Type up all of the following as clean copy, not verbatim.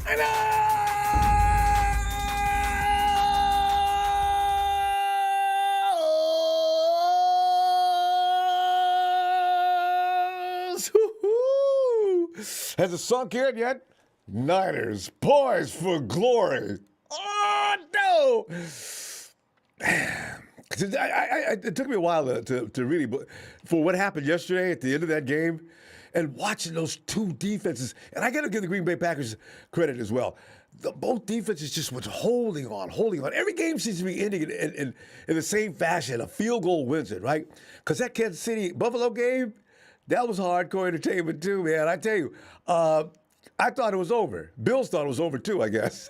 I know! Has it sunk in yet? Niners poised for glory. Oh, no! It took me a while to really, for what happened yesterday at the end of that game, and watching those two defenses, and I got to give the Green Bay Packers credit as well. Both defenses just was holding on. Every game seems to be ending in the same fashion. A field goal wins it, right? Because that Kansas City Buffalo game, that was hardcore entertainment too, man. I tell you, I thought it was over. Bills thought it was over too, I guess.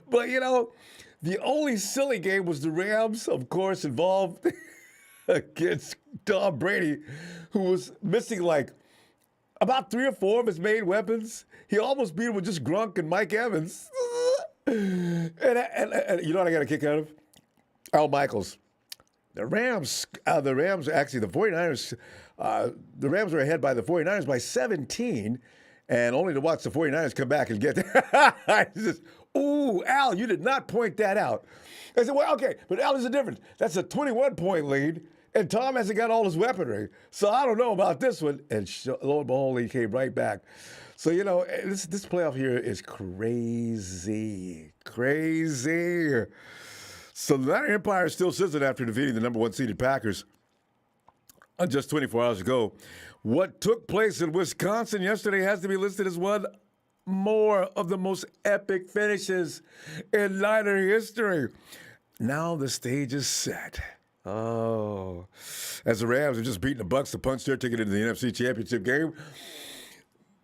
But you know, the only silly game was the Rams, of course, involved against Tom Brady, who was missing like about 3 or 4 of his main weapons. He almost beat him with just Gronk and Mike Evans. and you know what I got a kick out of? Al Michaels. The Rams, actually, the 49ers, the Rams were ahead by the 49ers by 17, and only to watch the 49ers come back and get there. Ooh, Al, you did not point that out. I said, well, okay, but Al, there's a difference. That's a 21-point lead, and Tom hasn't got all his weaponry. So I don't know about this one. And lo and behold, he came right back. So, you know, this playoff here is crazy. Crazy. So the Niner Empire is still sizzling after defeating the number 1 seeded Packers just 24 hours ago. What took place in Wisconsin yesterday has to be listed as one more of the most epic finishes in Niner history. Now the stage is set. Oh, as the Rams are just beating the Bucs to punch their ticket into the NFC Championship game.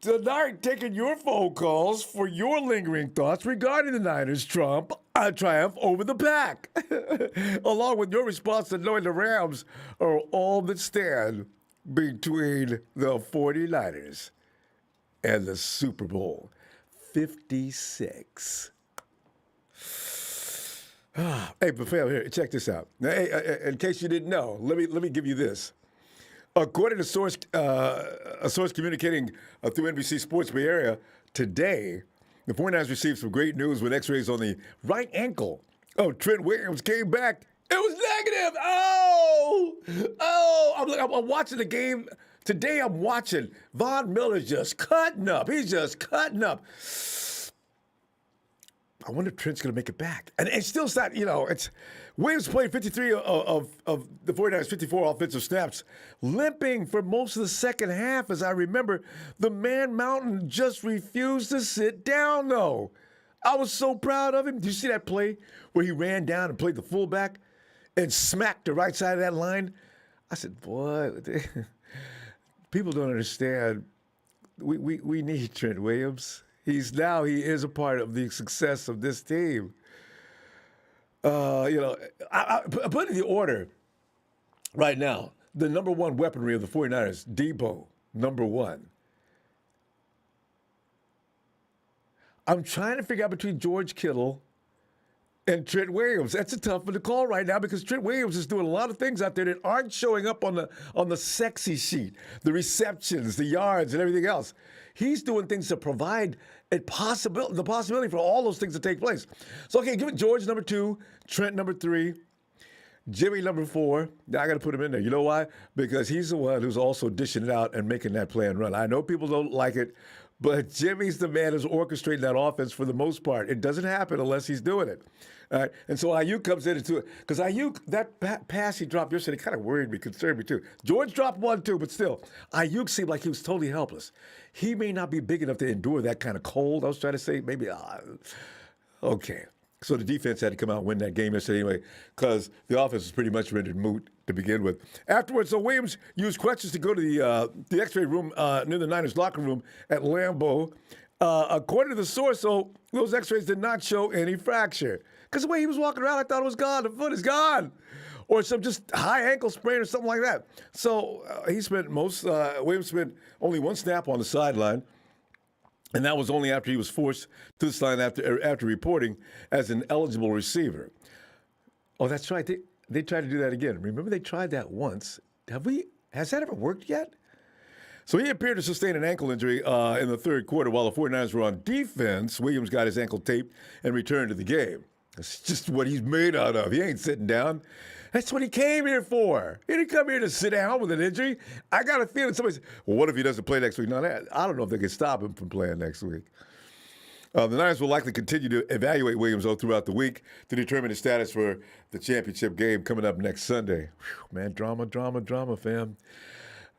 Tonight, taking your phone calls for your lingering thoughts regarding the Niners' triumph over the Pack, along with your response to knowing the Rams are all that stand between the 49ers and the Super Bowl 56. Hey, but fam, here, check this out. Hey, in case you didn't know, let me give you this. According to a source communicating through NBC Sports Bay Area today, the 49ers received some great news when X-rays on the right ankle of Trent Williams came back. It was negative. I'm watching the game today. I'm watching Von Miller just cutting up. He's just cutting up. I wonder if Trent's going to make it back. And it's still not, you know, it's Williams played 53 of the 49ers' 54 offensive snaps, limping for most of the second half. As I remember, the Man Mountain just refused to sit down, though. I was so proud of him. Did you see that play where he ran down and played the fullback and smacked the right side of that line? I said, boy, people don't understand. We need Trent Williams. He is a part of the success of this team. You know, I put in the order right now, the number 1 weaponry of the 49ers, Debo, number 1. I'm trying to figure out between George Kittle and Trent Williams. That's a tough one to call right now because Trent Williams is doing a lot of things out there that aren't showing up on the sexy sheet, the receptions, the yards, and everything else. He's doing things to provide the possibility for all those things to take place. So, okay, give it George number 2, Trent number 3, Jimmy number 4. Now I got to put him in there. You know why? Because he's the one who's also dishing it out and making that play and run. I know people don't like it, but Jimmy's the man who's orchestrating that offense for the most part. It doesn't happen unless he's doing it. All right? And so Ayuk comes into it. Because Ayuk, that pass he dropped yesterday kind of worried me, concerned me too. George dropped one too, but still, Ayuk seemed like he was totally helpless. He may not be big enough to endure that kind of cold. I was trying to say maybe, okay. So the defense had to come out and win that game yesterday anyway because the offense was pretty much rendered moot to begin with. Afterwards, so Williams used crutches to go to the X-ray room near the Niners locker room at Lambeau. According to the source, so those X-rays did not show any fracture. Because the way he was walking around, I thought it was gone. The foot is gone. Or some just high ankle sprain or something like that. So Williams spent only 1 snap on the sideline. And that was only after he was forced to the sideline after reporting as an eligible receiver. Oh, that's right. They tried to do that again. Remember, they tried that once. Has that ever worked yet? So he appeared to sustain an ankle injury in the third quarter while the 49ers were on defense. Williams got his ankle taped and returned to the game. That's just what he's made out of. He ain't sitting down. That's what he came here for. He didn't come here to sit down with an injury. I got a feeling somebody said, well, what if he doesn't play next week? No, I don't know if they can stop him from playing next week. The Niners will likely continue to evaluate Williams, though, throughout the week to determine his status for the championship game coming up next Sunday. Whew, man, drama, fam.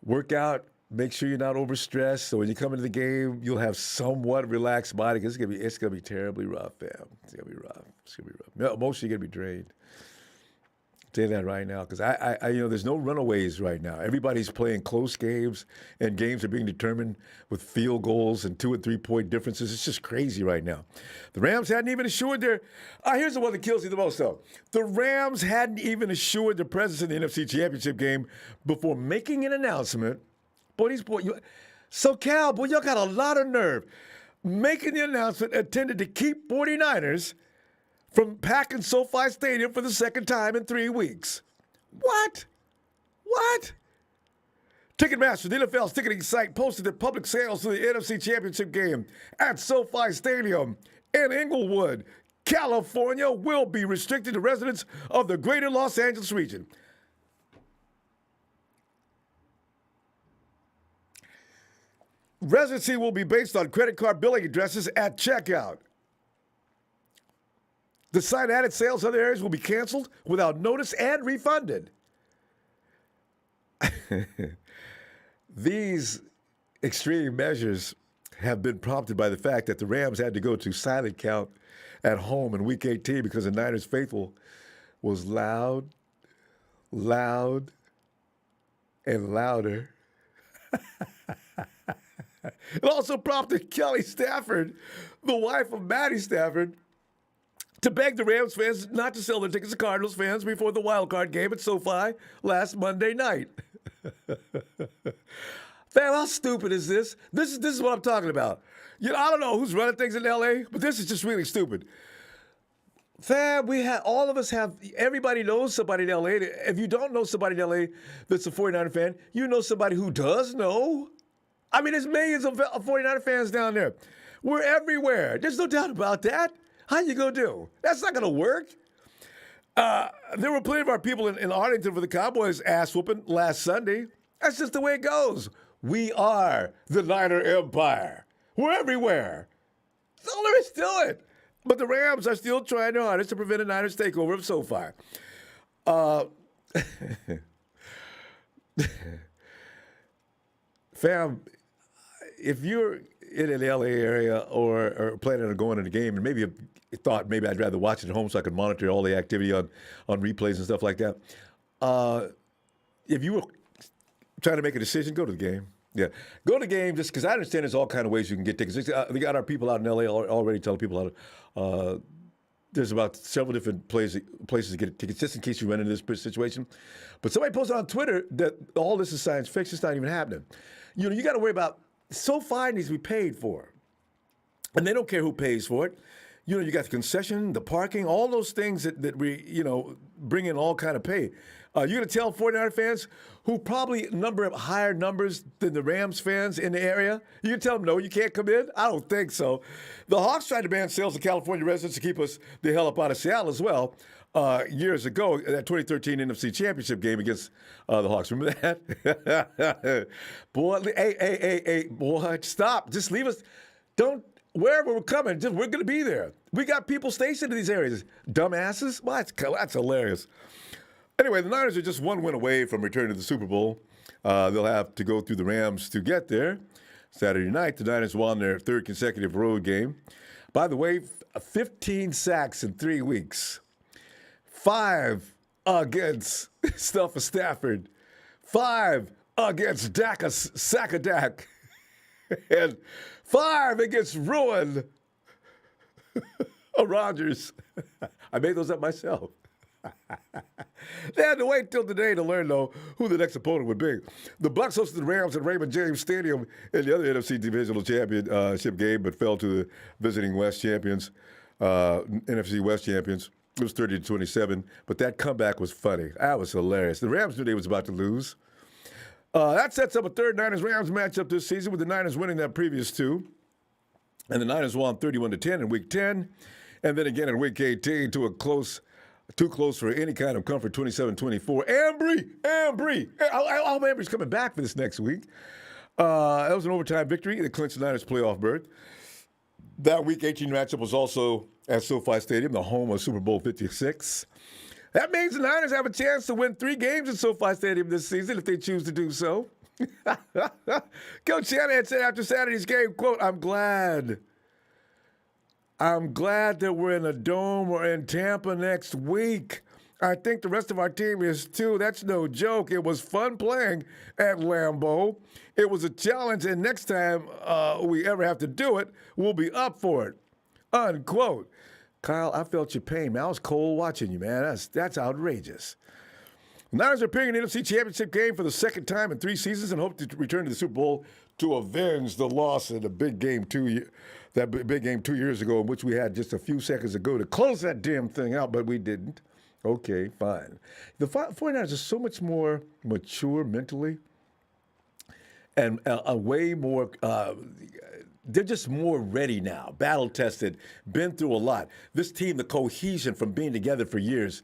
Work out. Make sure you're not overstressed. So when you come into the game, you'll have somewhat relaxed body because it's gonna be terribly rough, fam. It's gonna be rough. No, most of you are gonna be drained. I'll tell you that right now, because there's no runaways right now. Everybody's playing close games, and games are being determined with field goals and 2 and 3 point differences. It's just crazy right now. The Rams hadn't even assured their. Here's the one that kills you the most, though. The Rams hadn't even assured their presence in the NFC Championship game before making an announcement. So Cal, boy, y'all got a lot of nerve. Making the announcement intended to keep 49ers from packing SoFi Stadium for the second time in 3 weeks. What? Ticketmaster, the NFL's ticketing site, posted that public sales for the NFC Championship game at SoFi Stadium in Inglewood, California, will be restricted to residents of the greater Los Angeles region. Residency will be based on credit card billing addresses at checkout. The site added sales in other areas will be canceled without notice and refunded. These extreme measures have been prompted by the fact that the Rams had to go to silent count at home in Week 18 because the Niners faithful was loud, and louder. It also prompted Kelly Stafford, the wife of Matty Stafford, to beg the Rams fans not to sell their tickets to Cardinals fans before the wild card game at SoFi last Monday night. Fam, how stupid is this? This is what I'm talking about. I don't know who's running things in L.A., but this is just really stupid. Fam, all of us have, everybody knows somebody in L.A. If you don't know somebody in L.A. that's a 49er fan, you know somebody who does know. I mean, there's millions of 49er fans down there. We're everywhere. There's no doubt about that. How you going to do? That's not going to work. There were plenty of our people in Arlington for the Cowboys ass whooping last Sunday. That's just the way it goes. We are the Niner Empire. We're everywhere. That's all there is to it. But the Rams are still trying their hardest to prevent a Niners takeover of SoFi. Fam, if you're in an LA area or planning on going to the game, and maybe you thought maybe I'd rather watch it at home so I could monitor all the activity on replays and stuff like that. If you were trying to make a decision, go to the game. Yeah, go to the game just because I understand there's all kind of ways you can get tickets. We got our people out in LA already telling people how to. There's about several different places to get tickets just in case you run into this situation. But somebody posted on Twitter that all this is science fiction. It's not even happening. You got to worry about SoFi needs to be paid for. And they don't care who pays for it. You got the concession, the parking, all those things that we, bring in all kind of pay. You're going to tell 49er fans who probably number higher numbers than the Rams fans in the area, you can tell them, no, you can't come in? I don't think so. The Hawks tried to ban sales to California residents to keep us the hell up out of Seattle as well years ago, that 2013 NFC Championship game against the Hawks. Remember that? Boy, hey, boy, stop. Just leave us. Wherever we're coming, we're going to be there. We got people stationed in these areas. Dumbasses? Well, that's hilarious. Anyway, the Niners are just one win away from returning to the Super Bowl. They'll have to go through the Rams to get there. Saturday night, the Niners won their third consecutive road game. By the way, 15 sacks in 3 weeks. 5 against Stuffer Stafford. 5 against Dak. And 5 against Ruin Rodgers. I made those up myself. They had to wait till today to learn, though, who the next opponent would be. The Bucs hosted the Rams at Raymond James Stadium in the other NFC Divisional Championship game, but fell to the visiting West champions, NFC West champions. It was 30-27, but that comeback was funny. That was hilarious. The Rams knew they was about to lose. That sets up a third Niners-Rams matchup this season with the Niners winning that previous two. And the Niners won 31-10 in Week 10. And then again in Week 18 too close for any kind of comfort, 27-24. Ambry! I hope Ambry's coming back for this next week. That was an overtime victory that clinched the Niners' playoff berth. That Week 18 matchup was also at SoFi Stadium, the home of Super Bowl 56. That means the Niners have a chance to win 3 games at SoFi Stadium this season if they choose to do so. Coach Shanahan said after Saturday's game, quote, I'm glad that we're in a dome or in Tampa next week. I think the rest of our team is too. That's no joke. It was fun playing at Lambeau. It was a challenge, and next time we ever have to do it, we'll be up for it. Unquote. Kyle, I felt your pain, man. I was cold watching you, man. That's outrageous. The Niners are appearing in the NFC Championship game for the second time in 3 seasons and hope to return to the Super Bowl to avenge the loss in the big game 2 years ago, in which we had just a few seconds ago to close that damn thing out, but we didn't. Okay, fine. The 49ers are so much more mature mentally and a way more they're just more ready now, battle-tested, been through a lot. This team, the cohesion from being together for years,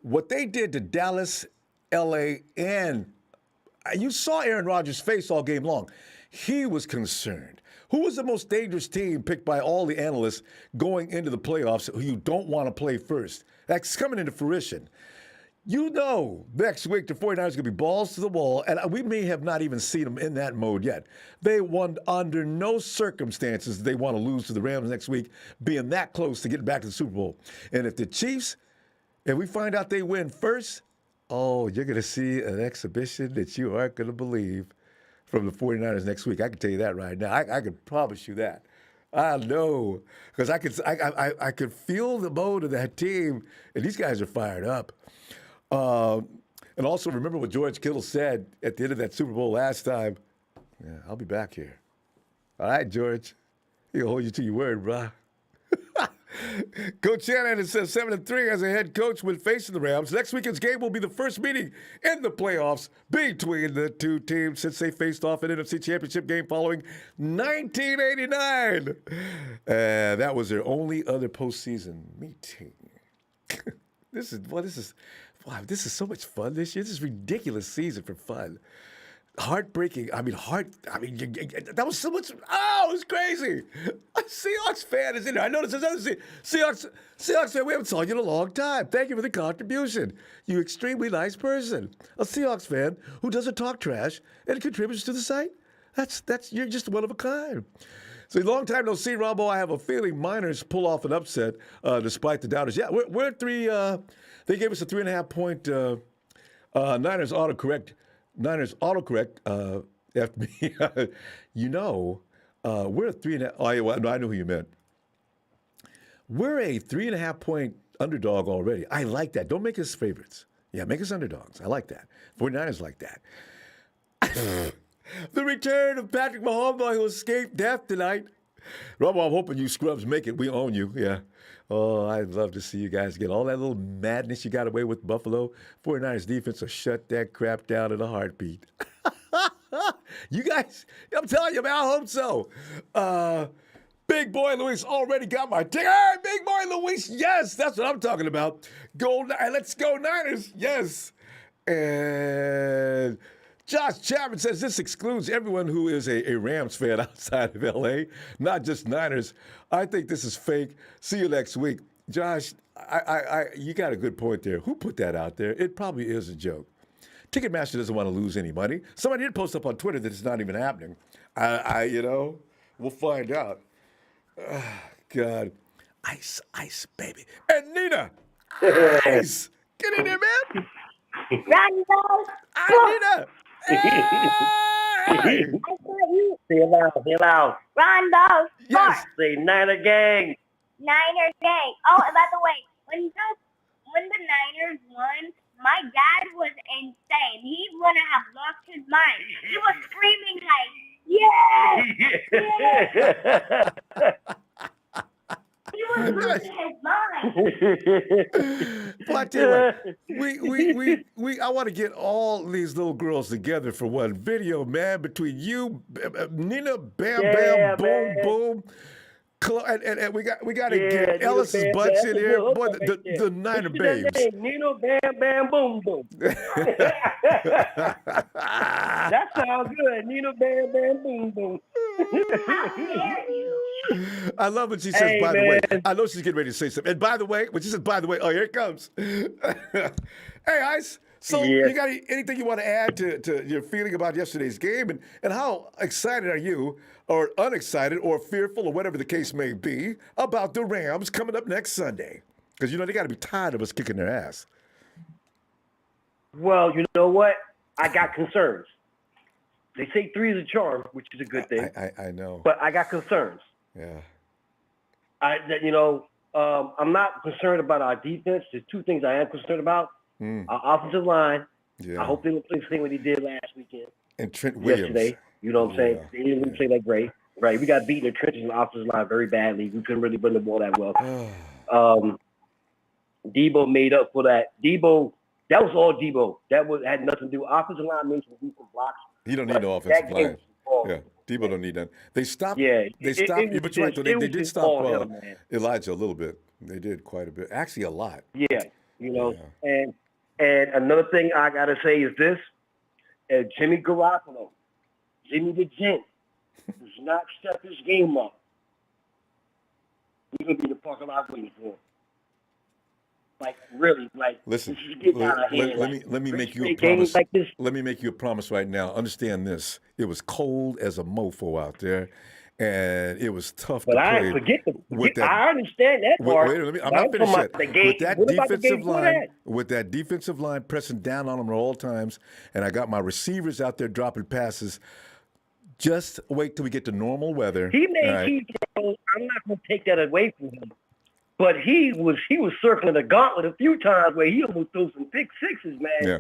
what they did to Dallas, L.A., and you saw Aaron Rodgers' face all game long. He was concerned. Who was the most dangerous team picked by all the analysts going into the playoffs who you don't want to play first? That's coming into fruition. You know next week the 49ers are going to be balls to the wall, and we may have not even seen them in that mode yet. They won under no circumstances they want to lose to the Rams next week, being that close to getting back to the Super Bowl. And if the Chiefs, if we find out they win first, oh, you're going to see an exhibition that you aren't going to believe from the 49ers next week. I can tell you that right now. I can promise you that. I know, because I could feel the mode of that team, and these guys are fired up. And also remember what George Kittle said at the end of that Super Bowl last time. Yeah, I'll be back here. All right, George. He'll hold you to your word, brah. Coach Shanahan says 7-3 as a head coach when facing the Rams. Next weekend's game will be the first meeting in the playoffs between the two teams since they faced off an NFC Championship game following 1989. That was their only other postseason meeting. This is so much fun this year. This is a ridiculous season for fun. Heartbreaking. That was so much. Oh, it was crazy. A Seahawks fan is in there. I noticed there's other Seahawks fan. We haven't saw you in a long time. Thank you for the contribution. You extremely nice person. A Seahawks fan who doesn't talk trash and contributes to the site. You're just one of a kind. So long time no see, Ronbo. I have a feeling Miners pull off an upset despite the doubters. Yeah, we're at 3. They gave us a 3.5 point Niners autocorrect. After me. We're a 3.5. I know who you meant. We're a 3.5 point underdog already. I like that. Don't make us favorites. Yeah, make us underdogs. I like that. 49ers like that. The return of Patrick Mahomes, who escaped death tonight. Robo, I'm hoping you scrubs make it. We own you. Yeah. Oh, I'd love to see you guys get all that little madness you got away with Buffalo. 49ers defense will shut that crap down in a heartbeat. You guys, I'm telling you, man, I hope so. Big Boy Luis already got my ticket. Hey, Big Boy Luis, yes, that's what I'm talking about. Let's go Niners, yes. And Josh Chapman says this excludes everyone who is a Rams fan outside of L.A., not just Niners. I think this is fake. See you next week. Josh, you got a good point there. Who put that out there? It probably is a joke. Ticketmaster doesn't want to lose any money. Somebody did post up on Twitter that it's not even happening. We'll find out. God. Ice, baby. And Nina, ice. Get in there, man. Ronbo! Nina. Hey! I thought you. Say it loud. Ronbo! Yes. Say Niner gang. Niners gang. Oh, and by the way, when the Niners won, my dad was insane. He wouldn't have lost his mind. He was screaming like, yes! Yes! He was losing his mind. Well, I tell you what, I want to get all these little girls together for one video, man. Between you, Nina, Bam Bam, Yeah, Boom man. Boom, and we got to Yeah, get Nino Ellis's Bam Bam. butts That's in a here. good hook Boy, right there. the Niner What's that babes. name? Nino Bam Bam Boom Boom. That sounds good. Nino Bam Bam Boom Boom. I love when she says, Hey, by the way. man. I know she's getting ready to say something. And by the way, when she says, by the way, oh, here it comes. Hey, Ice. So Yeah. you got anything you want to add to your feeling about yesterday's game? And how excited are you, or unexcited, or fearful, or whatever the case may be, about the Rams coming up next Sunday? Because, they got to be tired of us kicking their ass. Well, you know what? I got concerns. They say 3 is a charm, which is a good thing. I know. But I got concerns. Yeah. I'm not concerned about our defense. There's 2 things I am concerned about. Our offensive line. Yeah. I hope they will play the same way they did last weekend. And Trent Williams. Yesterday. You know what I'm saying? Yeah. They didn't really play that great. Right. We got beat in the trenches in the offensive line very badly. We couldn't really run the ball that well. Debo made up for that. That was all Debo. Had nothing to do. Offensive line made some decent blocks. He don't need no offensive line. Yeah, Debo don't need that. They stopped. Yeah, they stopped. But you're right, though. They did stop Elijah a little bit. They did quite a bit. Actually, a lot. Yeah, And another thing I gotta say is this: Jimmy Garoppolo, Jimmy the Gent, does not step his game up. We're gonna be in the parking lot waiting for him. Like really, like listen. Let me make you a promise. Like this. Let me make you a promise right now. Understand this: it was cold as a mofo out there, and it was tough to play. I understand that part. Wait, I'm not finished yet. With that defensive line pressing down on them at all times, and I got my receivers out there dropping passes. Just wait till we get to normal weather. He made key throws. I'm not going to take that away from him. But he was circling the gauntlet a few times where he almost threw some pick sixes, man. Yeah.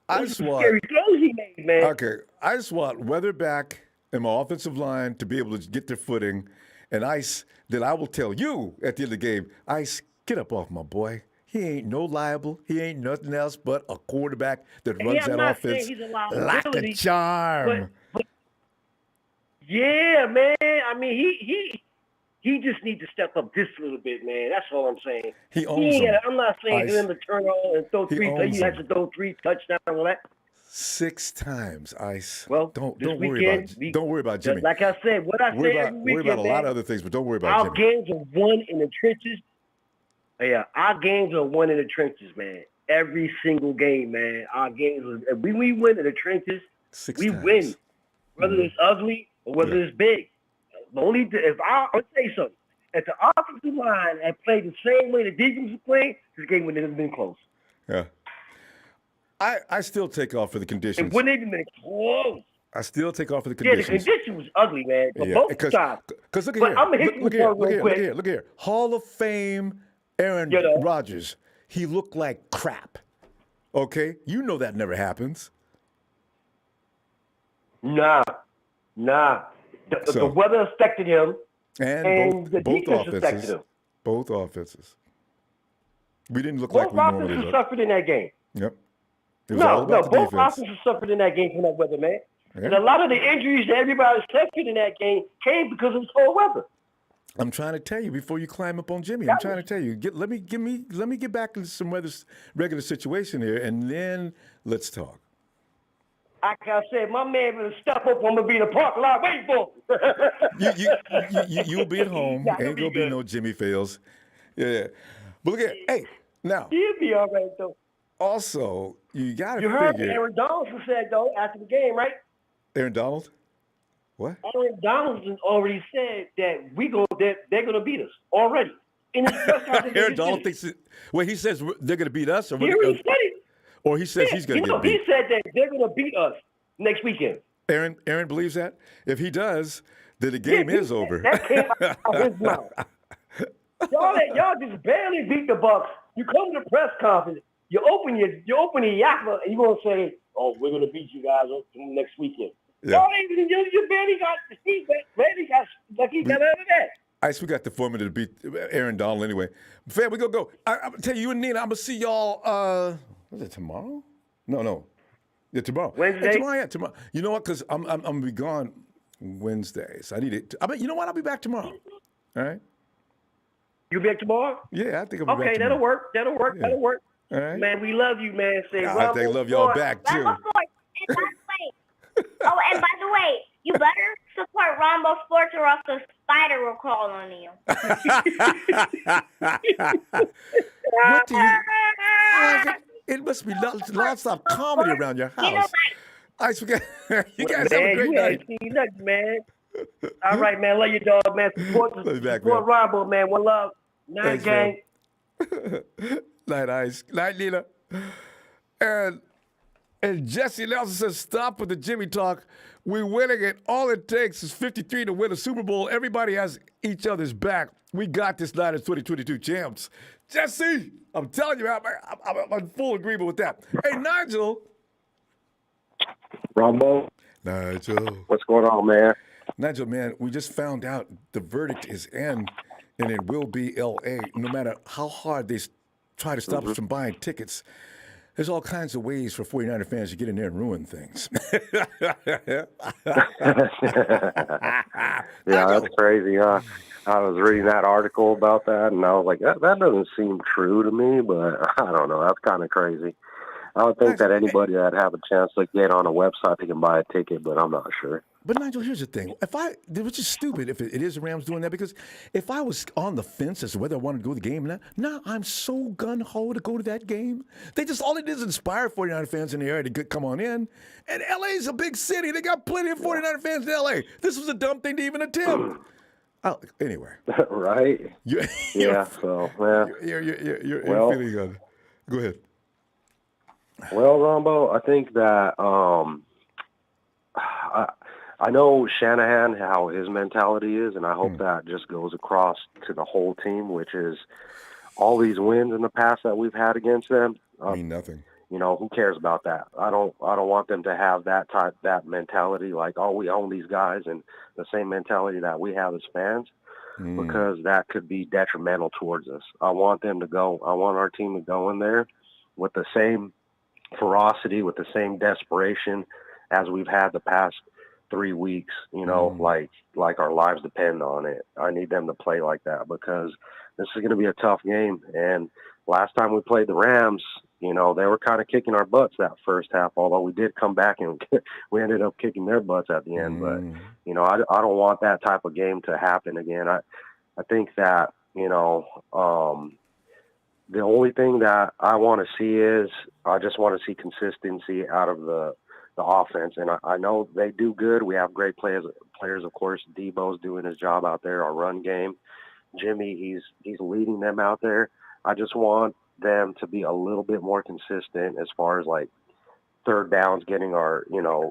I just want scary throws he made, man. Okay. I just want weather back and my offensive line to be able to get their footing. And Ice, then I will tell you at the end of the game, Ice, get up off my boy. He ain't no liable. He ain't nothing else but a quarterback that runs that offense like a charm. But yeah, man. I mean, he just needs to step up just a little bit, man. That's all I'm saying. He owns them. I'm not saying for him to turn on and throw 3. He has to throw 3 touchdowns and all that. 6 times, Ice. Well, don't worry about Jimmy. Like I said, what I say every weekend, worry about a lot of other things, but don't worry about Jimmy. Jimmy. Our games are won in the trenches. Yeah, our games are won in the trenches, man. Every single game, man. Our games are, when we win in the trenches, 6 we times. win. Whether it's ugly or whether it's big. I'll tell you something. If the offensive line had played the same way the defense was playing, this game would have been close. Yeah. I still take off for the conditions. It wouldn't even been close. I still take off for the conditions. Yeah, the condition was ugly, man. But both sides. Because look here. Look here. Hall of Fame Aaron Rodgers. He looked like crap. Okay? You know that never happens. Nah. The weather affected him. And the both defense affected him. Both offenses. We didn't look like we normally look. Both offenses suffered in that game. Yep. Both offenses suffered in that game from that weather, man. Yeah. And a lot of the injuries that everybody suffered in that game came because of cold weather. I'm trying to tell you before you climb up on Jimmy. I'm trying to tell you. Let me get back into some regular situation here, and then let's talk. Like I said, my man will step up. I'm gonna be in the parking lot waiting for him. You'll be at home. Ain't gonna be no Jimmy fails. Yeah. But look at now. He'll be all right though. Also, you got to figure. You heard what Aaron Donaldson said though after the game, right? Aaron Donald? What? Aaron Donaldson already said that they're gonna beat us already. In his press conference, Aaron Donald thinks he says they're gonna beat us, or he says he's gonna get beat. He said that they're gonna beat us next weekend. Aaron believes that. If he does, then the game is over. That came out of his mouth. Y'all just barely beat the Bucs. You come to the press conference, you open your yakka, and you're gonna say, "Oh, we're gonna beat you guys next weekend." Yeah. You barely got out of that. Ice, we got the formula to beat Aaron Donald anyway. Fam, we gonna go. I'm gonna tell you and Nina, I'm gonna see y'all Was it tomorrow? No. Yeah, tomorrow. Wednesday? Hey, tomorrow, yeah, tomorrow. You know what? Because I'm gonna be gone Wednesdays. I need it. I mean, you know what? I'll be back tomorrow. All right. You back tomorrow? Yeah, I think I'll be back Okay, tomorrow. that'll work. That'll work. Yeah. That'll work. All right. Man, we love you, man. Say I Ronbo think I love y'all Sports. back too. Ronbo Sports. And by the way, you better support Ronbo Sports or else the spider will crawl on you. What do you? It must be lots of comedy around your You know, house. like, I forget. You guys have a Man, great you night. ain't seen nothing, man. All right, man. Love your dog, man. Support Ronbo, man. One love. Night, Thanks, gang. Night, Ice. Night, Nina. And Jesse Nelson says, stop with the Jimmy talk. We're winning it. All it takes is 53 to win a Super Bowl. Everybody has each other's back. We got this Niners 2022 champs. Jesse, I'm telling you, I'm in full agreement with that. Hey, Nigel. Ronbo, Nigel. what's going on, man? Nigel, man, we just found out the verdict is in, and it will be L.A. No matter how hard they try to stop us from buying tickets, there's all kinds of ways for 49er fans to get in there and ruin things. Yeah, that's crazy, huh? I was reading that article about that, and I was like, that doesn't seem true to me, but I don't know. That's kind of crazy. I don't think that anybody that have a chance to get on a website, they can buy a ticket, but I'm not sure. But Nigel, here's the thing. Which is stupid if it is the Rams doing that, because if I was on the fence as to whether I wanted to go to the game or not, now I'm so gung-ho to go to that game. All it is inspire 49er fans in the area to come on in. And LA's a big city. They got plenty of 49er fans in LA. This was a dumb thing to even attempt. Anyway. Right? Yeah, so, man. You're feeling good. Go ahead. Well, Ronbo, I think that I know Shanahan, how his mentality is, and I hope that just goes across to the whole team, which is all these wins in the past that we've had against them. Mean nothing. You know, who cares about that? I don't want them to have that mentality, like, oh, we own these guys, and the same mentality that we have as fans, because that could be detrimental towards us. I want our team to go in there with the same ferocity, with the same desperation as we've had the past 3 weeks, you know, like our lives depend on it. I need them to play like that, because this is going to be a tough game. And last time we played the Rams, you know, they were kind of kicking our butts that first half, although we did come back and we ended up kicking their butts at the end. But, you know, I don't want that type of game to happen again. I think that, you know, the only thing that I want to see is I just want to see consistency out of the offense. And I know they do good. We have great players, of course. Debo's doing his job out there, our run game. Jimmy, he's leading them out there. I just want them to be a little bit more consistent as far as, like, third downs, getting our, you know,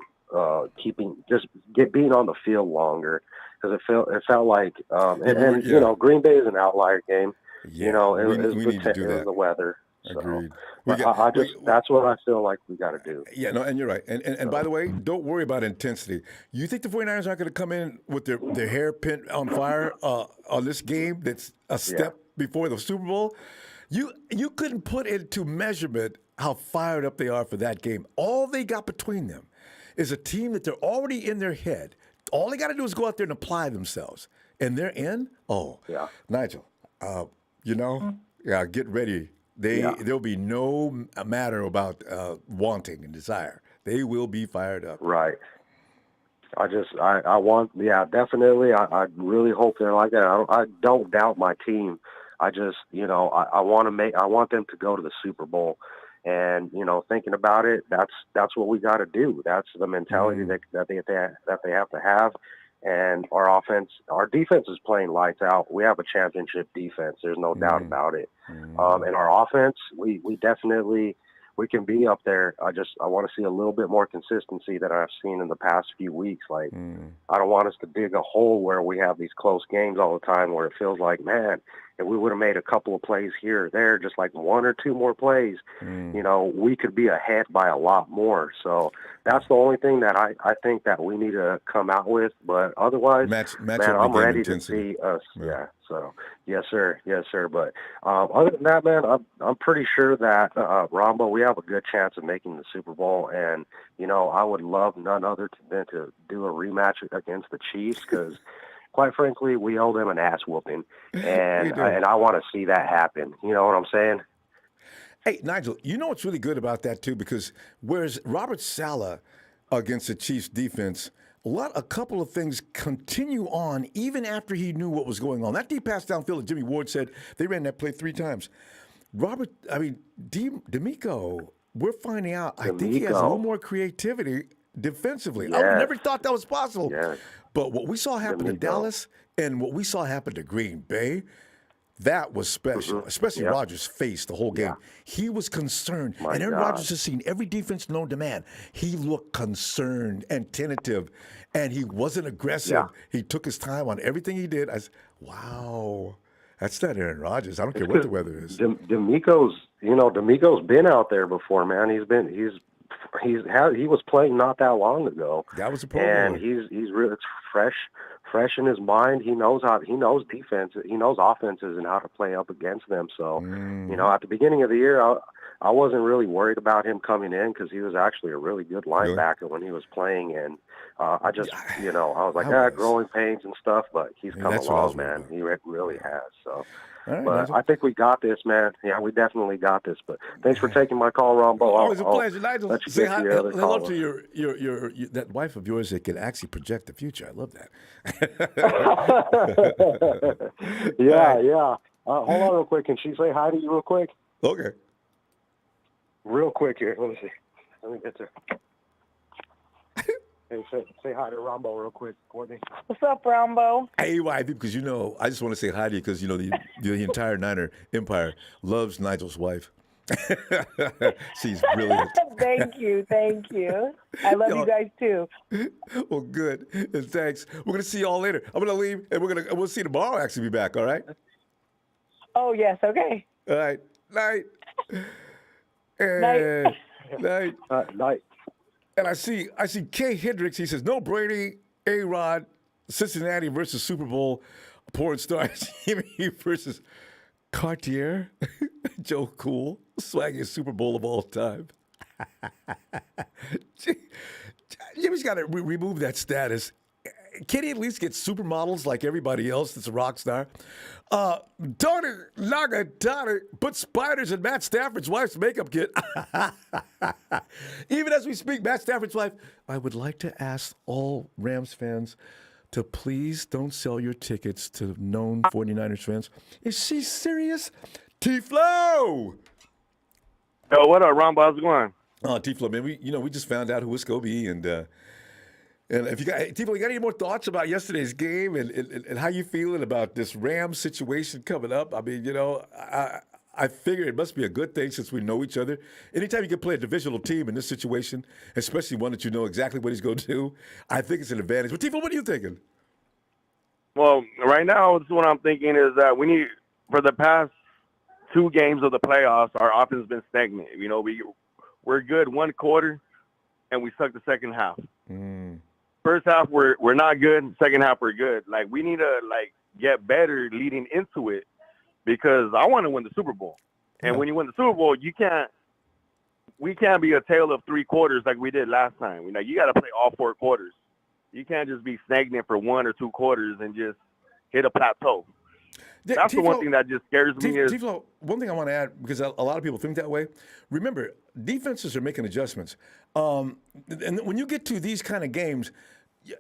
being on the field longer. Because it felt like, you know, Green Bay is an outlier game. Yeah, you know, we need to do that. It was the weather. Agreed. So, that's what I feel like we got to do. Yeah, no, and you're right. And by the way, don't worry about intensity. You think the 49ers aren't going to come in with their hair pinned on fire on this game that's a step before the Super Bowl? You couldn't put into measurement how fired up they are for that game. All they got between them is a team that they're already in their head. All they got to do is go out there and apply themselves. And they're in? Oh, yeah. Nigel, you know, get ready. There'll be no matter about wanting and desire. They will be fired up. Right. I want, definitely. I really hope they're like that. I don't doubt my team. I just, you know, I want them to go to the Super Bowl. And, you know, thinking about it, that's what we got to do. That's the mentality that they have to have. And our defense is playing lights out. We have a championship defense. There's no doubt about it. And our offense, we definitely, we can be up there. I want to see a little bit more consistency than I've seen in the past few weeks. Like, I don't want us to dig a hole where we have these close games all the time, where it feels like, man, if we would have made a couple of plays here or there, just like one or two more plays, you know, we could be ahead by a lot more. So that's the only thing that I think that we need to come out with. But otherwise, man, I'm ready to see us. Yeah. So yes, sir. But other than that, man, I'm pretty sure that Ronbo, we have a good chance of making the Super Bowl. And you know, I would love none other than to do a rematch against the Chiefs because, quite frankly, we owe them an ass whooping, and I want to see that happen. You know what I'm saying? Hey, Nigel, you know what's really good about that, too? Because whereas Robert Saleh against the Chiefs defense, a couple of things continue on even after he knew what was going on. That deep pass downfield that Jimmy Ward said, they ran that play 3 times. D'Amico, we're finding out, I think he has a little more creativity defensively. Yes. I never thought that was possible. Yes. But what we saw happen to Dallas and what we saw happen to Green Bay, that was special, especially Rodgers' face the whole game. Yeah. He was concerned. And Aaron Rodgers has seen every defense known to man. He looked concerned and tentative, and he wasn't aggressive. Yeah. He took his time on everything he did. I said, wow, that's not Aaron Rodgers. I don't care what the weather is. D'Amico's been out there before, man. He was playing not that long ago. That was a problem. And he's really fresh in his mind. He knows defense. He knows offenses and how to play up against them. So, you know, at the beginning of the year, I wasn't really worried about him coming in because he was actually a really good linebacker when he was playing. And I just, you know, I was like, growing pains and stuff, but he's come along, man. He really has. So. Right, but I think we got this, man. Yeah, we definitely got this. But thanks for taking my call, Ronbo. Always a pleasure, Nigel. Say hi, hello to your that wife of yours that can actually project the future. I love that. yeah. Hold on real quick. Can she say hi to you real quick? Okay. Real quick here. Let me see. Let me get there. Hey, say hi to Ronbo real quick, Courtney. What's up, Ronbo? Hey, wifey, because you know, I just want to say hi to you because you know the entire Niner Empire loves Nigel's wife. She's brilliant. Thank you. I love you guys too. Well, good, and thanks. We're gonna see you all later. I'm gonna leave, and we'll see you tomorrow. Actually, be back. All right. Oh yes. Okay. All right. Night. Night. Night. Night. And I see Kay Hendricks. He says, no Brady, A-Rod, Cincinnati versus Super Bowl, porn star Jimmy versus Cartier, Joe Cool, swaggiest Super Bowl of all time. Jimmy's got to remove that status. Can he at least get supermodels like everybody else that's a rock star? Tony Nagatani put spiders in Matt Stafford's wife's makeup kit. Even as we speak, Matt Stafford's wife, I would like to ask all Rams fans to please don't sell your tickets to known 49ers fans. Is she serious? T-Flow! Yo, what up, Ronbo? How's it going? T-Flow, man, we just found out who it's going to be, and if you got any more thoughts about yesterday's game and how you feeling about this Rams situation coming up? I mean, you know, I figure it must be a good thing since we know each other. Anytime you can play a divisional team in this situation, especially one that you know exactly what he's going to do, I think it's an advantage. But Tifo, what are you thinking? Well, right now, what I'm thinking is that we need, for the past 2 games of the playoffs, our offense has been stagnant. You know, we're good one quarter, and we suck the second half. First half, we're not good. Second half, we're good. Like, we need to, get better leading into it because I want to win the Super Bowl. And when you win the Super Bowl, we can't be a tale of 3 quarters like we did last time. You know, you got to play all 4 quarters. You can't just be stagnant for 1 or 2 quarters and just hit a plateau. That's the one thing that just scares me. Tifo, one thing I want to add, because a lot of people think that way. Remember, defenses are making adjustments. And when you get to these kind of games,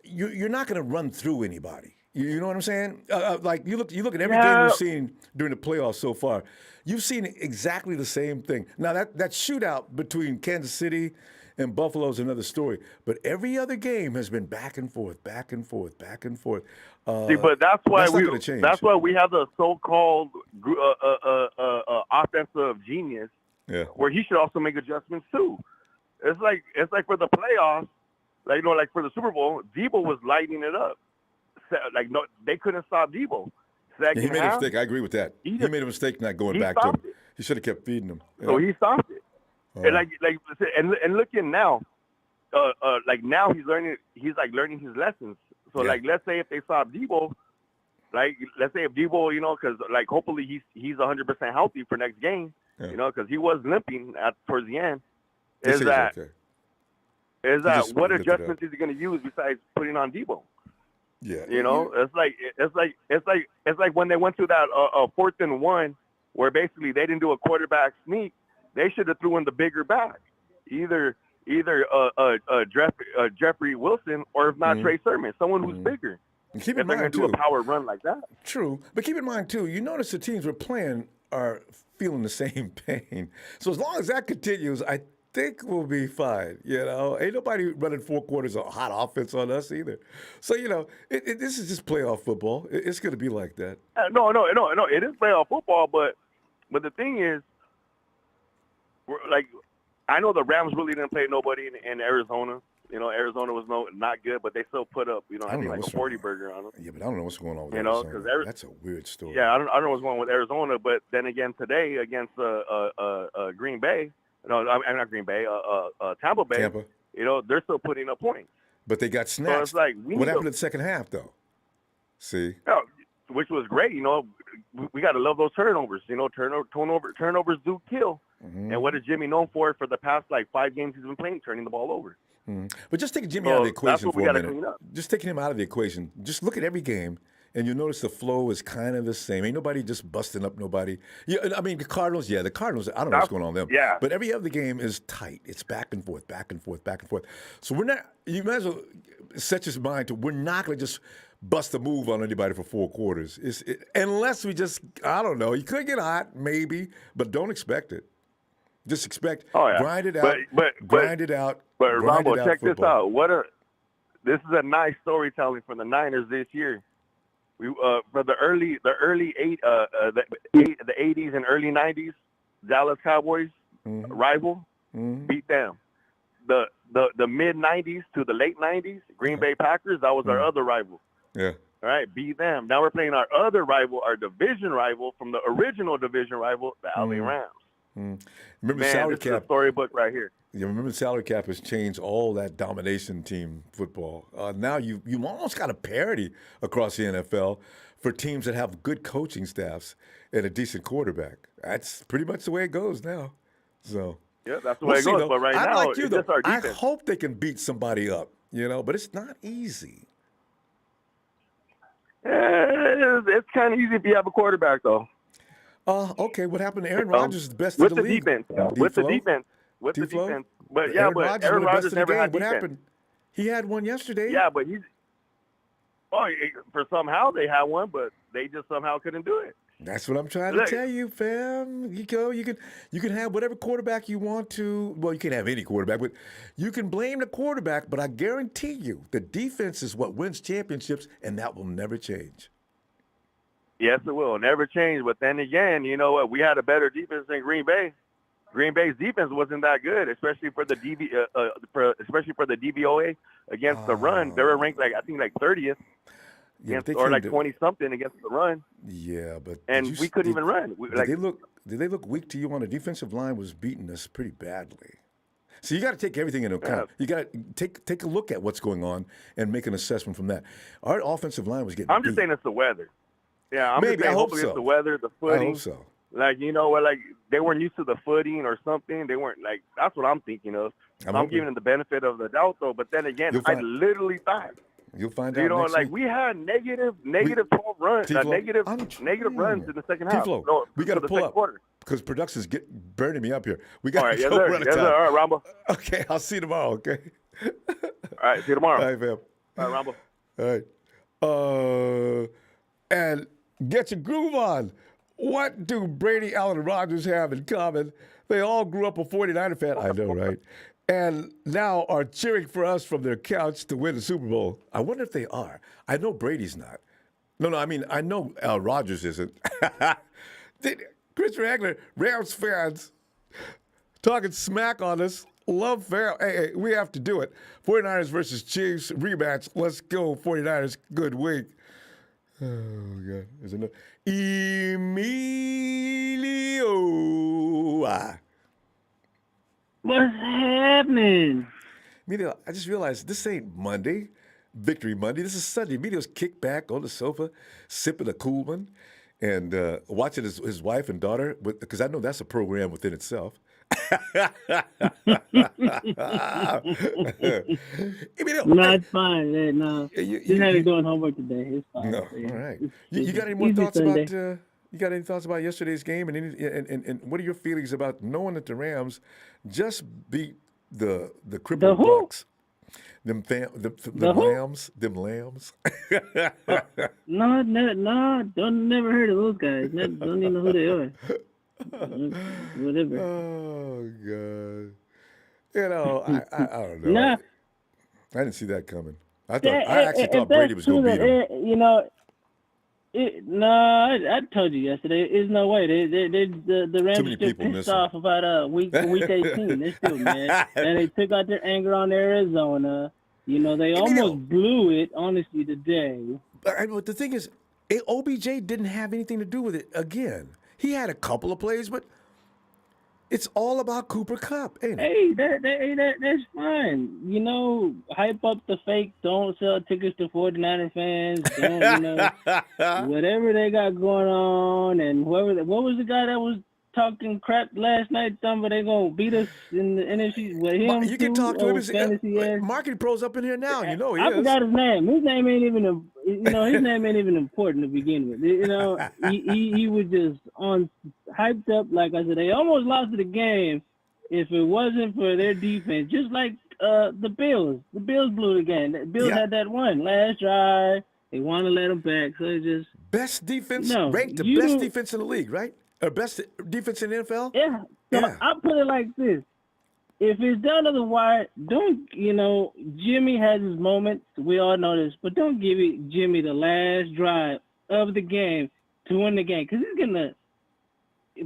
you're not going to run through anybody. You know what I'm saying? Like you look at every game we've seen during the playoffs so far. You've seen exactly the same thing. Now that shootout between Kansas City and Buffalo is another story. But every other game has been back and forth, back and forth, back and forth. See, but that's why we have the so-called offensive genius, where he should also make adjustments too. It's like for the playoffs, like for the Super Bowl, Debo was lighting it up. Like no, they couldn't stop Debo. second He made a half, mistake. I agree with that. He made a mistake not going he back to him. stopped it. He should have kept feeding him. So he stopped it. And and looking now, like now he's learning his lessons. So like let's say if they stop Debo, like let's say if Debo, because like hopefully he's 100% healthy for next game, because he was limping towards the end. Is that what adjustments is he going to use besides putting on Debo? Yeah, it's like when they went to that 4th and 1, where basically they didn't do a quarterback sneak. They should have threw in the bigger back, either Jeffrey Wilson or if not Trey Sermon, someone who's bigger. And keep if in they're going mind to do too. a power run like that. True, but keep in mind too. You notice the teams we're playing are feeling the same pain. So as long as that continues, I think we'll be fine. Ain't nobody running 4 quarters of hot offense on us either. So this is just playoff football. It's going to be like that. No. It is playoff football, but the thing is, I know the Rams really didn't play nobody in Arizona. Arizona was not good, but they still put up, I think like a 40 burger on them. Yeah, but I don't know what's going on with Arizona. Because that's a weird story. Yeah, I don't know what's going on with Arizona, but then again today against Green Bay, I'm not Green Bay, Tampa Bay. Tampa. They're still putting up points. But they got snatched. So it's like what happened in the second half, though? See? Yeah, which was great. We got to love those turnovers. Turnovers do kill. Mm-hmm. And what is Jimmy known for the past 5 games he's been playing? Turning the ball over. Mm-hmm. But just take Jimmy out of the equation for a minute. Clean up. Just taking him out of the equation. Just look at every game, and you'll notice the flow is kind of the same. Ain't nobody just busting up nobody. Yeah, I mean, the Cardinals, I don't know what's going on with them. Yeah. But every other game is tight. It's back and forth, back and forth, back and forth. So you might as well set your mind to we're not going to just bust a move on anybody for 4 quarters. Unless we just, I don't know. You could get hot, maybe, but don't expect it. Just expect, grind it out, grind it out. But Ronbo, check football. this out. This is a nice storytelling from the Niners this year. We for the early the 80s and early 90s, Dallas Cowboys rival beat them. The mid 90s to the late 90s, Green Bay Packers, that was our other rival. Yeah. All right, beat them. Now we're playing our other rival, our division rival from the original division rival, the LA Rams. Remember the salary this cap? is a storybook right here. Yeah, remember the salary cap has changed all that domination team football. Now you almost got a parity across the NFL for teams that have good coaching staffs and a decent quarterback. That's pretty much the way it goes now. So yeah, that's the way it goes. But right now, it's just our defense. I hope they can beat somebody up, but it's not easy. It's kind of easy if you have a quarterback, though. Okay. What happened to Aaron Rodgers is the best in the league. With the defense. But Aaron Rodgers never had What defense. happened? He had one yesterday. Yeah, but for somehow they had one, but they just somehow couldn't do it. That's what I'm trying to tell you, fam. You can have whatever quarterback you want to. Well, you can have any quarterback, but you can blame the quarterback. But I guarantee you, the defense is what wins championships, and that will never change. Yes, it will never change. But then again, you know what? We had a better defense than Green Bay. Green Bay's defense wasn't that good, especially for the DVOA against the run. They were ranked I think 30th. Yeah, or 20-something against the run. Yeah, but we couldn't even run. Did they look weak to you on the defensive line? Was beating us pretty badly. So you got to take everything into account. You got to take a look at what's going on and make an assessment from that. Our offensive line was getting. I'm just saying it's the weather. Yeah, I'm Maybe, just saying hopefully so. It's the weather, the footing. I hope so. They weren't used to the footing or something. They weren't that's what I'm thinking of. I'm giving them the benefit of the doubt, though. But then again, I literally thought. You'll find out. Next week. We had negative 12 runs, negative runs in the second half. No, we got to pull up quarter. because production's burning me up here. We got to go run yes, sir. All right, Ronbo. Okay, I'll see you tomorrow. Okay. All right, see you tomorrow. All right, fam. All right, Ronbo. All right. And get your groove on. What do Brady, Allen, and Rodgers have in common? They all grew up a 49er fan. I know, right? And now are cheering for us from their couch to win the Super Bowl. I wonder if they are. I know Brady's not. No, I mean, I know Rodgers isn't. Chris Ragler, Rams fans, talking smack on us. Love fair. Hey, we have to do it. 49ers versus Chiefs rematch. Let's go, 49ers. Good week. Oh God, is it Emilio? What's happening? Emilio, I just realized this ain't Monday, Victory Monday. This is Sunday. Emilio's kicked back on the sofa, sipping a cool one, and watching his wife and daughter, because I know that's a program within itself. Emilio, No, it's fine. No, you, just had you, doing homework today. It's fine. no, Yeah. all right. It's You got any more easy thoughts Sunday. about? You got any thoughts about yesterday's game, and what are your feelings about knowing that the Rams just beat the The crippled who? Bucks? Them The who? lambs, them lambs. No, don't never heard of those guys. Don't even know who they are. Whatever. Oh God! You know, I don't know. Nah, I didn't see that coming. I if actually thought Brady was that's true, going to beat him. you know, I told you yesterday. There's no way. The Rams many are still people pissed missing. off about week 18. They're still mad, and they took out their anger on Arizona. You know, they Emilio. almost blew it, honestly, today. But the thing is, OBJ didn't have anything to do with it. Again, he had a couple of plays, but it's all about Cooper Kupp, ain't it? Hey, that's fine. You know, hype up the fake. Don't sell tickets to 49er fans. Don't, you know, whatever they got going on. And what was the guy that was talking crap last night? Somebody they gonna beat us in the NFC. With him, You can talk to him. fantasy ass. Marketing pros up in here now. You know he I is. forgot his name. His name ain't even his name ain't even important to begin with. You know, he was just hyped up. Like I said, they almost lost the game if it wasn't for their defense. Just like the Bills. The Bills blew the game. The Bills had that one last drive. They want to let them back, so it just Best defense, No, ranked the you- best defense in the league, right? Or best defense in the NFL? yeah. So Yeah. I put it like this. If it's down to the wire, Jimmy has his moments. We all know this. But don't give Jimmy the last drive of the game to win the game because he's going to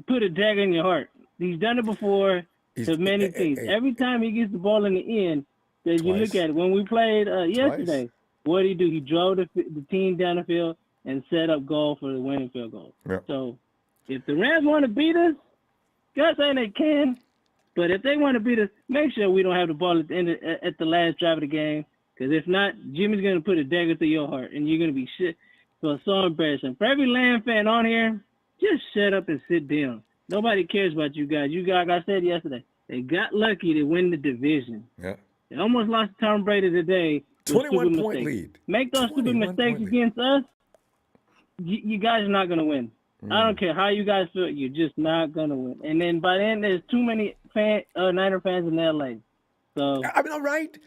put a dagger in your heart. He's done it before to many things. Every time he gets the ball in the end, as you look at it, when we played yesterday, what did he do? He drove the team down the field and set up goal for the winning field goal. Yeah. So if the Rams want to beat us, God saying they can, but if they want to beat us, make sure we don't have the ball at the last drive of the game. Because if not, Jimmy's going to put a dagger through your heart, and you're going to be shit. So it's so embarrassing. For every Lamb fan on here, just shut up and sit down. Nobody cares about you guys. You guys, like I said yesterday, they got lucky to win the division. Yeah. They almost lost to Tom Brady today. 21-point lead. Make those stupid mistakes against us, you guys are not going to win. I don't care how you guys feel, you're just not going to win. And then by then, there's too many Niner fans in L.A. So I mean, all right.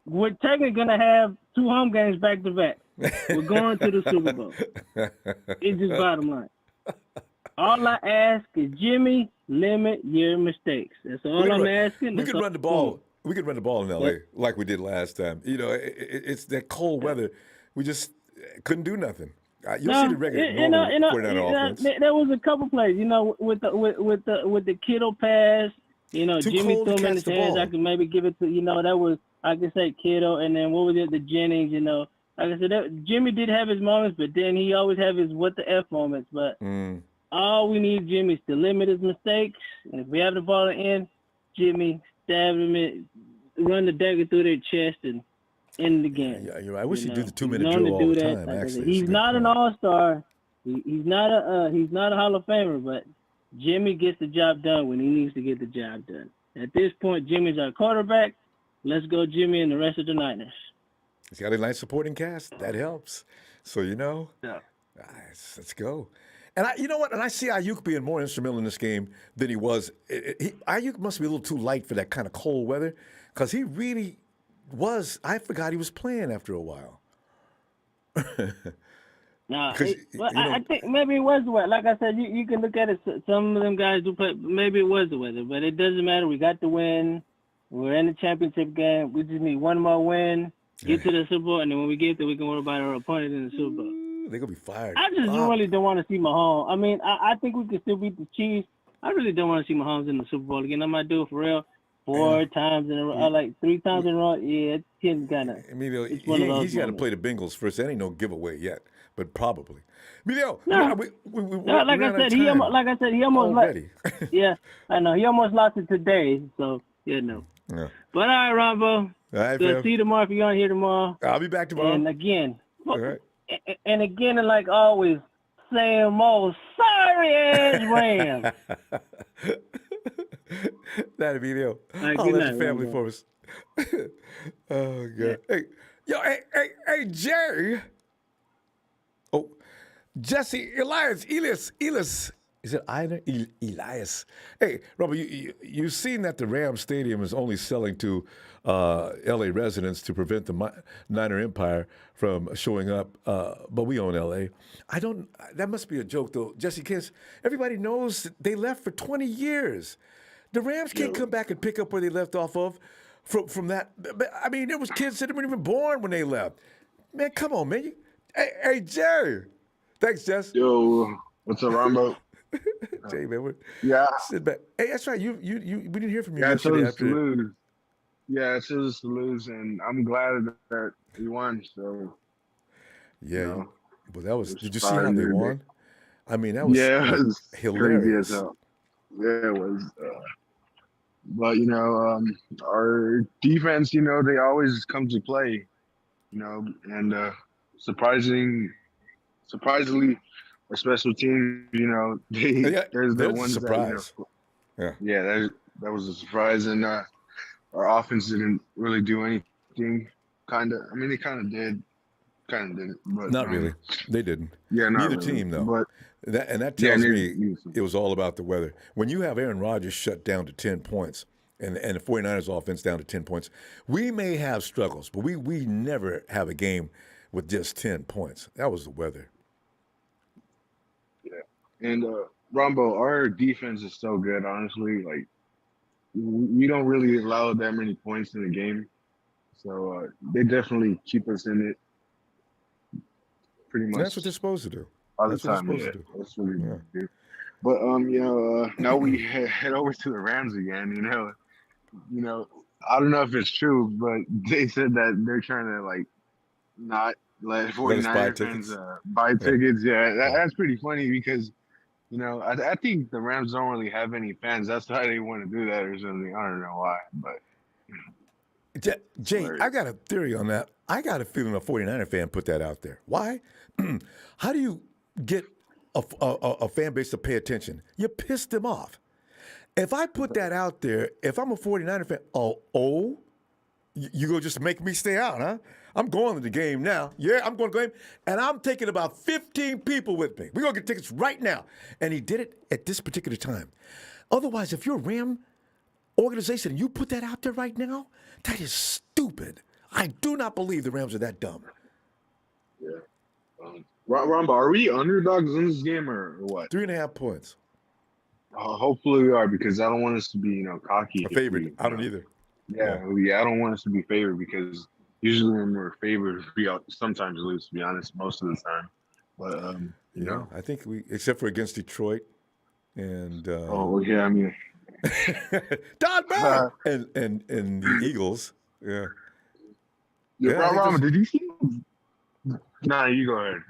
we're technically going to have 2 home games back to back. We're going to the Super Bowl. It's just bottom line. All I ask is, Jimmy, limit your mistakes. That's all I'm asking. We could run the ball. We could run the ball in L.A. like we did last time. You know, it's that cold weather. We just couldn't do nothing. You'll see the regular offense. There was a couple plays, with the Kittle pass. Jimmy threw him in his hands. I could maybe give it to that was, I could say Kittle, and then what was it, the Jennings. Like I said, Jimmy did have his moments, but then he always have his what the F moments. But all we need Jimmy is to limit his mistakes, and if we have the ball at the end, Jimmy stab him, run the dagger through their chest, and end the game. Yeah, you're right. I wish he'd do the 2-minute drill all the time. Actually, he's not an all-star. He's not a Hall of Famer, but Jimmy gets the job done when he needs to get the job done. At this point, Jimmy's our quarterback. Let's go, Jimmy, and the rest of the Niners. He's got a nice supporting cast. That helps. So let's go. And you know what? And I see Ayuk being more instrumental in this game than he was. Ayuk must be a little too light for that kind of cold weather, because he really was. I forgot he was playing after a while. I think maybe it was the weather. Like I said, you can look at it. Some of them guys do play. Maybe it was the weather, but it doesn't matter. We got the win. We're in the championship game. We just need one more win, get to the Super Bowl, and then when we get there, we can worry about our opponent in the Super Bowl. They're going to be fired. I just really don't want to see Mahomes. I mean, I think we can still beat the Chiefs. I really don't want to see Mahomes in the Super Bowl again. I might do it for real. 4 times in a row, like 3 times in a row. Yeah, it's getting kind of. I mean, It's one of those he's got to moments. play the Bengals first. That ain't no giveaway yet, but probably. Emilio, No. Like I said, he almost already. yeah, I know. He almost lost it today, so yeah, no. Yeah. But all right, Ronbo. All right, Good. fam. See you tomorrow if you're on here tomorrow. I'll be back tomorrow. And again, All right. and again, and like always, same old sorry ass Rams. That Emilio. right, I'll good let night, the family Ronbo. for us. Oh God. Hey, yo, hey, Jerry. Oh, Jesse, Elias. Is it Elias? Hey, Robert, you've seen that the Rams Stadium is only selling to L.A. residents to prevent the Niner Empire from showing up, but we own L.A. That must be a joke, though. Jesse Kiss, everybody knows they left for 20 years. The Rams can't come back and pick up where they left off of from that. I mean, there was kids that weren't even born when they left. Man, come on, man. Hey, Jerry. Thanks, Jess. Yo, what's up, Ronbo? Jay, man, Yeah. sit back. Hey, that's right. You we didn't hear from you Yeah, I yesterday chose us to after. lose. Yeah, I chose us to lose, and I'm glad that we won. So, Yeah, you know, but that was. it's Did you see how they fire. won? I mean, that was Yeah, it was hilarious. crazy as hell. Yeah, it was. But you know, our defense, you know, they always come to play. You know, and surprisingly, our special teams, you know, there's the there's a ones surprise. that, you know, that was a surprise, and our offense didn't really do anything. I mean, they kind of did, kind of didn't, but Not really. They didn't. Yeah, not Neither really. team, though. But that tells me neither. it was all about the weather. When you have Aaron Rodgers shut down to 10 points and the 49ers offense down to 10 points, we may have struggles, but we never have a game with just 10 points. That was the weather. Yeah. And Ronbo, our defense is so good, honestly. Like, we don't really allow that many points in the game. So they definitely keep us in it pretty much. That's what they're supposed to do. All the That's what time. they're supposed to do. That's what we do. But you know, now we head over to the Rams again. You know, I don't know if it's true, but they said that they're trying to like not let 49er fans buy tickets. Yeah, that's pretty funny because you know I think the Rams don't really have any fans. That's why they want to do that or something. I don't know why, but. Jay, I got a theory on that. I got a feeling a 49er fan put that out there. Why? How do you get a fan base to pay attention? You piss them off. If I put that out there, if I'm a 49er fan, you go just make me stay out, huh? I'm going to the game now. Yeah, I'm going to the game, and I'm taking about 15 people with me. We're going to get tickets right now. And he did it at this particular time. Otherwise, if you're a Ram organization and you put that out there right now, that is stupid. I do not believe the Rams are that dumb. Yeah. Ronbo, are we underdogs in this game or what? 3.5 points. Hopefully we are because I don't want us to be, you know, cocky. A favorite. I don't either. Yeah, I don't want us to be favored because usually when we're favored, we sometimes lose, to be honest, most of the time. But, you know. I think except for against Detroit and. I mean. Don Brown and the Eagles. Yeah. Ronbo, did you see? Nah, you go ahead.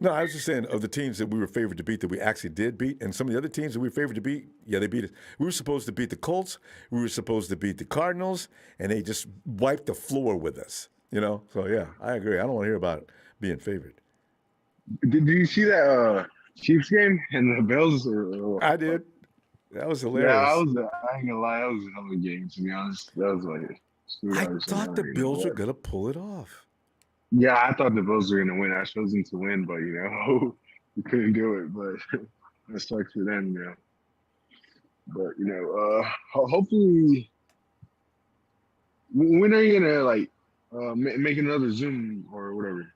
No, I was just saying of the teams that we were favored to beat that we actually did beat, and some of the other teams that we were favored to beat, they beat us. We were supposed to beat the Colts, we were supposed to beat the Cardinals, and they just wiped the floor with us. You know, so yeah, I agree. I don't want to hear about being favored. Did you see that Chiefs game and the Bills? I did. That was hilarious. Yeah, I ain't gonna lie, that was a hell of a game, to be honest. That was like. I thought the Bills were gonna pull it off. Yeah, I thought the Bills were gonna win. I chose them to win, but you know, we couldn't do it. But that sucks for them, you know. But you know, hopefully, when are you gonna like make another Zoom or whatever?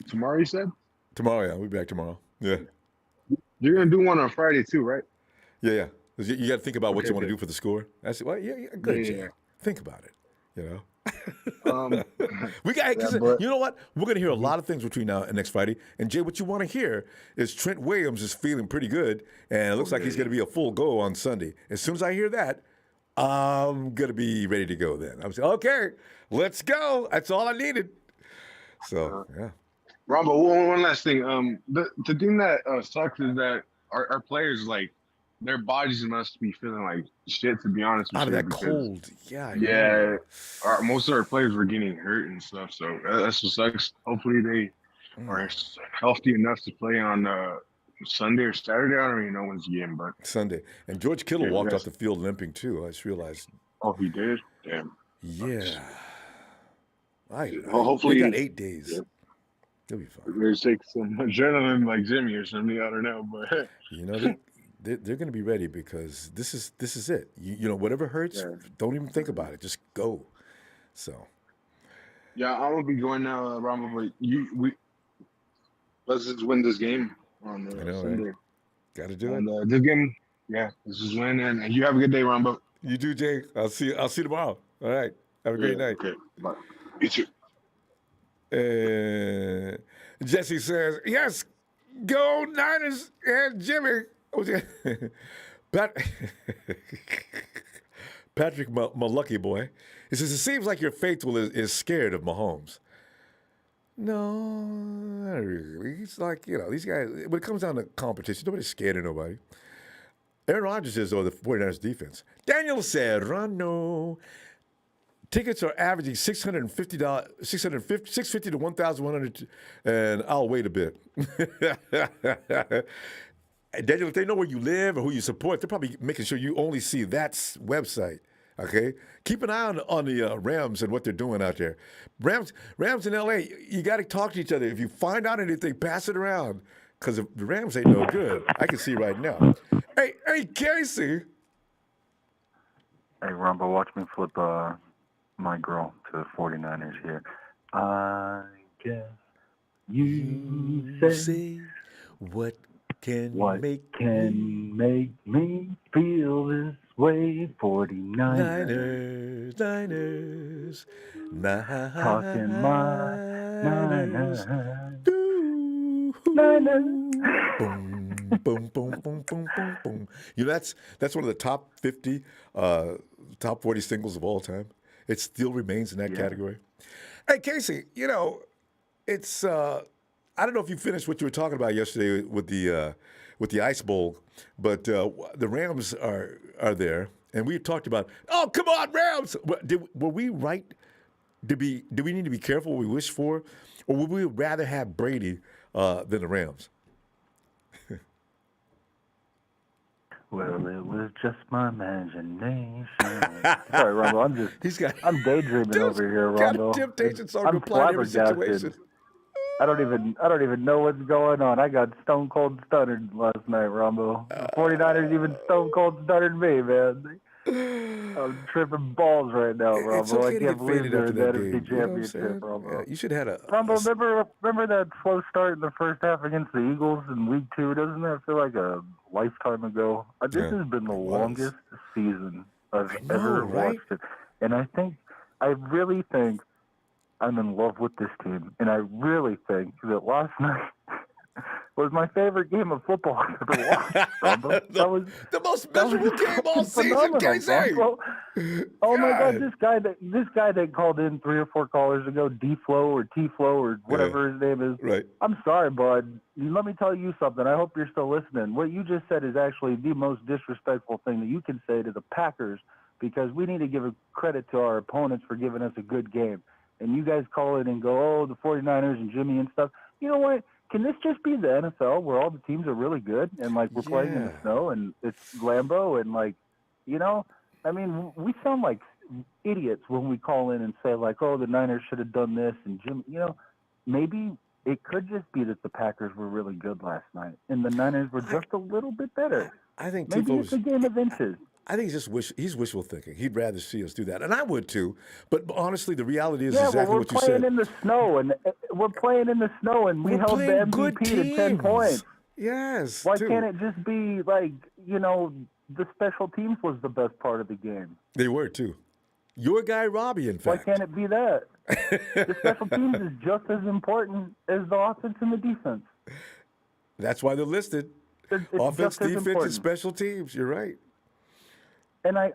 Tomorrow, you said? Tomorrow, yeah, we'll be back tomorrow. Yeah. You're gonna do one on Friday too, right? Yeah. You got to think about what you want to do for the score. That's good. Yeah. Think about it. You know. We got, Yeah, but you know what? We're going to hear a lot of things between now and next Friday. And Jay, what you want to hear is Trent Williams is feeling pretty good, and it looks like he's going to be a full go on Sunday. As soon as I hear that, I'm going to be ready to go then. I'm saying, okay, let's go. That's all I needed. So, yeah. Ronbo, one last thing. The thing that sucks is that our players, like, their bodies must be feeling like shit, to be honest with Out of you. that cold. Yeah. Yeah. Most of our players were getting hurt and stuff, so that's what sucks. Hopefully they are healthy enough to play on Sunday or Saturday. I don't even know when's the game, but Sunday. And George Kittle walked off the field limping, too. I just realized. Oh, he did? Damn. Yeah. Well, hopefully he got 8 days. Yeah. He'll be fine. There's like some adrenaline like Jimmy or something. I don't know, but you know they're going to be ready because this is it. You know, whatever hurts, don't even think about it. Just go. So. Yeah, I'm gonna be going now, Ronbo. But let's just win this game on Sunday. Right? Got to do it. And this game, let's just win. And you have a good day, Ronbo. You do, Jay. I'll see you tomorrow. All right. Have a great night. Okay. Bye. You too. Jesse says, yes, go Niners and Jimmy. Patrick, my lucky boy. He says, it seems like your faithful is scared of Mahomes. No, not really. He's like, these guys, when it comes down to competition, nobody's scared of nobody. Aaron Rodgers is, the 49ers defense. Daniel Serrano. Tickets are averaging $650 to $1,100, and I'll wait a bit. Daniel, if they know where you live or who you support, they're probably making sure you only see that website. Okay, keep an eye on the Rams and what they're doing out there. Rams in L.A. You got to talk to each other. If you find out anything, pass it around because the Rams ain't no good. I can see right now. Hey, Casey. Hey, Ronbo, watch me flip my girl to the 49ers here. I guess you say what can make me feel this way? 49ers. Talking my Niners. Boom, boom, boom, boom, boom, boom. That's one of the top 50, top 40 singles of all time. It still remains in that category. Hey, Casey, it's I don't know if you finished what you were talking about yesterday with the Ice Bowl, but the Rams are there, and we talked about. Oh, come on, Rams! Were we right? Do we need to be careful what we wish for, or would we rather have Brady than the Rams? Well, it was just my imagination. Sorry, Ronbo. I'm daydreaming over here, Ronbo. I'm flabbergasted. I don't even know what's going on. I got stone cold stuttered last night, Ronbo. The 49ers even stone cold stuttered me, man. I'm tripping balls right now, Ronbo. I can't believe they're in the NFC Championship, Ronbo. Yeah, you should have had Ronbo, remember that slow start in the first half against the Eagles in Week 2? Doesn't that feel like a lifetime ago? This has been the longest season I've ever watched it. And I really think I'm in love with this team. And I really think that last night was my favorite game of football I've ever watched. That was the most miserable game all season, Casey. Oh my God, this guy that called in 3 or 4 callers ago, D-Flow or T-Flow or whatever his name is. Right. I'm sorry, bud. Let me tell you something. I hope you're still listening. What you just said is actually the most disrespectful thing that you can say to the Packers, because we need to give a credit to our opponents for giving us a good game. And you guys call in and go, oh, the 49ers and Jimmy and stuff. You know what? Can this just be the NFL where all the teams are really good and, we're playing in the snow and it's Lambeau and, I mean, we sound like idiots when we call in and say, oh, the Niners should have done this and Jim, maybe it could just be that the Packers were really good last night and the Niners were just a little bit better. I think maybe it's a game of inches. I think he's wishful thinking. He'd rather see us do that, and I would too. But honestly, the reality is exactly what you said. We're playing in the snow, and we held the MVP to 10 points. Yes. Why can't it just be the special teams was the best part of the game? They were too. Your guy Robbie, in Why fact. can't it be that? The special teams is just as important as the offense and the defense. That's why they're listed. It's Offense, just as defense, important. and special teams. You're right. And I'm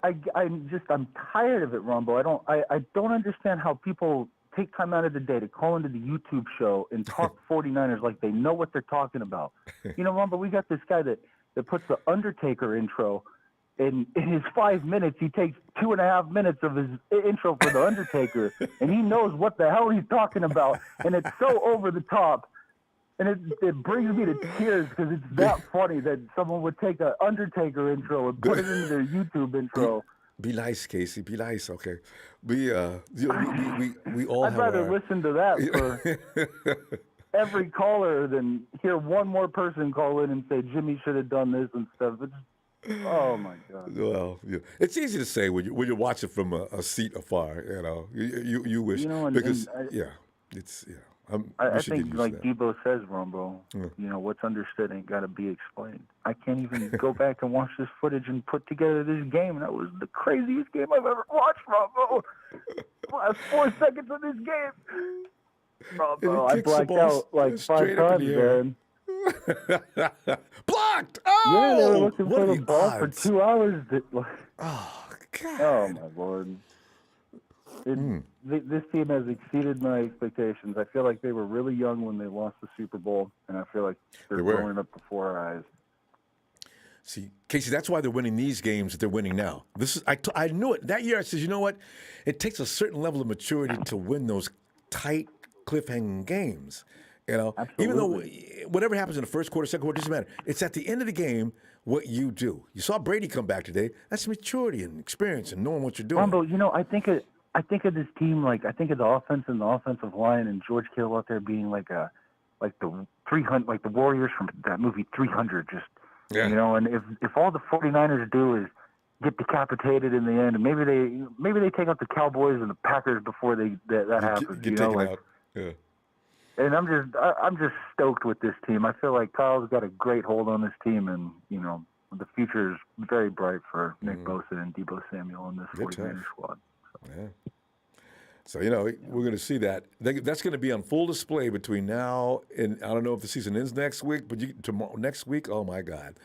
tired of it, Ronbo. I don't understand how people take time out of the day to call into the YouTube show and talk 49ers like they know what they're talking about. You know, Ronbo, we got this guy that puts the Undertaker intro. In his 5 minutes, he takes 2.5 minutes of his intro for the Undertaker, and he knows what the hell he's talking about, and it's so over the top, and it brings me to tears because it's that funny that someone would take an Undertaker intro and put it into their YouTube intro. Be nice, Casey. Be nice, okay? We all I'd have rather our... listen to that for every caller than hear one more person call in and say Jimmy should have done this and stuff. Oh my God! Well, yeah. It's easy to say when you watch it from a seat afar. You know, you wish because I think like Debo says, Ronbo, you know what's understood ain't got to be explained. I can't even go back and watch this footage and put together this game. That was the craziest game I've ever watched, Ronbo. Last 4 seconds of this game, Ronbo, I blacked out like 5 times, man. Blocked! Yeah, they were Oh! looking What for are the ball for odds? 2 hours. Oh, God. Oh, my Lord. This team has exceeded my expectations. I feel like they were really young when they lost the Super Bowl, and I feel like they're growing up before our eyes. See, Casey, that's why they're winning these games that they're winning now. I knew it. That year I said, you know what? It takes a certain level of maturity to win those tight, cliffhanging games. You know, Absolutely. even though whatever happens in the first quarter, second quarter, doesn't matter. It's at the end of the game what you do. You saw Brady come back today. That's maturity and experience and knowing what you're doing. Ronbo, you know, I think of this team like I think of the offense and the offensive line and George Kittle out there being like the 300, like the Warriors from that movie 300. Just you know, and if all the 49ers do is get decapitated in the end, and maybe they take out the Cowboys and the Packers before that happens. Get taken out. Yeah. And I'm just stoked with this team. I feel like Kyle's got a great hold on this team, and you know the future is very bright for Nick Bosa and Deebo Samuel in this 49ers squad. So. Yeah. So you know we're going to see that. That's going to be on full display between now and I don't know if the season ends next week, but next week, oh my God.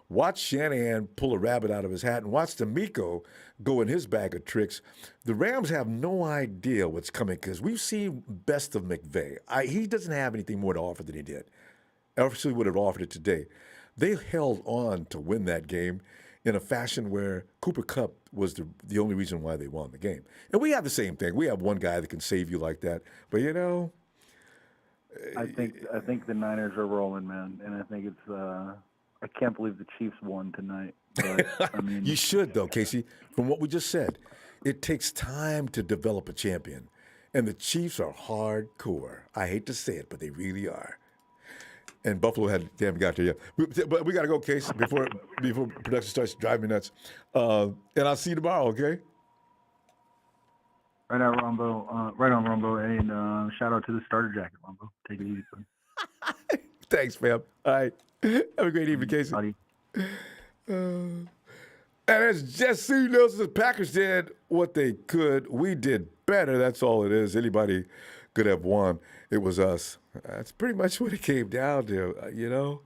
Watch Shanahan pull a rabbit out of his hat and watch D'Amico go in his bag of tricks. The Rams have no idea what's coming because we've seen best of McVay. He doesn't have anything more to offer than he did. Obviously would have offered it today. They held on to win that game in a fashion where Cooper Kupp was the only reason why they won the game. And we have the same thing. We have one guy that can save you like that. But, you know. I think the Niners are rolling, man. And I think it's I can't believe the Chiefs won tonight. But, I mean, you should, though, Casey. From what we just said, it takes time to develop a champion. And the Chiefs are hardcore. I hate to say it, but they really are. And Buffalo haven't got there yet. But we got to go, Casey, before production starts driving me nuts. And I'll see you tomorrow, okay? Right on, Ronbo. And shout out to the starter jacket, Ronbo. Take it easy, buddy. Thanks, fam. All right. Have a great evening, Casey. Buddy. And as Jesse knows, the Packers did what they could. We did better. That's all it is. Anybody could have won. It was us. That's pretty much what it came down to, you know.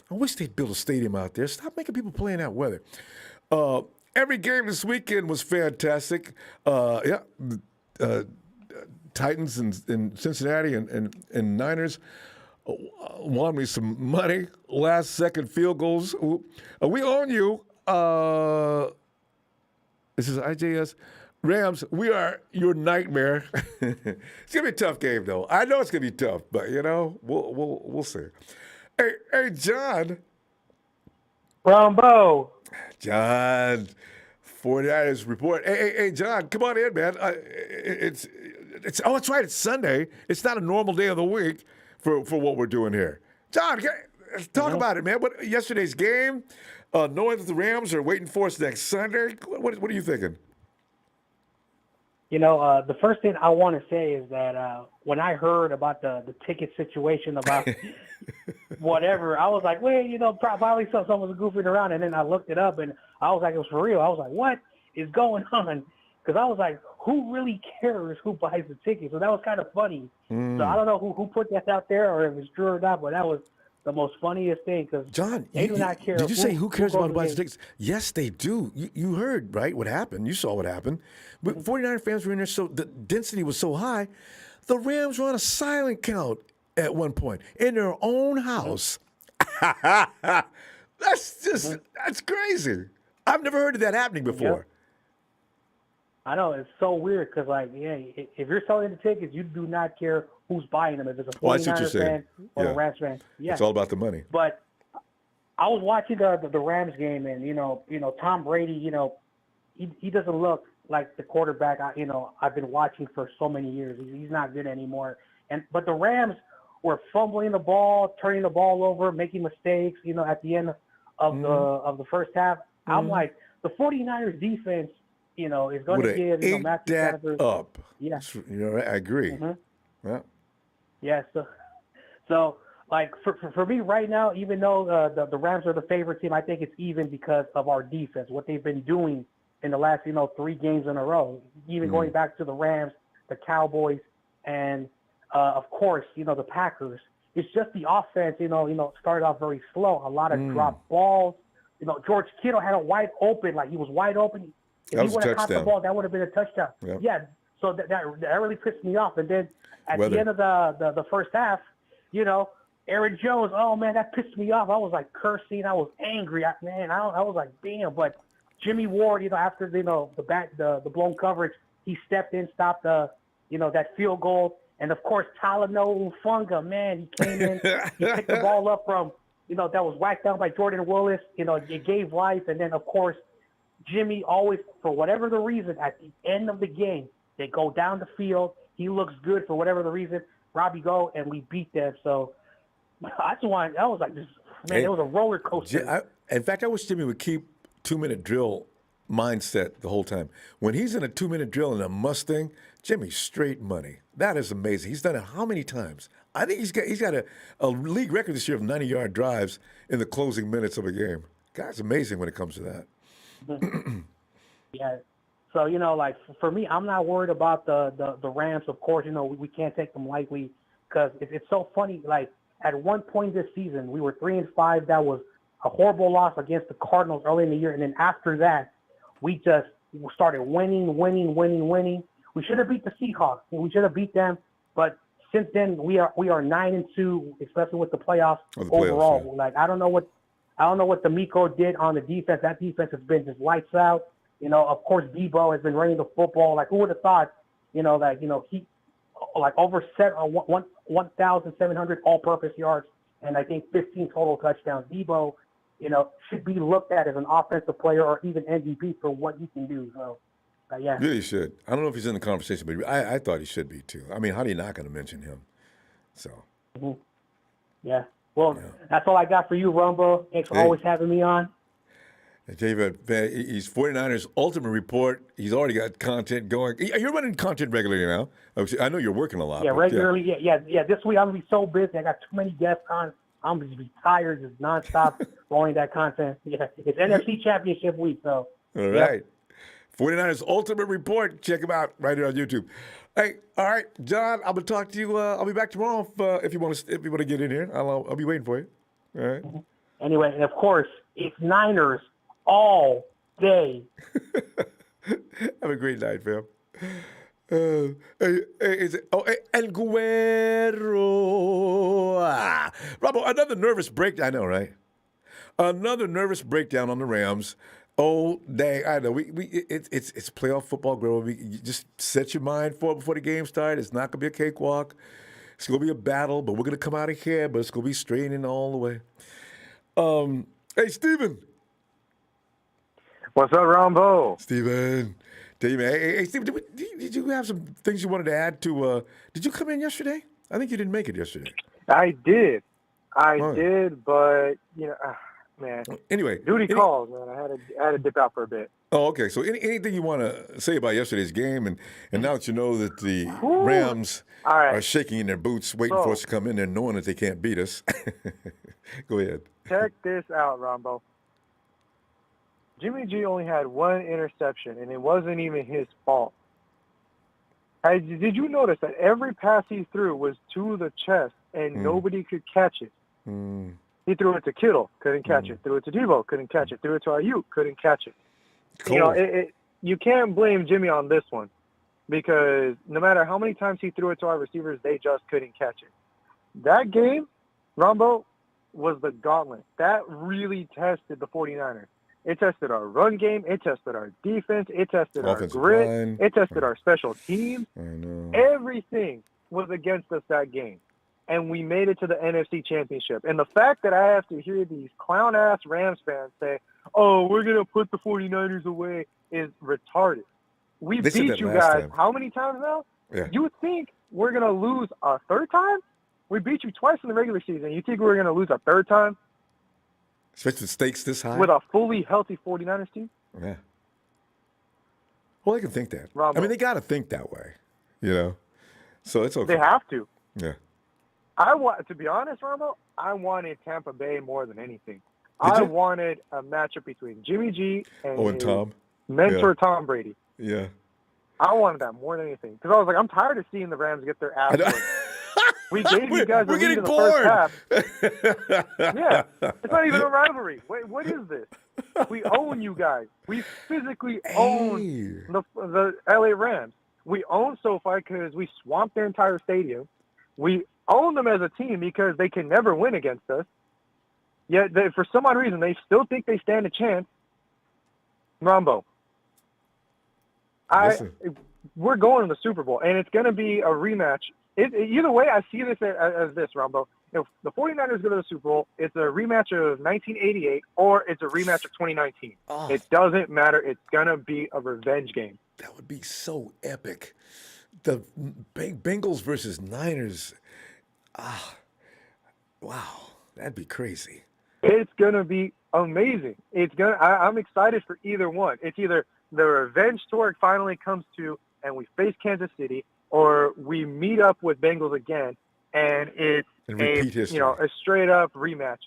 I wish they'd build a stadium out there. Stop making people play in that weather. Every game this weekend was fantastic. Titans and Cincinnati and Niners won me some money. Last-second field goals. We own you. This is IJS. Rams, we are your nightmare. It's gonna be a tough game, though. I know it's gonna be tough, but you know we'll see. Hey, John. Ronbo. John, 49ers report. Hey, John, come on in, man. It's that's right. It's Sunday. It's not a normal day of the week for what we're doing here. John, let's talk about it, man. What yesterday's game? Knowing that the Rams are waiting for us next Sunday. What are you thinking? You know, the first thing I want to say is that when I heard about the ticket situation, about whatever, I was like, well, you know, probably someone was goofing around. And then I looked it up, and I was like, it was for real. I was like, what is going on? Because I was like, who really cares who buys the ticket? So that was kind of funny. Mm. So I don't know who put that out there or if it's true or not, but that was the most funniest thing because John, they do not care. Did you say who cares goes about to who buys the the tickets? Yes, they do. You heard, right, what happened. You saw what happened. But 49er fans were in there, so the density was so high, the Rams were on a silent count at one point in their own house. That's crazy. I've never heard of that happening before. I know, it's so weird because, like, yeah, if you're selling the tickets, you do not care who's buying them. If it's a 49er fan or a Rams fan. Yeah. It's all about the money. But I was watching the Rams game, and, you know, Tom Brady, he doesn't look like the quarterback, I've been watching for so many years. He's not good anymore. But the Rams were fumbling the ball, turning the ball over, making mistakes, at the end of the first half. I'm like, the 49ers defense, is going to give, Matthew Stafford up. Yeah. I agree. Yeah. Yeah. So like for me right now, even though the Rams are the favorite team, I think it's even because of our defense, what they've been doing in the last, 3 games in a row, even going back to the Rams, the Cowboys, and of course, the Packers. It's just the offense, started off very slow. A lot of drop balls. George Kittle had it wide open, like he was wide open. If he would have caught the ball, that would have been a touchdown. Yep. Yeah. So that really pissed me off. And then at the end of the first half, Aaron Jones, oh man, that pissed me off. I was like cursing. I was angry. I was like, damn. But Jimmy Ward, after the blown coverage, he stepped in, stopped that field goal. And of course, Talanoa Hufanga, man, he came in, he picked the ball up from, that was whacked down by Jordan Willis. It gave life. And then of course, Jimmy always, for whatever the reason, at the end of the game, they go down the field. He looks good for whatever the reason. Robbie go, and we beat them. So I was like, it was a roller coaster. In fact, I wish Jimmy would keep 2-minute drill mindset the whole time. When he's in a 2-minute drill in a Mustang, Jimmy's straight money. That is amazing. He's done it how many times? I think he's got a league record this year of 90-yard drives in the closing minutes of a game. Guy's amazing when it comes to that. Yeah. So, like for me, I'm not worried about the Rams. Of course, we can't take them lightly because it's so funny. Like at one point this season, we were 3-5. That was a horrible loss against the Cardinals early in the year. And then after that, we just started winning. We should have beat the Seahawks. We should have beat them. But since then, we are 9-2, especially with the playoffs overall. Yeah. Like I don't know what D'Amico did on the defense. That defense has been just lights out. Of course, Debo has been running the football. Like, who would have thought, he, over 1,700 all-purpose yards and I think 15 total touchdowns. Debo, should be looked at as an offensive player or even MVP for what he can do. So, yeah. Really should. I don't know if he's in the conversation, but I thought he should be, too. I mean, how are you not going to mention him? So. Mm-hmm. Yeah. Well, that's all I got for you, Ronbo. Thanks for always having me on. David, he's 49ers Ultimate Report. He's already got content going. You're running content regularly now. I know you're working a lot. Yeah, regularly. Yeah. This week I'm going to be so busy. I got too many guests on. I'm going to be tired, just nonstop rolling that content. Yeah, it's NFC Championship week, so. All right. 49ers Ultimate Report. Check him out right here on YouTube. Hey, all right, John, I'm going to talk to you. I'll be back tomorrow if you want to get in here. I'll be waiting for you. All right. Anyway, and of course, it's Niners all day. Have a great night, fam. El Guerrero. Ronbo, another nervous breakdown. I know, right? Another nervous breakdown on the Rams. Oh, dang. I know. It's playoff football, girl. You just set your mind for it before the game starts. It's not going to be a cakewalk. It's going to be a battle, but we're going to come out of here, but it's going to be straining all the way. Hey, Steven. What's up, Ronbo? Steven. Tell you, man. Hey, Steven, did you have some things you wanted to add to did you come in yesterday? I think you didn't make it yesterday. I did. I did, but, man. Anyway. Duty calls, man. I had to dip out for a bit. Oh, okay. So anything you want to say about yesterday's game, and now that you know that the Rams are shaking in their boots, waiting for us to come in there, knowing that they can't beat us. Go ahead. Check this out, Ronbo. Jimmy G only had one interception, and it wasn't even his fault. Did you notice that every pass he threw was to the chest and nobody could catch it? He threw it to Kittle, couldn't catch it. Threw it to Devo, couldn't catch it. Threw it to Ayuk, couldn't catch it. Cool. You know, you can't blame Jimmy on this one because no matter how many times he threw it to our receivers, they just couldn't catch it. That game, Ronbo, was the gauntlet. That really tested the 49ers. It tested our run game. It tested our defense. It tested Offensive our grit. line. It tested our special teams. I know. Everything was against us that game. And we made it to the NFC Championship. And the fact that I have to hear these clown-ass Rams fans say, oh, we're going to put the 49ers away is retarded. We They said beat that you last guys time. how many times now? Yeah. You think we're going to lose a third time? We beat you twice in the regular season. You think we're going to lose a third time Especially the stakes this high. with a fully healthy 49ers team? Yeah. Well, they can think that. Ronbo. I mean, they got to think that way, you know? So it's okay. They have to. Yeah. To be honest, Ronbo, I wanted Tampa Bay more than anything. Did I you? wanted a matchup between Jimmy G and, Oh, and his Tom. mentor Yeah. Tom Brady. Yeah. I wanted that more than anything because I was like, I'm tired of seeing the Rams get their ass I know. whipped. We gave you guys a We're lead getting in the first bored. half. Yeah, it's not even a rivalry. Wait, what is this? We own you guys. We physically own Hey. the LA Rams. We own SoFi because we swamped their entire stadium. We own them as a team because they can never win against us. Yet, for some odd reason, they still think they stand a chance. Ronbo, Listen. we're going to the Super Bowl, and it's going to be a rematch. Either way, I see this as this, Ronbo. If the 49ers go to the Super Bowl, it's a rematch of 1988 or it's a rematch of 2019. Oh. It doesn't matter. It's going to be a revenge game. That would be so epic. The Bengals versus Niners. Wow. That'd be crazy. It's going to be amazing. I'm excited for either one. It's either the revenge tour finally comes to and we face Kansas City, or we meet up with Bengals again and it's And repeat history. a straight up rematch.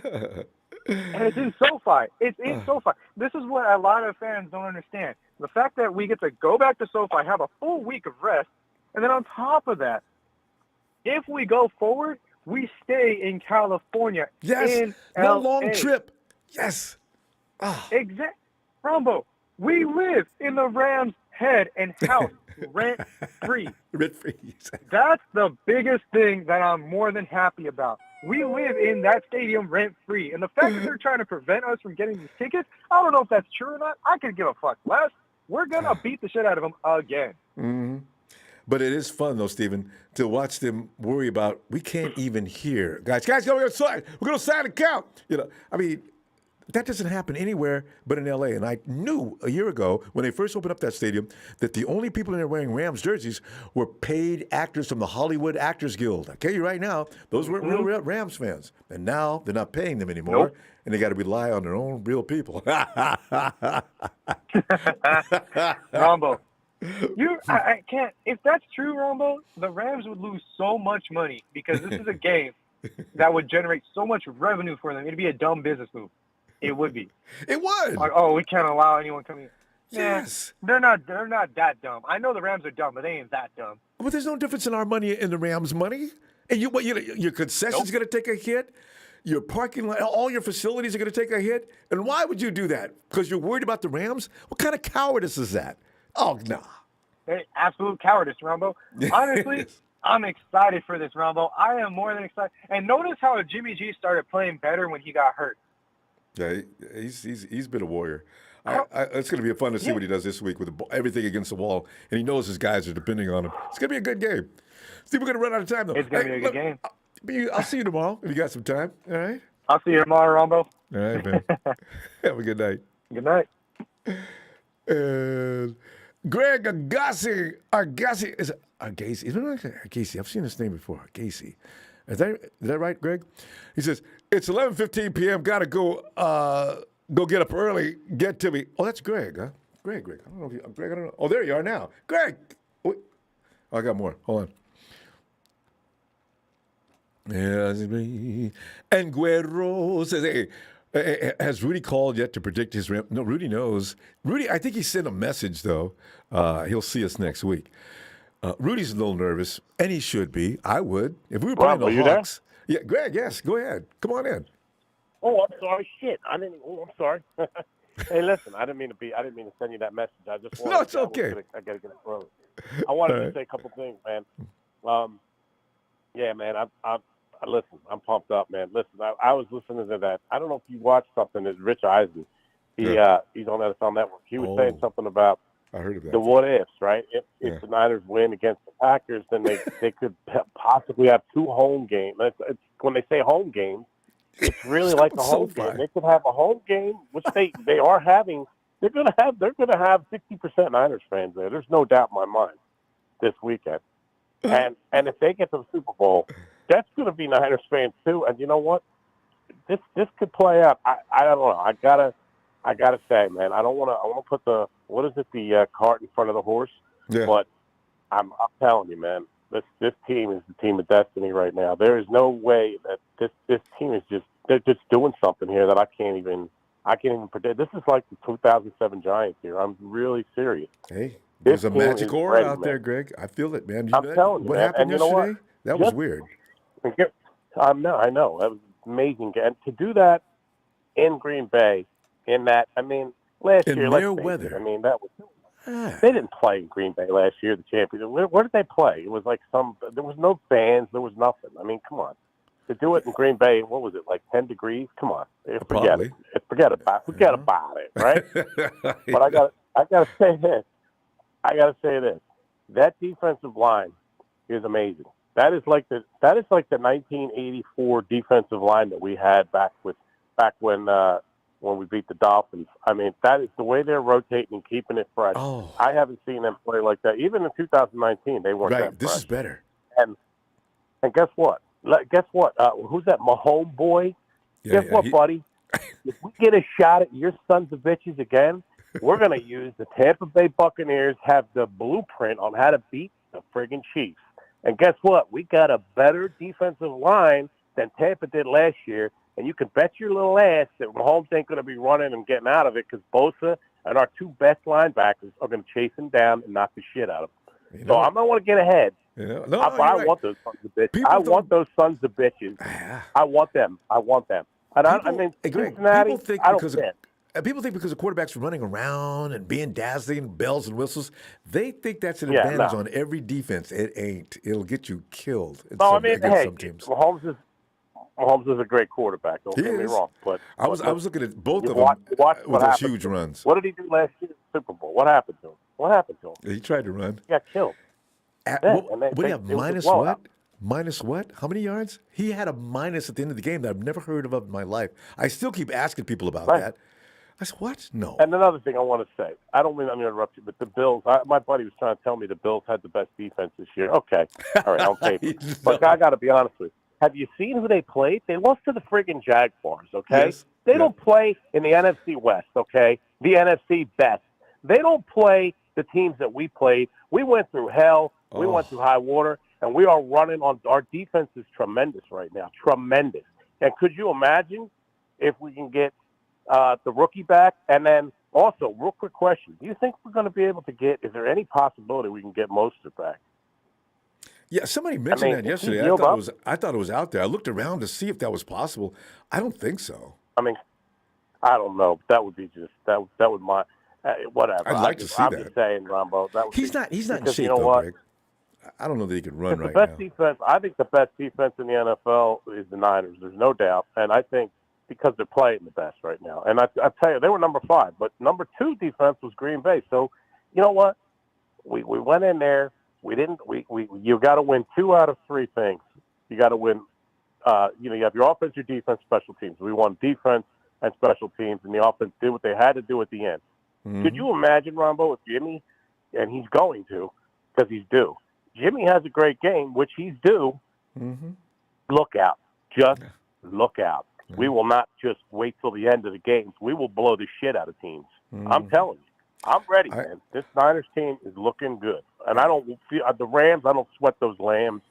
And it's in SoFi. It's in SoFi. This is what a lot of fans don't understand. The fact that we get to go back to SoFi, have a full week of rest, and then on top of that, if we go forward, we stay in California. Yes. In No LA. long trip. Yes. Exactly. Rambo, we live in the Rams' head and house rent-free. Rent-free. That's the biggest thing that I'm more than happy about. We live in that stadium rent-free. And the fact that they're trying to prevent us from getting these tickets, I don't know if that's true or not. I could give a fuck less. We're going to beat the shit out of them again. Mm-hmm. But it is fun, though, Stephen, to watch them worry about, we can't even hear. Guys, go outside. We're going to sign and count. You know, I mean, that doesn't happen anywhere but in L.A. And I knew a year ago when they first opened up that stadium that the only people in there wearing Rams jerseys were paid actors from the Hollywood Actors Guild. I tell you right now, those weren't real Rams fans. And now they're not paying them anymore. Nope. And they got to rely on their own real people. Rambo, I can't. If that's true, Rambo, the Rams would lose so much money because this is a game that would generate so much revenue for them. It'd be a dumb business move. It would be. It would. Like, oh, we can't allow anyone coming. Yes. They're not that dumb. I know the Rams are dumb, but they ain't that dumb. But there's no difference in our money and the Rams' money. And your concession's going to take a hit. Your parking lot, all your facilities are going to take a hit. And why would you do that? Because you're worried about the Rams? What kind of cowardice is that? Oh, nah. Hey, absolute cowardice, Ronbo. Honestly, Yes. I'm excited for this, Ronbo. I am more than excited. And notice how Jimmy G started playing better when he got hurt. Yeah, he's been a warrior. It's going to be fun to see what he does this week with everything against the wall. And he knows his guys are depending on him. It's going to be a good game. Steve, we're going to run out of time, though. It's going to be a good game. I'll see you tomorrow if you got some time. All right? I'll see you tomorrow, Ronbo. All right, man. Have a good night. Good night. And Greg Agassi is Agassi. Isn't it Agassi? I've seen this name before. Agassi. Is that right, Greg? He says, it's 11:15 p.m. Got to go get up early. Get to me. Oh, that's Greg, huh? Greg. I don't know if you, Greg, I don't know. Oh, there you are now. Greg. Wait. Oh, I got more. Hold on. And Guerrero says, hey, has Rudy called yet to predict his ramp? No, Rudy knows. Rudy, I think he sent a message, though. He'll see us next week. Rudy's a little nervous, and he should be. I would. If we were playing Rob, the are you there? Hawks. Yeah, Greg, yes, go ahead. Come on in. Oh, I'm sorry. Shit, I didn't. Oh, I'm sorry. Hey, listen, I didn't mean to send you that message. I just wanted. No, it's okay. I gotta get it early. I wanted All to right. say a couple things, man. Yeah, man. I listen. I'm pumped up, man. Listen, I was listening to that. I don't know if you watched something. It's Rich Eisen. He's on NFL Network. He was saying something about I heard of that. the what ifs, right? If the Niners win against the Packers, then they could possibly have 2 home games. It's when they say home games, it's really like a home game. They could have a home game, which they are having. They're gonna have 60% Niners fans there. There's no doubt in my mind this weekend. And if they get to the Super Bowl, that's gonna be Niners fans too. And you know what? This could play out. I don't know. I gotta say, man, I want to put the cart in front of the horse. Yeah. But I'm telling you, man, this team is the team of destiny right now. There is no way that this team is they're just doing something here that I can't even predict. This is like the 2007 Giants here. I'm really serious. Hey, there's a magic aura ready, out man. there, Greg. I feel it, man. I'm telling you, what man. happened And you know yesterday? what? That was weird. I know. That was amazing. And to do that in Green Bay, last In year, their let's face weather. it, that was. They didn't play in Green Bay last year, the championship. Where did they play? It was like there was no fans. There was nothing. I mean, come on. To do it in Green Bay, what was it, like 10 degrees? Come on. Forget it. Forget about it, right? But I gotta say this. That defensive line is amazing. That is like the 1984 defensive line that we had back when we beat the Dolphins. I mean, that is the way they're rotating and keeping it fresh. Oh. I haven't seen them play like that. Even in 2019, they weren't that Right. This fresh. is better. And guess what? Who's that Mahomes boy? Yeah, Guess what, buddy? If we get a shot at your sons of bitches again, we're going to use the Tampa Bay Buccaneers, have the blueprint on how to beat the friggin' Chiefs. And guess what? We got a better defensive line than Tampa did last year. And you can bet your little ass that Mahomes ain't going to be running and getting out of it because Bosa and our 2 best linebackers are going to chase him down and knock the shit out of him. So I don't want to get ahead. Yeah. But I want those sons of bitches. I want those sons of bitches. I want them. And Hey, Greg, Cincinnati, people think I don't because care. people think because the quarterback's running around and being dazzling, bells and whistles, they think that's an Yeah, advantage no. on every defense. It ain't. It'll get you killed Hey, against some teams. Mahomes is a great quarterback. Don't get me wrong. But I was looking at both you of them watch with what those happened huge to him. runs. What did he do last year in the Super Bowl? What happened to him? He tried to run. He got killed. What do you have, it was a minus blowout. what? Minus what? How many yards? He had a minus at the end of the game that I've never heard of in my life. I still keep asking people about Right. that. I said, what? No. And another thing I want to say, I don't mean I'm going to interrupt you, but the Bills, my buddy was trying to tell me the Bills had the best defense this year. Okay. All right, on paper. But I got to be honest with you. Have you seen who they played? They lost to the friggin' Jaguars, okay? Yes. They don't play in the NFC West, okay? The NFC best. They don't play the teams that we played. We went through hell. We went through high water, and we are running on – our defense is tremendous right now, tremendous. And could you imagine if we can get the rookie back? And then also, real quick question, do you think we're going to be able to get – is there any possibility we can get Mostert back? Yeah, somebody mentioned that yesterday. I thought it was out there. I looked around to see if that was possible. I don't think so. I mean, I don't know. That would be just that would my whatever. I'd like to see I'm that. just saying, Ronbo. That would He's not in because shape, you know though, what? Greg. I don't know that he could run It's right the best now. defense. I think the best defense in the NFL is the Niners. There's no doubt, and I think because they're playing the best right now. And I tell you, they were number 5, but number 2 defense was Green Bay. So, you know what? We went in there. We didn't. You got to win 2 out of 3 things. You got to win. You have your offense, your defense, special teams. We won defense and special teams, and the offense did what they had to do at the end. Mm-hmm. Could you imagine, Ronbo, if Jimmy, and he's going to, because he's due. Jimmy has a great game, which he's due. Mm-hmm. Look out. Just look out. Mm-hmm. We will not just wait till the end of the games. We will blow the shit out of teams. Mm-hmm. I'm telling you. I'm ready, man. This Niners team is looking good. And I don't feel the Rams, I don't sweat those lambs.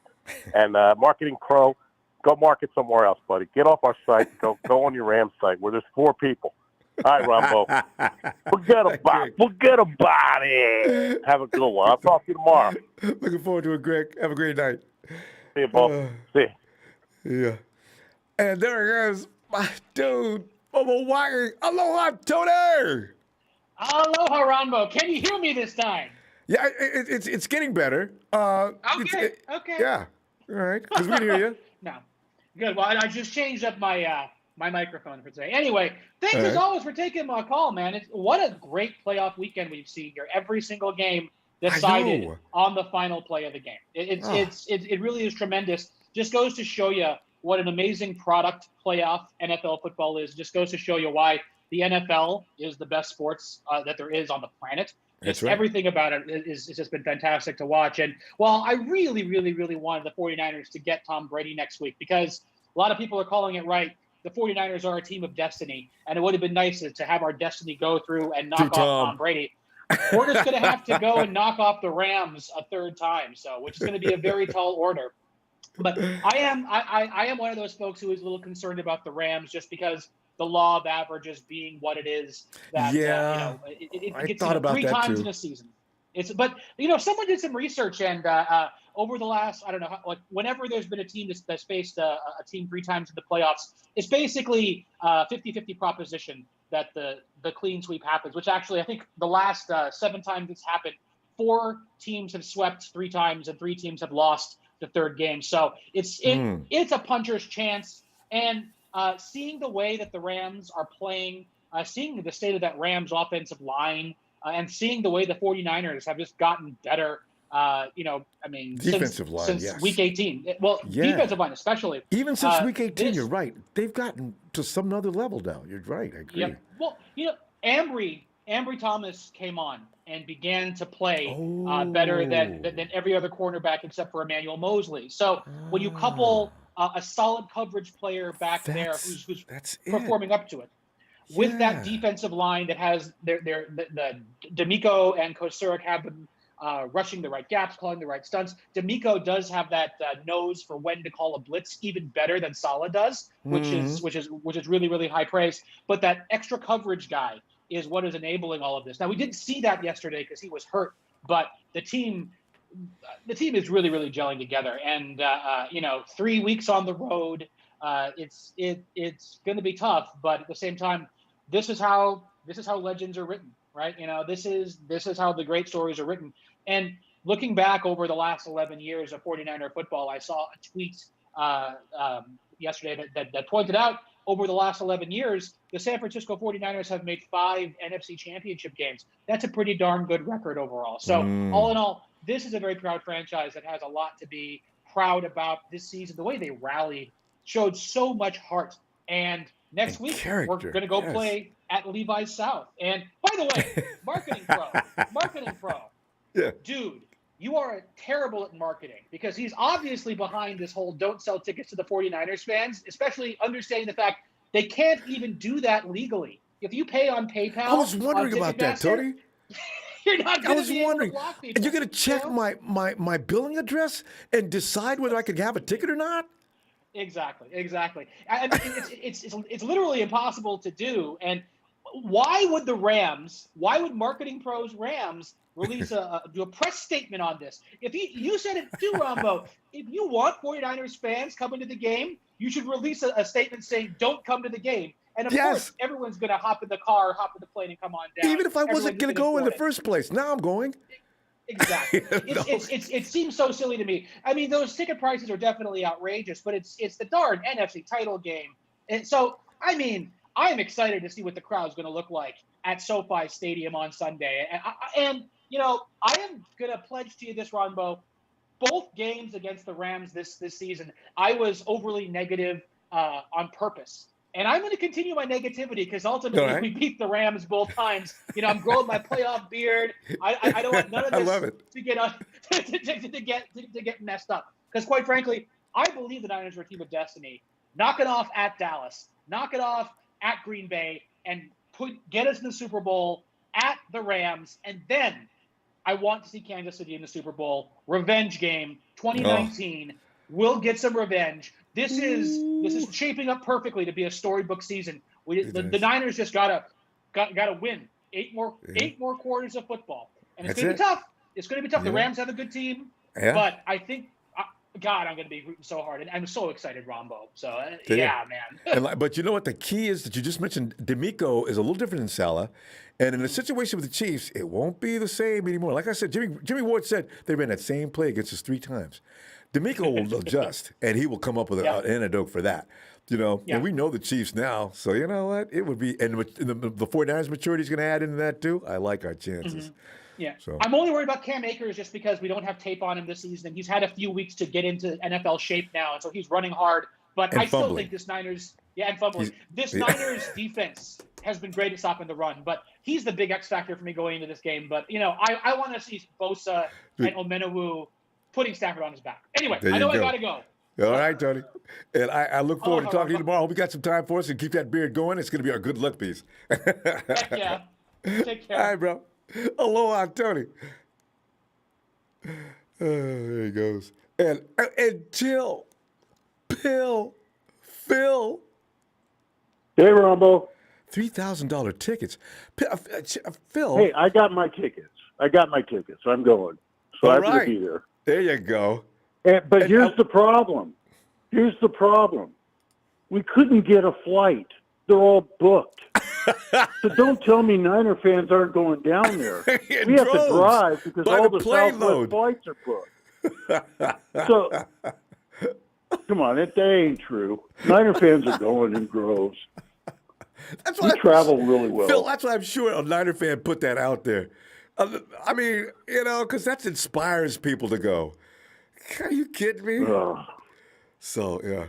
And Marketing Pro, go market somewhere else, buddy. Get off our site. Go on your Rams site where there's 4 people. All right, Ronbo. Forget about it. Have a good one. I'll talk to you tomorrow. Looking forward to it, Greg. Have a great night. See you, Bo. See you. Yeah. And there he is, my dude from Hawaii. Aloha, Tony. Aloha, Ronbo. Can you hear me this time? Yeah, it's getting better. Okay. Yeah. All right. Because we can hear you. No. Good. Well, I just changed up my my microphone for today. Anyway, thanks as always for taking my call, man. What a great playoff weekend we've seen here. Every single game decided on the final play of the game. It really is tremendous. Just goes to show you what an amazing product playoff NFL football is. Just goes to show you why the NFL is the best sports that there is on the planet. That's right. Everything about it is just been fantastic to watch. And while I really, really, really wanted the 49ers to get Tom Brady next week, because a lot of people are calling it right, the 49ers are a team of destiny, and it would have been nice to have our destiny go through and knock off Tom Brady. We're just going to have to go and knock off the Rams a third time, which is going to be a very tall order. But I am one of those folks who is a little concerned about the Rams just because the law of averages being what it is. That it gets three times in a season. But someone did some research, and over the last, I don't know, like whenever there's been a team that's faced a team three times in the playoffs, it's basically 50-50 proposition that the clean sweep happens, which actually I think the last 7 times it's happened, 4 teams have swept 3 times and 3 teams have lost the third game. So it's a puncher's chance. And seeing the way that the Rams are playing, seeing the state of that Rams offensive line, and seeing the way the 49ers have just gotten better, defensive line, since week 18. Defensive line especially. Even since week 18, you're right. They've gotten to some other level now. You're right. I agree. Yep. Well, Ambry Thomas came on and began to play better than every other cornerback except for Emmanuel Mosley. So when you couple a solid coverage player back there who's performing up to it, with that defensive line that has the D'Amico and Kosurik have been rushing the right gaps, calling the right stunts. D'Amico does have that nose for when to call a blitz even better than Saleh does, which is really, really high praise. But that extra coverage guy is what is enabling all of this. Now we didn't see that yesterday because he was hurt, but the team is really, really gelling together. And 3 weeks on the road, it's going to be tough, but at the same time, this is how legends are written, right? This is how the great stories are written. And looking back over the last 11 years of 49er football, I saw a tweet yesterday that pointed out over the last 11 years, the San Francisco 49ers have made 5 NFC championship games. That's a pretty darn good record overall. So all in all, this is a very proud franchise that has a lot to be proud about this season. The way they rallied showed so much heart. And next week, we're going to go play at Levi's South. And by the way, marketing pro, dude, you are terrible at marketing because he's obviously behind this whole don't sell tickets to the 49ers fans, especially understanding the fact they can't even do that legally. If you pay on PayPal, I was wondering about that, Tony. You're not going to be able to block people. And you're going to check my billing address and decide whether I can have a ticket or not? Exactly. I mean, it's literally impossible to do. And why would Marketing Pro's Rams release do a press statement on this? If you said it too, Ronbo, if you want 49ers fans coming to the game, you should release a statement saying don't come to the game. And of course, everyone's going to hop in the car, hop in the plane, and come on down. Even if I wasn't going to go in the first place, now I'm going. Exactly. It seems so silly to me. I mean, those ticket prices are definitely outrageous, but it's the darn NFC title game. And so, I mean, I'm excited to see what the crowd's going to look like at SoFi Stadium on Sunday. And I am going to pledge to you this, Ronbo. Both games against the Rams this season, I was overly negative on purpose. And I'm going to continue my negativity because ultimately we beat the Rams both times. I'm growing my playoff beard. I don't want none of this to get messed up. Because quite frankly, I believe the Niners are a team of destiny. Knock it off at Dallas. Knock it off at Green Bay, and get us in the Super Bowl at the Rams, and then I want to see Kansas City in the Super Bowl. Revenge game, 2019. We'll get some revenge. This is shaping up perfectly to be a storybook season. The Niners just gotta got to win 8 more quarters of football, and it's That's going to it. be tough. It's going to be tough. The Yeah. Rams have a good team, Yeah. but I think, God, I'm going to be rooting so hard, and I'm so excited, Ronbo. So yeah, man. But you know what? The key is that you just mentioned. D'Amico is a little different than Salah, and in a situation with the Chiefs, it won't be the same anymore. Like I said, Jimmy Ward said they ran that same play against us 3 times. D'Amico will adjust, and he will come up with an antidote for that. You know, and we know the Chiefs now, so you know what? It would be, and the 49ers maturity is going to add into that too. I like our chances. Yeah. So. I'm only worried about Cam Akers just because we don't have tape on him this season. He's had a few weeks to get into NFL shape now, and so he's running hard. But And I still fumbling. think this Niners, and fumbling. This Niners defense has been great at stopping the run, but he's the big X factor for me going into this game. But you know, I want to see Bosa and Omenawu putting Stafford on his back. Anyway, There I know you I go. gotta go. All right, Tony. And I look forward to talking to you tomorrow. Hope you got some time for us and keep that beard going. It's going to be our good luck piece. Heck yeah. Take care. All right, bro. Aloha, Tony. There he goes. And Phil. Hey, Ronbo. $3,000 tickets. Phil. Hey, I got my tickets. I'm going. So I'm going to be there. There you go. But here's the problem. We couldn't get a flight. They're all booked. So don't tell me Niner fans aren't going down there. We have to drive because all the Southwest flights are booked. So, come on, that ain't true. Niner fans are going in droves. We travel really well. Phil, that's why I'm sure a Niner fan put that out there. I mean, you know, because that inspires people to go. Are you kidding me? So, yeah.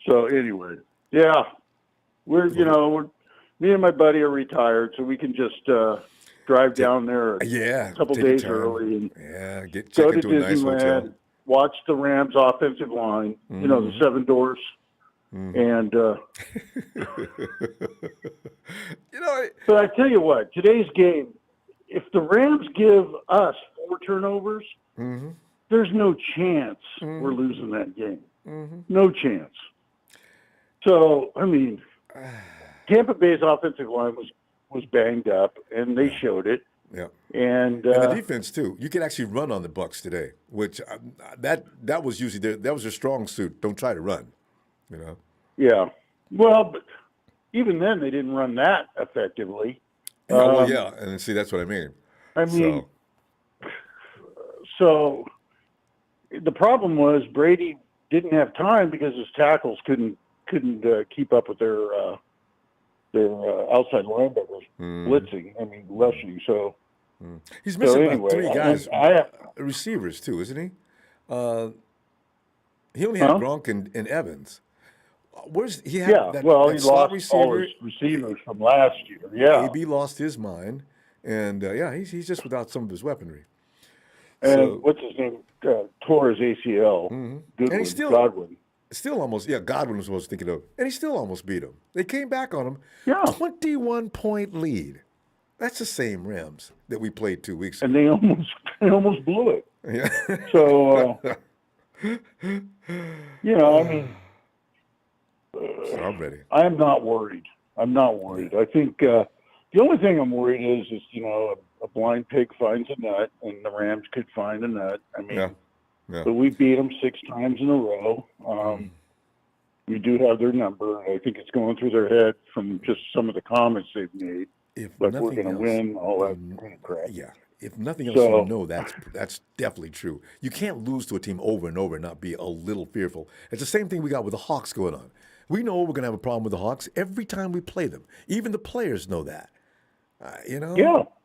So, anyway, yeah. Me and my buddy are retired, so we can just drive down there a couple days early and go to Disneyland, watch the Rams offensive line, the 7 doors. And, but I tell you what, today's game, if the Rams give us 4 turnovers, there's no chance we're losing that game. No chance. So, I mean, Tampa Bay's offensive line was banged up, and they showed it. Yeah, and the defense too. You can actually run on the Bucs today, which that was usually that was their strong suit. Don't try to run, you know. Yeah, well, but even then they didn't run that effectively. And see that's what I mean. So the problem was Brady didn't have time because his tackles couldn't keep up with their outside linebackers blitzing. I mean, rushing. So he's missing about 3 guys, receivers too, isn't he? He only had Gronk and Evans. Where's he? Had that he slot lost receiver. all his receivers from last year. Yeah, AB lost his mind, and he's just without some of his weaponry. And what's his name? Tore his ACL. And Goodwin, he's still Godwin. Still almost, Godwin was supposed to thinking of, and he still almost beat him. They came back on him. 21-point lead. That's the same Rams that we played 2 weeks ago. And they almost blew it. Yeah. So, I mean, so I'm ready. I am not worried. I think the only thing I'm worried is a blind pig finds a nut, and the Rams could find a nut. I mean, but we beat them 6 times in a row. We do have their number. I think it's going through their head from just some of the comments they've made. But we're going to win all that crap. Yeah. If nothing else, you know that's definitely true. You can't lose to a team over and over and not be a little fearful. It's the same thing we got with the Hawks going on. We know we're going to have a problem with the Hawks every time we play them. Even the players know that. Yeah. Even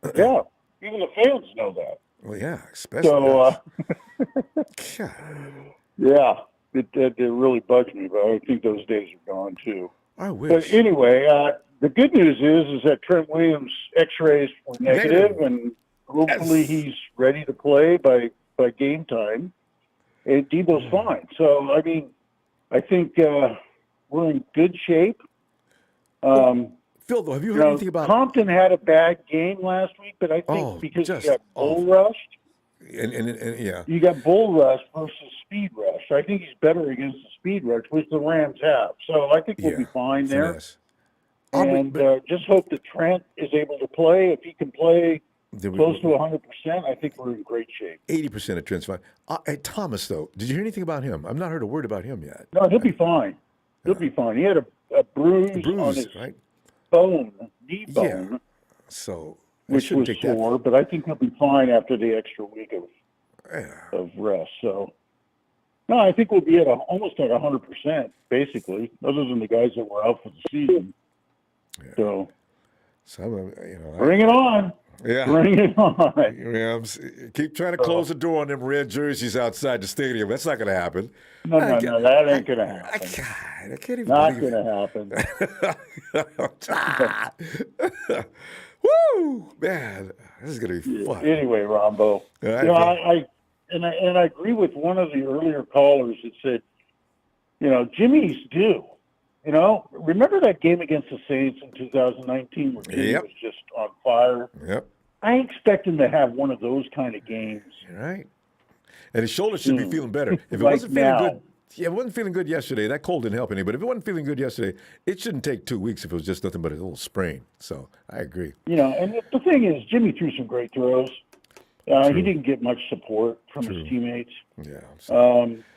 the fans know that. Well, yeah, especially. So, it really bugs me, but I think those days are gone too. I wish. But anyway, the good news is that Trent Williams' X-rays were negative, and hopefully he's ready to play by game time. And Debo's fine. So, I mean, I think we're in good shape. Phil, though, have you heard anything about Compton had a bad game last week, but I think because he got bull rushed. And you got bull rush versus speed rush. I think he's better against the speed rush, which the Rams have. So I think we'll be fine there. And just hope that Trent is able to play. If he can play close to 100%, I think we're in great shape. 80% of Trent's fine. Hey, Thomas, though, did you hear anything about him? I've not heard a word about him yet. No, he'll be fine. He'll be fine. He had a bruise on his bone, knee bone. Yeah. So, which was sore, but I think he'll be fine after the extra week of rest. So, no, I think we'll be at almost at 100%, basically, other than the guys that were out for the season. Yeah. So, bring it on. Yeah. Bring it on. Rams, keep trying to close the door on them red jerseys outside the stadium. That's not going to happen. No, that ain't going to happen. I can't even not believe going to happen. Woo! Man, this is going to be fun. Anyway, Ronbo, I agree with one of the earlier callers that said, Jimmy's due. Remember that game against the Saints in 2019 where Jimmy was just on fire? Yep. I expect him to have one of those kind of games. Right. And his shoulder should be feeling better. If it wasn't feeling good, it wasn't feeling good yesterday. That cold didn't help any. But if it wasn't feeling good yesterday, it shouldn't take 2 weeks if it was just nothing but a little sprain. So I agree. And the thing is, Jimmy threw some great throws. He didn't get much support from his teammates. Yeah.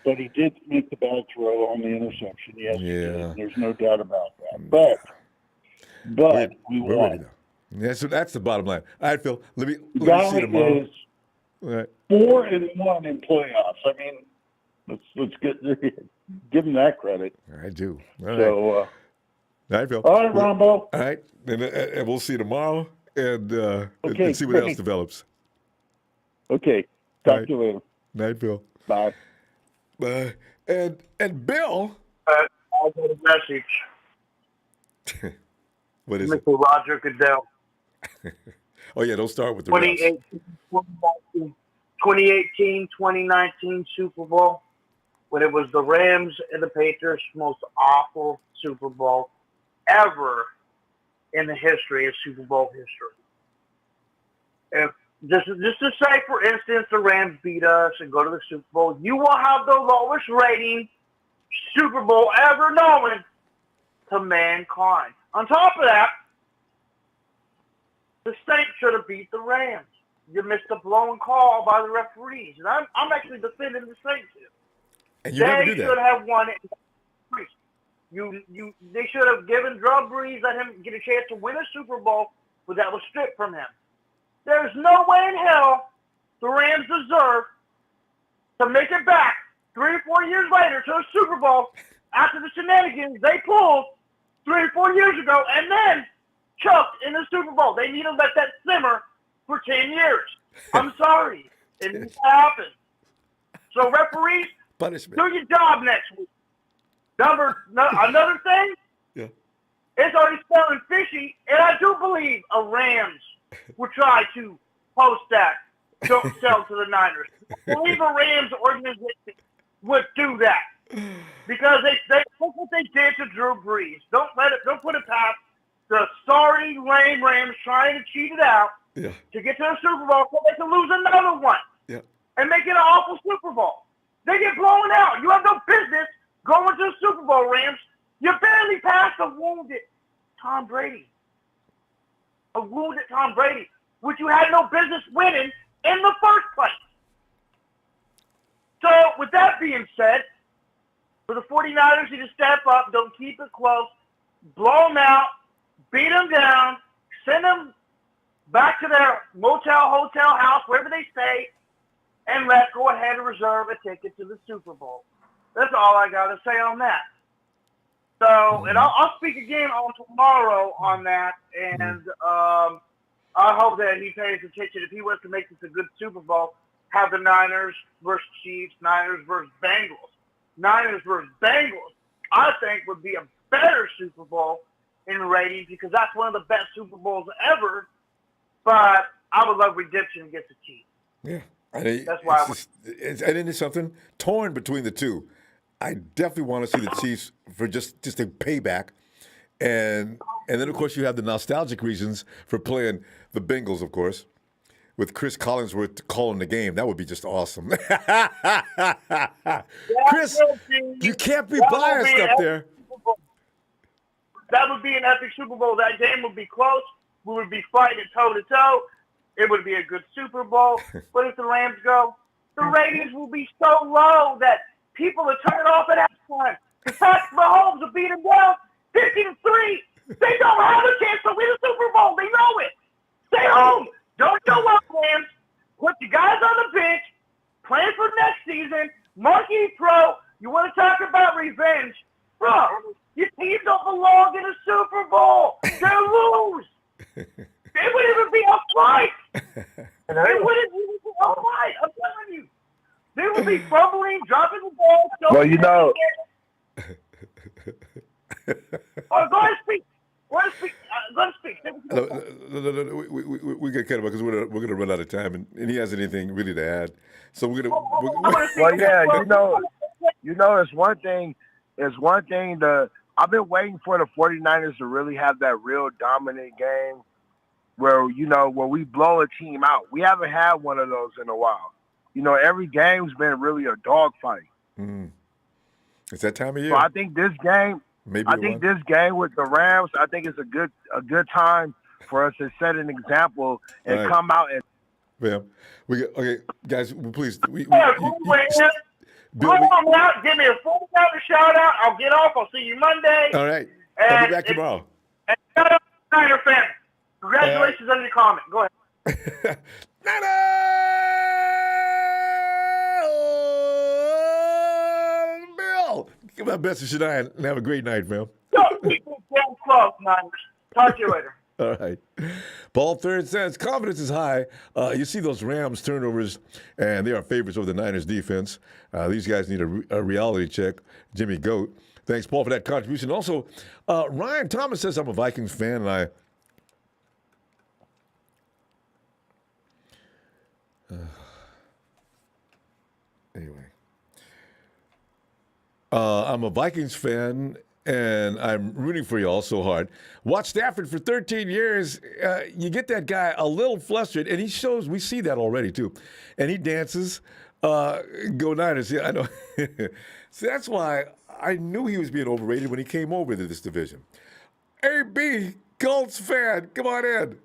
But he did make the bad throw on the interception. Yes, yeah. There's no doubt about that. But we won. Ready now. Yeah, so that's the bottom line. All right, Phil. Let me see tomorrow. Is 4-1 in playoffs. I mean, let's give him that credit. I do. All right, Phil. All right, Ronbo. All right, and we'll see you tomorrow, and see what else develops. Okay. Talk to you later. Night, Bill. Bye. Bye. And Bill. I got a message. What is Mr. Roger Goodell. Oh, yeah, don't start with the 2018-2019 Super Bowl, when it was the Rams and the Patriots, most awful Super Bowl ever in the history of Super Bowl history. If just to say, for instance, the Rams beat us and go to the Super Bowl, you will have the lowest rating Super Bowl ever known to mankind. On top of that, the Saints should have beat the Rams. You missed a blown call by the referees, and I'm actually defending the Saints here. And you never do that. They should have won it. They should have given Drew Brees, let him get a chance to win a Super Bowl, but that was stripped from him. There's no way in hell the Rams deserve to make it back 3 or 4 years later to a Super Bowl after the shenanigans they pulled 3 or 4 years ago and then choked in the Super Bowl. They need to let that simmer for 10 years. I'm sorry. It needs to happen. So referees, punishment. Do your job next week. Another thing, it's already smelling fishy, and I do believe a Rams will try to post that. Don't sell to the Niners. I believe a Rams organization would do that because they look what they did to Drew Brees. Don't put it past the sorry lame Rams trying to cheat it out to get to the Super Bowl so they can lose another one and make it an awful Super Bowl. They get blown out. You have no business going to the Super Bowl, Rams. You barely passed a wounded Tom Brady. Which you had no business winning in the first place. So, with that being said, for the 49ers, you just step up, don't keep it close, blow them out, beat them down, send them back to their motel, hotel, house, wherever they stay, and let's go ahead and reserve a ticket to the Super Bowl. That's all I got to say on that. So, and I'll speak again on tomorrow on that, and I hope that he pays attention. If he wants to make this a good Super Bowl, have the Niners versus Chiefs, Niners versus Bengals. Niners versus Bengals, I think, would be a better Super Bowl in ratings because that's one of the best Super Bowls ever, but I would love redemption against the Chiefs. Yeah. That's why and then there's something torn between the two. I definitely want to see the Chiefs for just a payback. And then, of course, you have the nostalgic reasons for playing the Bengals, of course, with Chris Collinsworth calling the game. That would be just awesome. Chris, you can't be biased up there. That would be an epic Super Bowl. That game would be close. We would be fighting toe-to-toe. It would be a good Super Bowl. But if the Rams go, the ratings will be so low that people are turning off at halftime. Patrick Mahomes will beat them down 15-3. They don't have a chance to win a Super Bowl. They know it. Stay home. Don't show up, Rams. Put the guys on the bench. Plan for next season. Marquee pro. You want to talk about revenge? Bro, your team don't belong in a Super Bowl. They'll lose. They wouldn't even be a fight. They wouldn't even be a fight. I'm telling you. They would be fumbling, dropping the ball. Well, you know. Oh, go ahead and speak. Go ahead and speak. No, we got cut because we're gonna run out of time, and he hasn't anything really to add. So we're gonna. Well, yeah, you know, it's one thing. I've been waiting for the 49ers to really have that real dominant game where we blow a team out. We haven't had one of those in a while. Every game's been really a dogfight. Mm. It's that time of year. So I think this game. This game with the Rams, I think it's a good time for us to set an example and come out and. Yeah, okay, guys. Please, Bill, come out, give me a full shout out. I'll get off. I'll see you Monday. All right, I'll be back tomorrow. And shout out to Niner fans. Congratulations on your comment. Go ahead. Bill, give my best to Shania and have a great night, man. Close, Niners. Talk to you later. All right. Paul Third says confidence is high. You see those Rams turnovers, and they are favorites over the Niners defense. These guys need a reality check. Jimmy Goat. Thanks, Paul, for that contribution. Also, Ryan Thomas says I'm a Vikings fan, and anyway. I'm a Vikings fan, and I'm rooting for you all so hard. Watch Stafford for 13 years. You get that guy a little flustered, and he shows, we see that already, too. And he dances. Go Niners. Yeah, I know. So that's why I knew he was being overrated when he came over to this division. AB, Colts fan, come on in.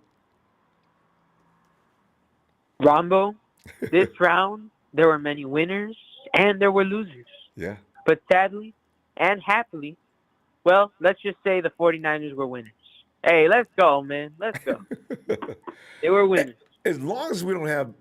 Ronbo, this round, there were many winners, and there were losers. Yeah. But sadly and happily, well, let's just say the 49ers were winners. Hey, let's go, man. Let's go. They were winners. As long as we don't have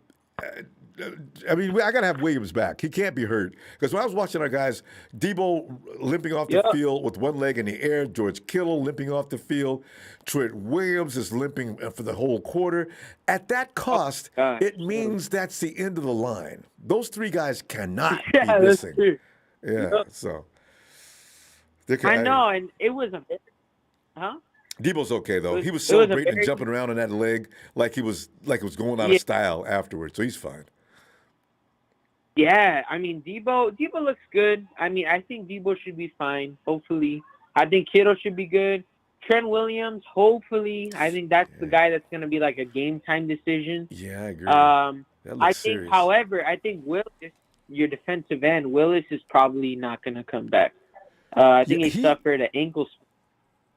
I got to have Williams back. He can't be hurt. Because when I was watching our guys, Debo limping off the field with one leg in the air, George Kittle limping off the field, Trent Williams is limping for the whole quarter. At that cost, it means that's the end of the line. Those three guys cannot be missing. True. Yeah, so. I know, and it was a bit, Debo's okay though. He was celebrating and jumping around on that leg like it was going out of style afterwards. So he's fine. Yeah, I mean Debo looks good. I mean, I think Debo should be fine. Hopefully, I think Kittle should be good. Trent Williams, hopefully, I think that's the guy that's going to be like a game time decision. Yeah, I agree. I think, however, Willis, your defensive end, Willis is probably not going to come back. I think he suffered an ankle.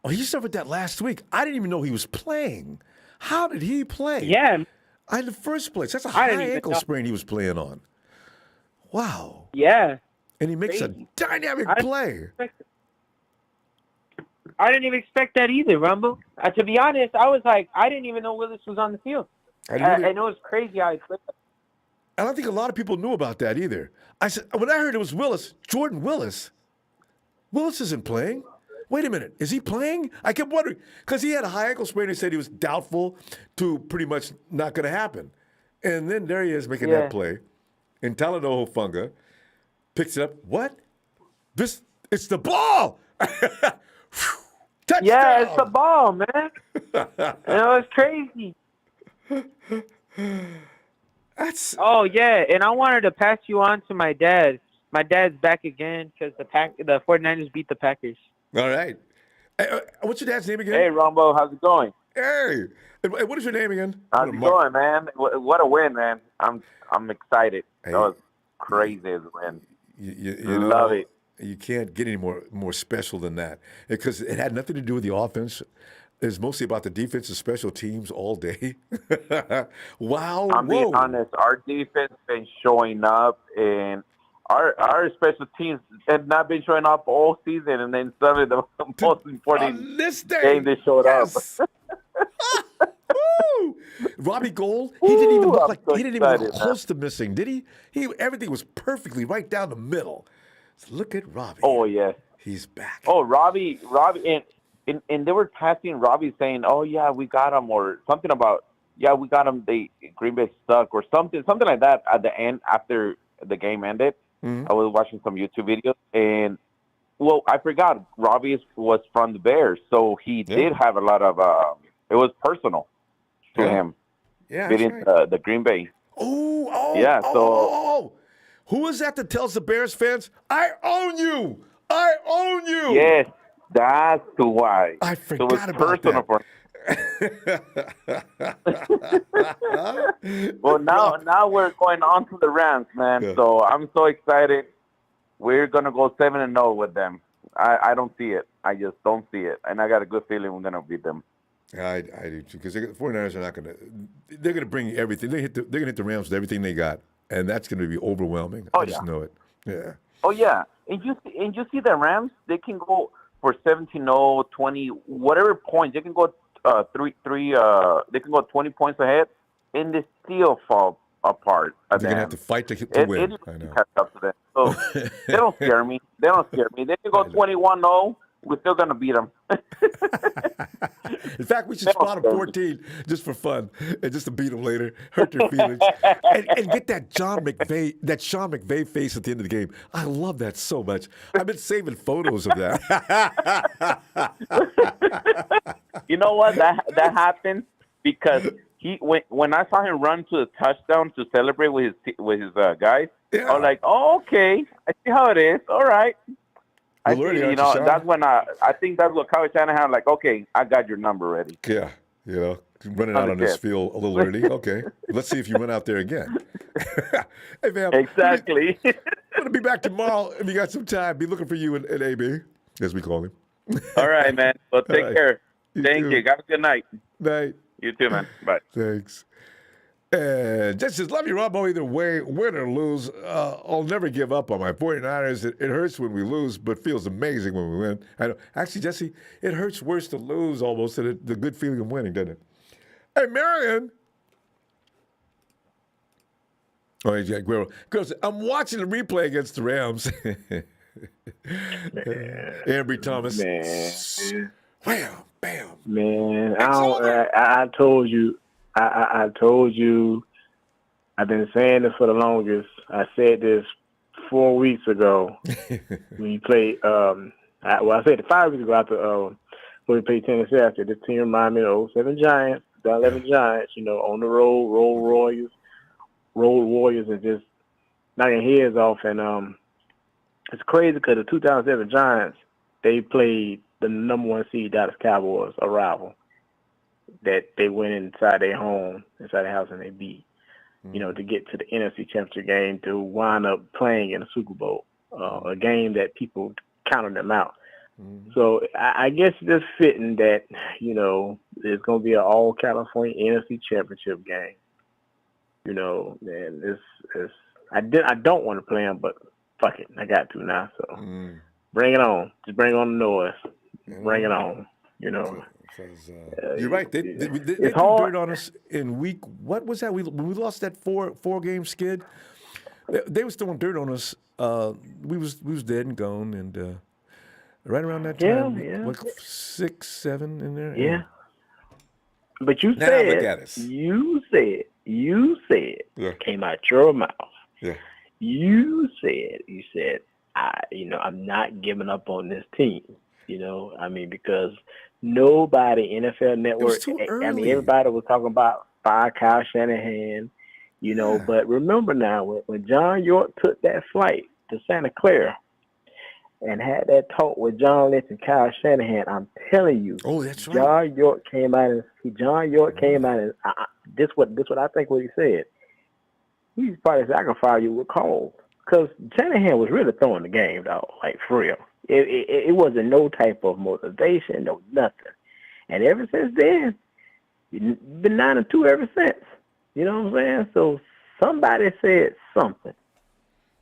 Oh, he suffered that last week. I didn't even know he was playing. How did he play? Yeah. In the first place, that's a high ankle sprain he was playing on. Wow. Yeah. And he makes a dynamic play. I didn't even expect that either, Rumble. To be honest, I was like, I didn't even know Willis was on the field. I know it's crazy how he played. I don't think a lot of people knew about that either. I said, when I heard it was Willis, Jordan Willis isn't playing. Wait a minute, is he playing? I kept wondering, because he had a high ankle sprain and said he was doubtful to pretty much not going to happen. And then there he is making that play. And Talanoa Funga picks it up. What? It's the ball! Touchdown! Yeah, it's the ball, man. It was crazy. Oh, yeah, and I wanted to pass you on to my dad. My dad's back again because the 49ers beat the Packers. All right. What's your dad's name again? Hey, Ronbo, how's it going? Hey. What is your name again? How's it going, man? What a win, man. I'm excited. That was crazy as a win. You love it. You can't get any more special than that because it had nothing to do with the offense. It's mostly about the defense and special teams all day. Wow. I'm being honest. Our defense been showing up, and our special teams have not been showing up all season. And then some of the most important game they showed up. Woo! Robbie Gold, he didn't even look like so he didn't even excited, look close to missing, did he? Everything was perfectly right down the middle. So look at Robbie. Oh yeah, he's back. Oh Robbie, and they were passing Robbie saying, "Oh yeah, we got him," or something about, "Yeah, we got him." Green Bay stuck or something like that at the end after the game ended. Mm-hmm. I was watching some YouTube videos, and well, I forgot Robbie was from the Bears, so he did have a lot of. It was personal to him. Yeah, beating right. the Green Bay. Yeah. Who is that tells the Bears fans, "I own you. I own you"? Yes, that's why. I forgot so it's about personal that. Well, now we're going on to the Rams, man. Yeah. So I'm so excited. We're gonna go 7-0 with them. I don't see it. I just don't see it, and I got a good feeling we're gonna beat them. I do too, because the 49ers are not going to. They're going to bring everything. They're going to hit the Rams with everything they got, and that's going to be overwhelming. I just know it. Yeah. Oh yeah, and you see the Rams. They can go for 17-0, 20, whatever points. They can go three. They can go 20 points ahead, and they still fall apart. They're going to have to fight to win. I know. Catch up to them. So they don't scare me. They can go 21-0. We're still going to beat them. In fact, we should spot them 14 just for fun and just to beat them later, hurt their feelings, and get that Sean McVay face at the end of the game. I love that so much. I've been saving photos of that. You know what? That happened because when I saw him run to the touchdown to celebrate with his guys, I was like, oh, okay, I see how it is. All right. I think, that's when I think that's what Kyle Shanahan like, okay, I got your number ready. Yeah, running out on this field a little early. Okay, let's see if you went out there again. Hey, man. Exactly. I'm going to be back tomorrow if you got some time. Be looking for you at AB, as we call him. All right, man. Well, take care. Thank too. you. Have a good night. Night. You too, man. Bye. Thanks. And just says, love you, Ronbo, either way, win or lose. I'll never give up on my 49ers. It hurts when we lose, but feels amazing when we win. I know. Actually, Jesse, it hurts worse to lose almost than the good feeling of winning, doesn't it? Hey, Marion. Oh, yeah, Guerrero. Girls, I'm watching the replay against the Rams. Ambry Thomas. Man. Wham, bam. Man, I told you. I told you, I've been saying this for the longest. I said this 4 weeks ago when you played, I said it 5 weeks ago after when we played Tennessee. After this team reminded me of 07 Giants, the 11 Giants, on the road, roll Warriors, and just knocking heads off. And it's crazy because the 2007 Giants, they played the number 1 seed Dallas Cowboys, a rival. That they went inside their home, inside the house, and they beat, to get to the NFC Championship game, to wind up playing in the Super Bowl, a game that people counted them out. Mm-hmm. So I guess it's just fitting that, it's going to be an all-California NFC Championship game. And I don't want to play them, but fuck it, I got to now. So bring it on. Just bring on the noise. Bring it on, You're right. They threw dirt on us in week. What was that? When we lost that four game skid, they was throwing dirt on us. We was dead and gone, and right around that time, what, 6, 7 in there. Yeah. But you said came out your mouth. Yeah. You said I'm not giving up on this team. Because nobody, NFL Network, everybody was talking about fire Kyle Shanahan, but remember now, when John York took that flight to Santa Clara and had that talk with John Lynch and Kyle Shanahan, I'm telling you, that's right. John York came out and this what I think what he said. He's probably said, I can fire you with calls. because Shanahan was really throwing the game, though, like for real. It wasn't no type of motivation, no nothing. And ever since then, you've been 9-2 ever since. You know what I'm saying? So somebody said something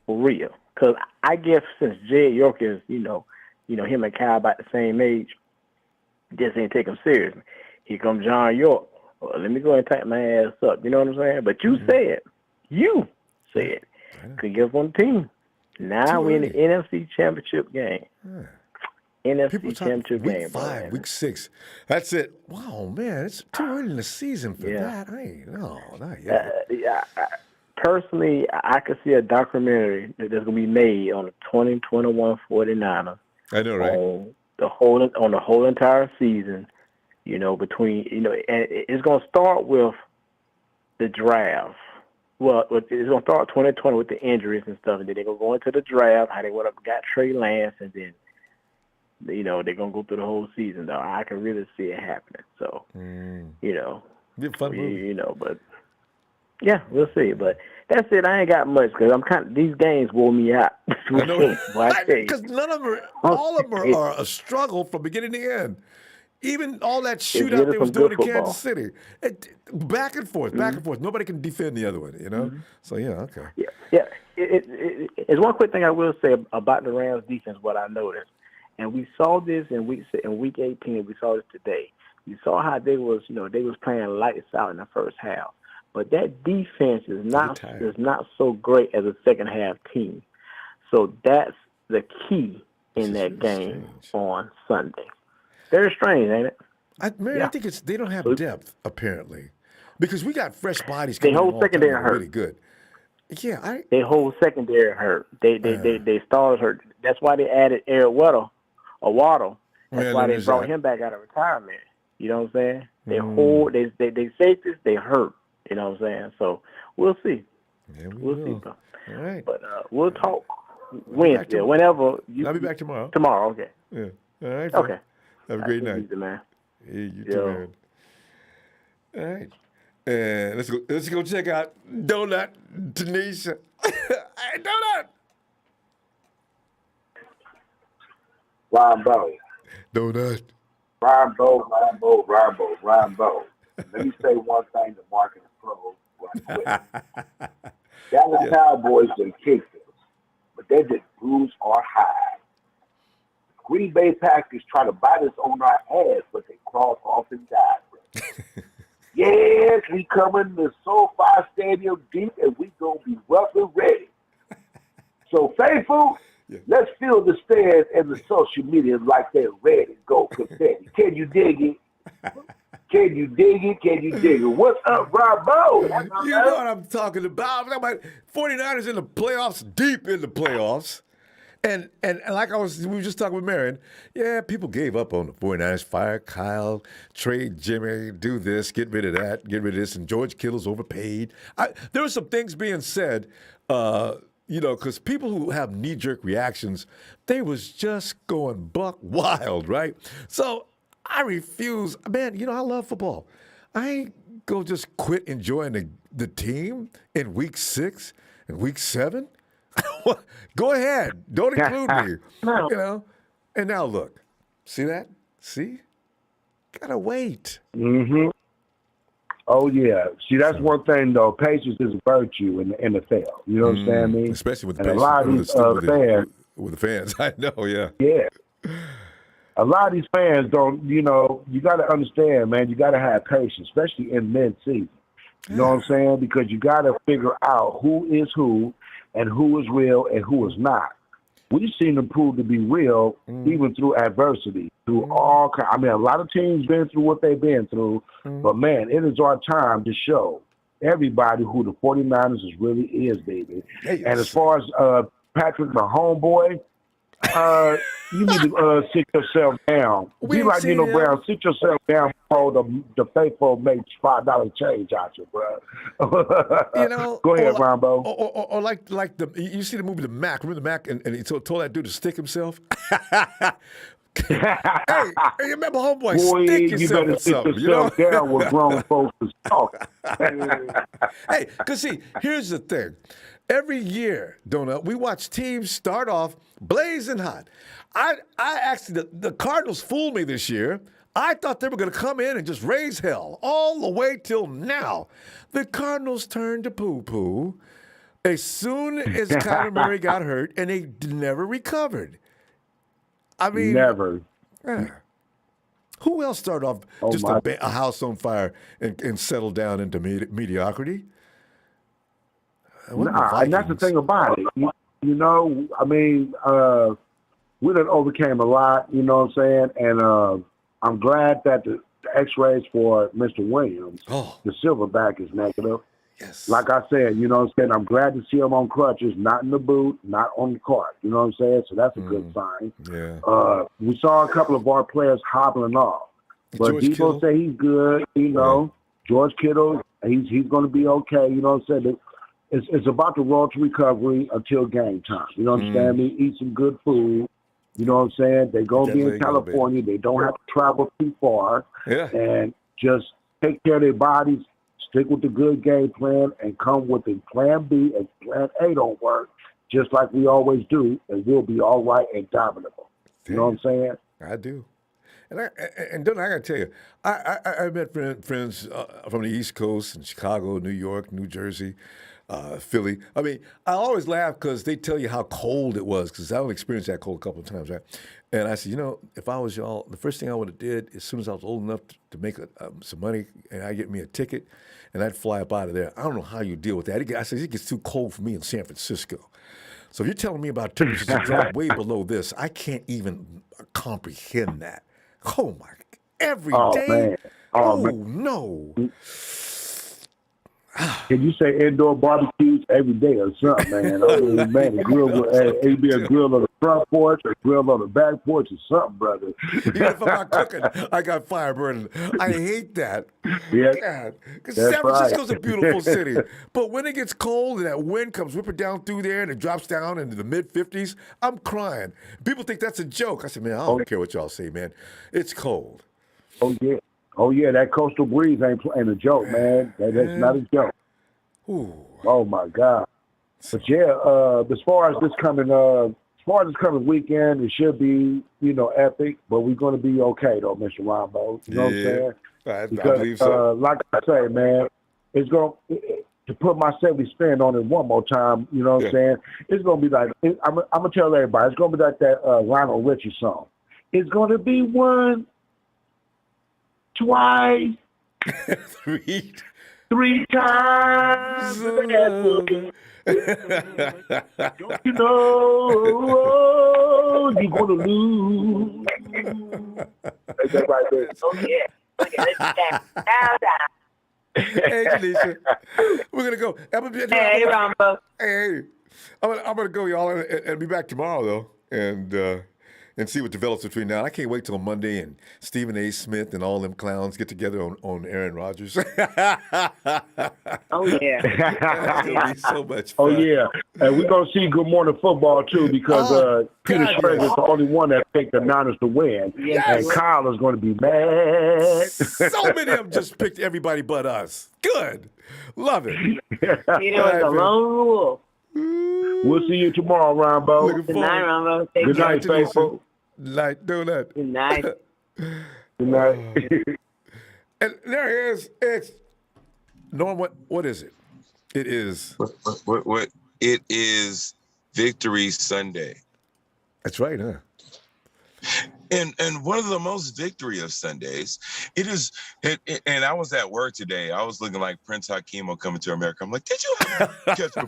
for real. Because I guess since Jed York is, him and Kyle about the same age, just ain't take him seriously. Here comes John York. Well, let me go and tighten my ass up. You know what I'm saying? But you said, could get on the team. Now we're in the NFC Championship game. Yeah. NFC Championship week game. 5, man. week 6. That's it. Wow, man, it's too early in the season for that. Not yet. Personally, I could see a documentary that's going to be made on the 2021 49ers. I know, right? On the whole entire season, between, and it's going to start with the draft. Well, it's going to start 2020 with the injuries and stuff, and then they're going to go into the draft, how they went up and got Trey Lance, and then, they're going to go through the whole season, though. I can really see it happening. So, Be a fun movie. But, yeah, we'll see. But that's it. I ain't got much because these games wore me out. I know. Because none of them all of them are a struggle from beginning to end. Even all that shootout they was doing in Kansas City. Back and forth. Nobody can defend the other one, So, okay. Yeah. It's one quick thing I will say about the Rams defense, what I noticed. And we saw this in week 18. We saw this today. You saw how they was playing lights out in the first half. But that defense is not so great as a second half team. So that's the key in that game on Sunday. Very strange, ain't it? I think they don't have depth apparently, because we got fresh bodies. Their whole secondary hurt. Really good. Yeah, their whole secondary hurt. They started hurt. That's why they added Eric Waddle. That's why they brought him back out of retirement. You know what I'm saying? They safeties, they hurt. You know what I'm saying? So we'll see. We'll see. All right. But we'll talk Wednesday, whenever. I'll be back tomorrow. Tomorrow, okay. Yeah. All right. Okay. Have a great night. Easy, man. Hey, you too, man. All right. And let's go check out Donut Tanisha. Hey, Donut. Ronbo. Donut. Ronbo. Let me say one thing to Market and Pro right quick. Dallas Cowboys done kicked us, but they did bruise our hide. Green Bay Packers try to bite us on our ass, but they crawled off and died. Yes, we coming to SoFi Stadium deep, and we gonna be rough and ready. So, faithful, let's fill the stands and the social media like they're ready to go confetti. Can you dig it? Can you dig it? What's up, Ronbo? You know what I'm talking about. I'm talking about 49ers in the playoffs, deep in the playoffs. And like we were just talking with Marion, people gave up on the 49ers. Fire Kyle, trade Jimmy, do this, get rid of that, get rid of this, and George Kittle's overpaid. There were some things being said, because people who have knee-jerk reactions, they was just going buck wild, right? So I refuse. Man, I love football. I ain't go just quit enjoying the team in week 6 and week 7. Go ahead. Don't include me. And now look. See that? See? Gotta wait. Mm-hmm. Oh, yeah. See, that's one thing, though. Patience is a virtue in the NFL. You know what I'm saying? I mean? Especially with a lot of these fans. With the fans. I know, yeah. Yeah. A lot of these fans don't, you got to understand, man, you got to have patience, especially in mid-season. You know what I'm saying? Because you got to figure out who is who and who is real and who is not. We've seen them prove to be real even through adversity, through all kinds. I mean, a lot of teams been through what they've been through, but, man, it is our time to show everybody who the 49ers really is, baby. And as far as Patrick, my homeboy, you need to sit yourself down. Be like Nino Brown. Sit yourself down before the faithful makes $5 change out you, bro. Go ahead, Ronbo. Or like you see the movie The Mac. Remember The Mac? And he told that dude to stick himself. Hey, remember homeboy? Boy, stick you yourself better or sit something, yourself down with grown folks is talking. Hey, because see, here's the thing. Every year, Donut, we watch teams start off blazing hot. I actually, the Cardinals fooled me this year. I thought they were going to come in and just raise hell all the way till now. The Cardinals turned to poo-poo as soon as Kyler Murray got hurt, and they never recovered. I mean, never. Who else started off just a house on fire and settled down into mediocrity? Nah, and that's the thing about it. You know, I mean, we done overcame a lot, you know what I'm saying? And I'm glad that the x-rays for Mr. Williams, the silverback, is negative. Yes. Like I said, you know what I'm saying? I'm glad to see him on crutches, not in the boot, not on the cart. You know what I'm saying? So that's a good sign. Yeah. We saw a couple of our players hobbling off. But Debo say he's good, you know. George Kittle, he's going to be okay. You know what I'm saying? It's about the road to recovery until game time. You know what I'm saying? Me, eat some good food. You know what I'm saying? They're going to be in California. They don't have to travel too far. Yeah. And just take care of their bodies, stick with the good game plan, and come with a plan B and plan A don't work, just like we always do, and we'll be all right and dominable. You know what I'm saying? I do. And Don, I got to tell you, I met friends from the East Coast in Chicago, New York, New Jersey, Philly. I mean, I always laugh because they tell you how cold it was, because I only experienced that cold a couple of times, right? And I said, you know, if I was y'all, the first thing I would have did as soon as I was old enough to make some money and I get me a ticket and I'd fly up out of there. I don't know how you deal with that. I said, it gets too cold for me in San Francisco. So if you're telling me about temperatures that drop way below this, I can't even comprehend that. Oh, my, every day? Man. Man. No. Can you say indoor barbecues every day or something, man? I mean, man, the grill, it'd be a grill on the front porch or a grill on the back porch or something, brother. Even if I'm not cooking, I got fire burning. I hate that. Yeah. God. Because San Francisco's a beautiful city. But when it gets cold and that wind comes whipping down through there and it drops down into the mid-50s, I'm crying. People think that's a joke. I said, man, I don't care what y'all say, man. It's cold. Oh, yeah. Oh, yeah, that coastal breeze ain't a joke, man. That's not a joke. Ooh. Oh, my God. But, yeah, as far as this coming weekend, it should be, you know, epic, but we're going to be okay, though, Mr. Ronbo. You know what I'm saying? I Because, believe so. like I say, man, it's going to put my 70 spin on it one more time, you know what I'm saying? It's going to be like, I'm going to tell everybody, it's going to be like that Lionel Richie song. It's going to be one, twice, three times. Don't you know you're going to lose? That's right there. Oh, yeah. Look at this. Hey, Janisha. We're going to go. Hey, Ronbo. Hey. I'm going to go, y'all, and be back tomorrow, though, and see what develops between now. I can't wait till Monday and Stephen A. Smith and all them clowns get together on Aaron Rodgers. Oh, yeah. It's going to be so much Oh, fun. yeah. And we're going to see Good Morning Football, too, because Peter Sprague is the only one that picked the Niners to win. Yes. And Kyle is going to be mad. So many of them just picked everybody but us. Good. Love it. Peter was a lone wolf. We'll see you tomorrow, Ronbo. Good night, Ronbo. Good night, faithful. Like donut. Good night. Good night. And there is, it's Norm. What is it? It is what? It is Victory Sunday. That's right, huh? And one of the most victory of Sundays, it is. And I was at work today. I was looking like Prince Hakeem on Coming to America. I'm like, did you catch a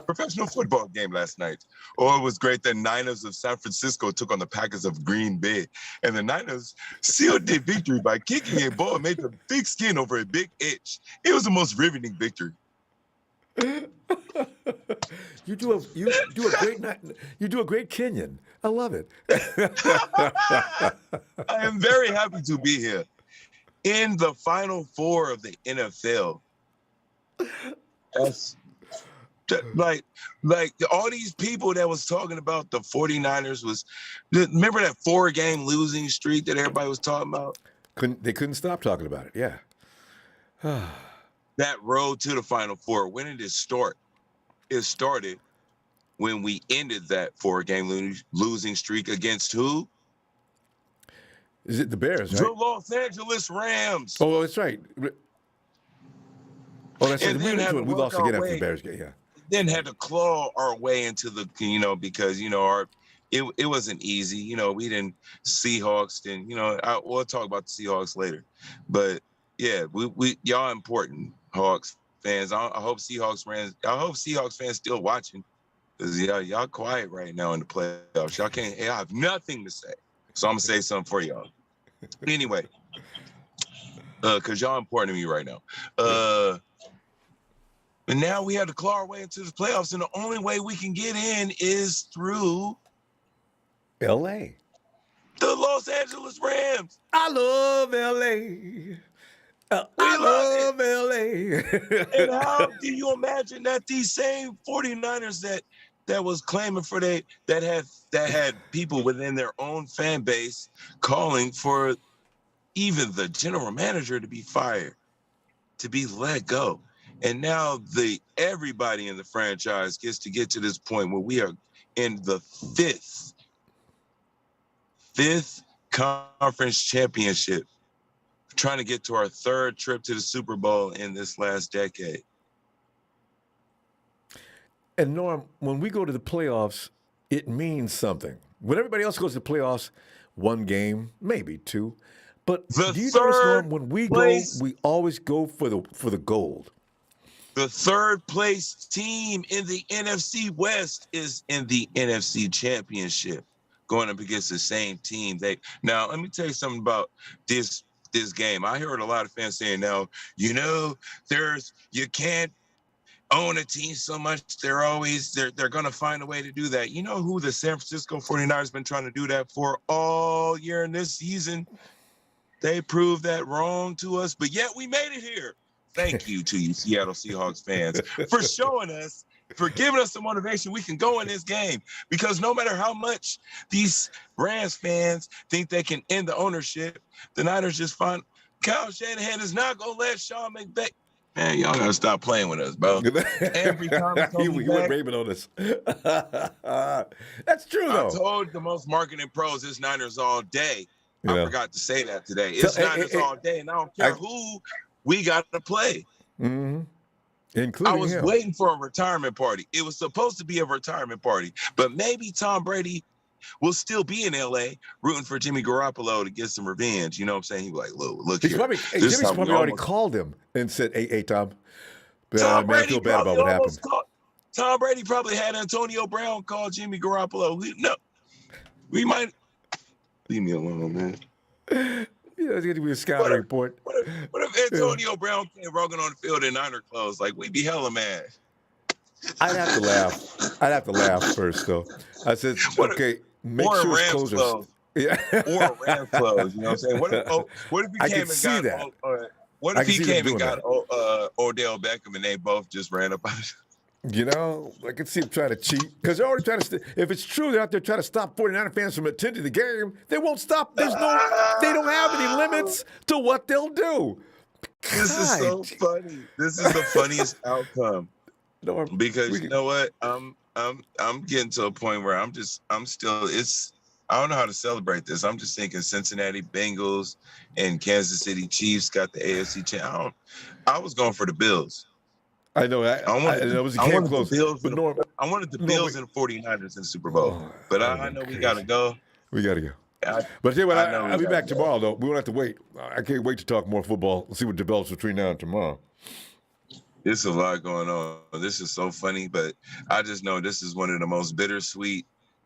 professional football game last night? Oh, it was great. The Niners of San Francisco took on the Packers of Green Bay, and the Niners sealed their victory by kicking a ball and made a big skin over a big itch. It was the most riveting victory. You do a great Kenyan. I love it. I am very happy to be here in the Final Four of the NFL. That's like all these people that was talking about the 49ers remember that 4-game losing streak that everybody was talking about? They couldn't stop talking about it. Yeah. That road to the Final Four, when did it start? it started when we ended that 4-game losing streak against who? Is it the Bears, right? The Los Angeles Rams. Oh, that's right. Oh, that's right. And then had to We work lost our again after the way. Bears game, yeah. Then had to claw our way into the, because, it wasn't easy. We didn't Seahawks, and, we'll talk about the Seahawks later. But, yeah, we y'all important, Hawks fans. I hope Seahawks fans still watching, because y'all quiet right now in the playoffs. I have nothing to say. So I'm going to say something for y'all. Anyway, because y'all important to me right now. And now we have to claw our way into the playoffs, and the only way we can get in is through L.A. The Los Angeles Rams. I love L.A. I love L.A. And how do you imagine that these same 49ers that was claiming for that had people within their own fan base calling for even the general manager to be fired, to be let go. And now everybody in the franchise gets to get to this point where we are in the fifth conference championship, trying to get to our third trip to the Super Bowl in this last decade. And Norm, when we go to the playoffs, it means something. When everybody else goes to the playoffs, one game, maybe two. But do you notice, Norm, when we go, we always go for the gold. The third place team in the NFC West is in the NFC Championship, going up against the same team. Now, let me tell you something about this game. I heard a lot of fans saying, now, you can't own a team so much. They're going to find a way to do that. You know who the San Francisco 49ers been trying to do that for all year in this season? They proved that wrong to us, but yet we made it here. Thank you to you Seattle Seahawks fans for showing us, for giving us the motivation we can go in this game. Because no matter how much these Rams fans think they can end the ownership, the Niners just find Kyle Shanahan is not going to let Sean McVay. Man, y'all got to stop playing with us, bro. Every time he went raving on us. That's true, though. I told the most marketing pros it's Niners all day. I forgot to say that today. It's Niners all day, and I don't care who we got to play. Mm-hmm. Including I was him. waiting for a retirement party. It was supposed to be a retirement party, but maybe Tom Brady will still be in L.A. rooting for Jimmy Garoppolo to get some revenge. You know what I'm saying? He was like, look here. Jimmy's probably already called him and said, hey, Tom, Tom man, I feel bad about what happened. Tom Brady probably had Antonio Brown call Jimmy Garoppolo. We might leave me alone, man. Yeah, it's going to be a scouting report. What if Antonio Brown came walking on the field in Niner clothes? Like, we'd be hella mad. I'd have to laugh first, though. I said, okay, make sure his clothes are... Yeah. Or Rams clothes, you know what I'm saying? What if he came and got... What if he came and got Odell Beckham and they both just ran up out of... You know, I can see him trying to cheat because they're already trying to. If it's true, they're out there trying to stop 49er fans from attending the game. They won't stop. They don't have any limits to what they'll do. This is so funny. This is the funniest outcome. Because you know what? I'm getting to a point where I'm still. I don't know how to celebrate this. I'm just thinking Cincinnati Bengals and Kansas City Chiefs got the AFC champ. I was going for the Bills. I know. I wanted the Bills and the 49ers in the Super Bowl. But I know we got to go. We got to go. But tell you what, I'll be back tomorrow, though. We won't have to wait. I can't wait to talk more football. See what develops between now and tomorrow. There's a lot going on. This is so funny, but I just know this is one of the most bittersweet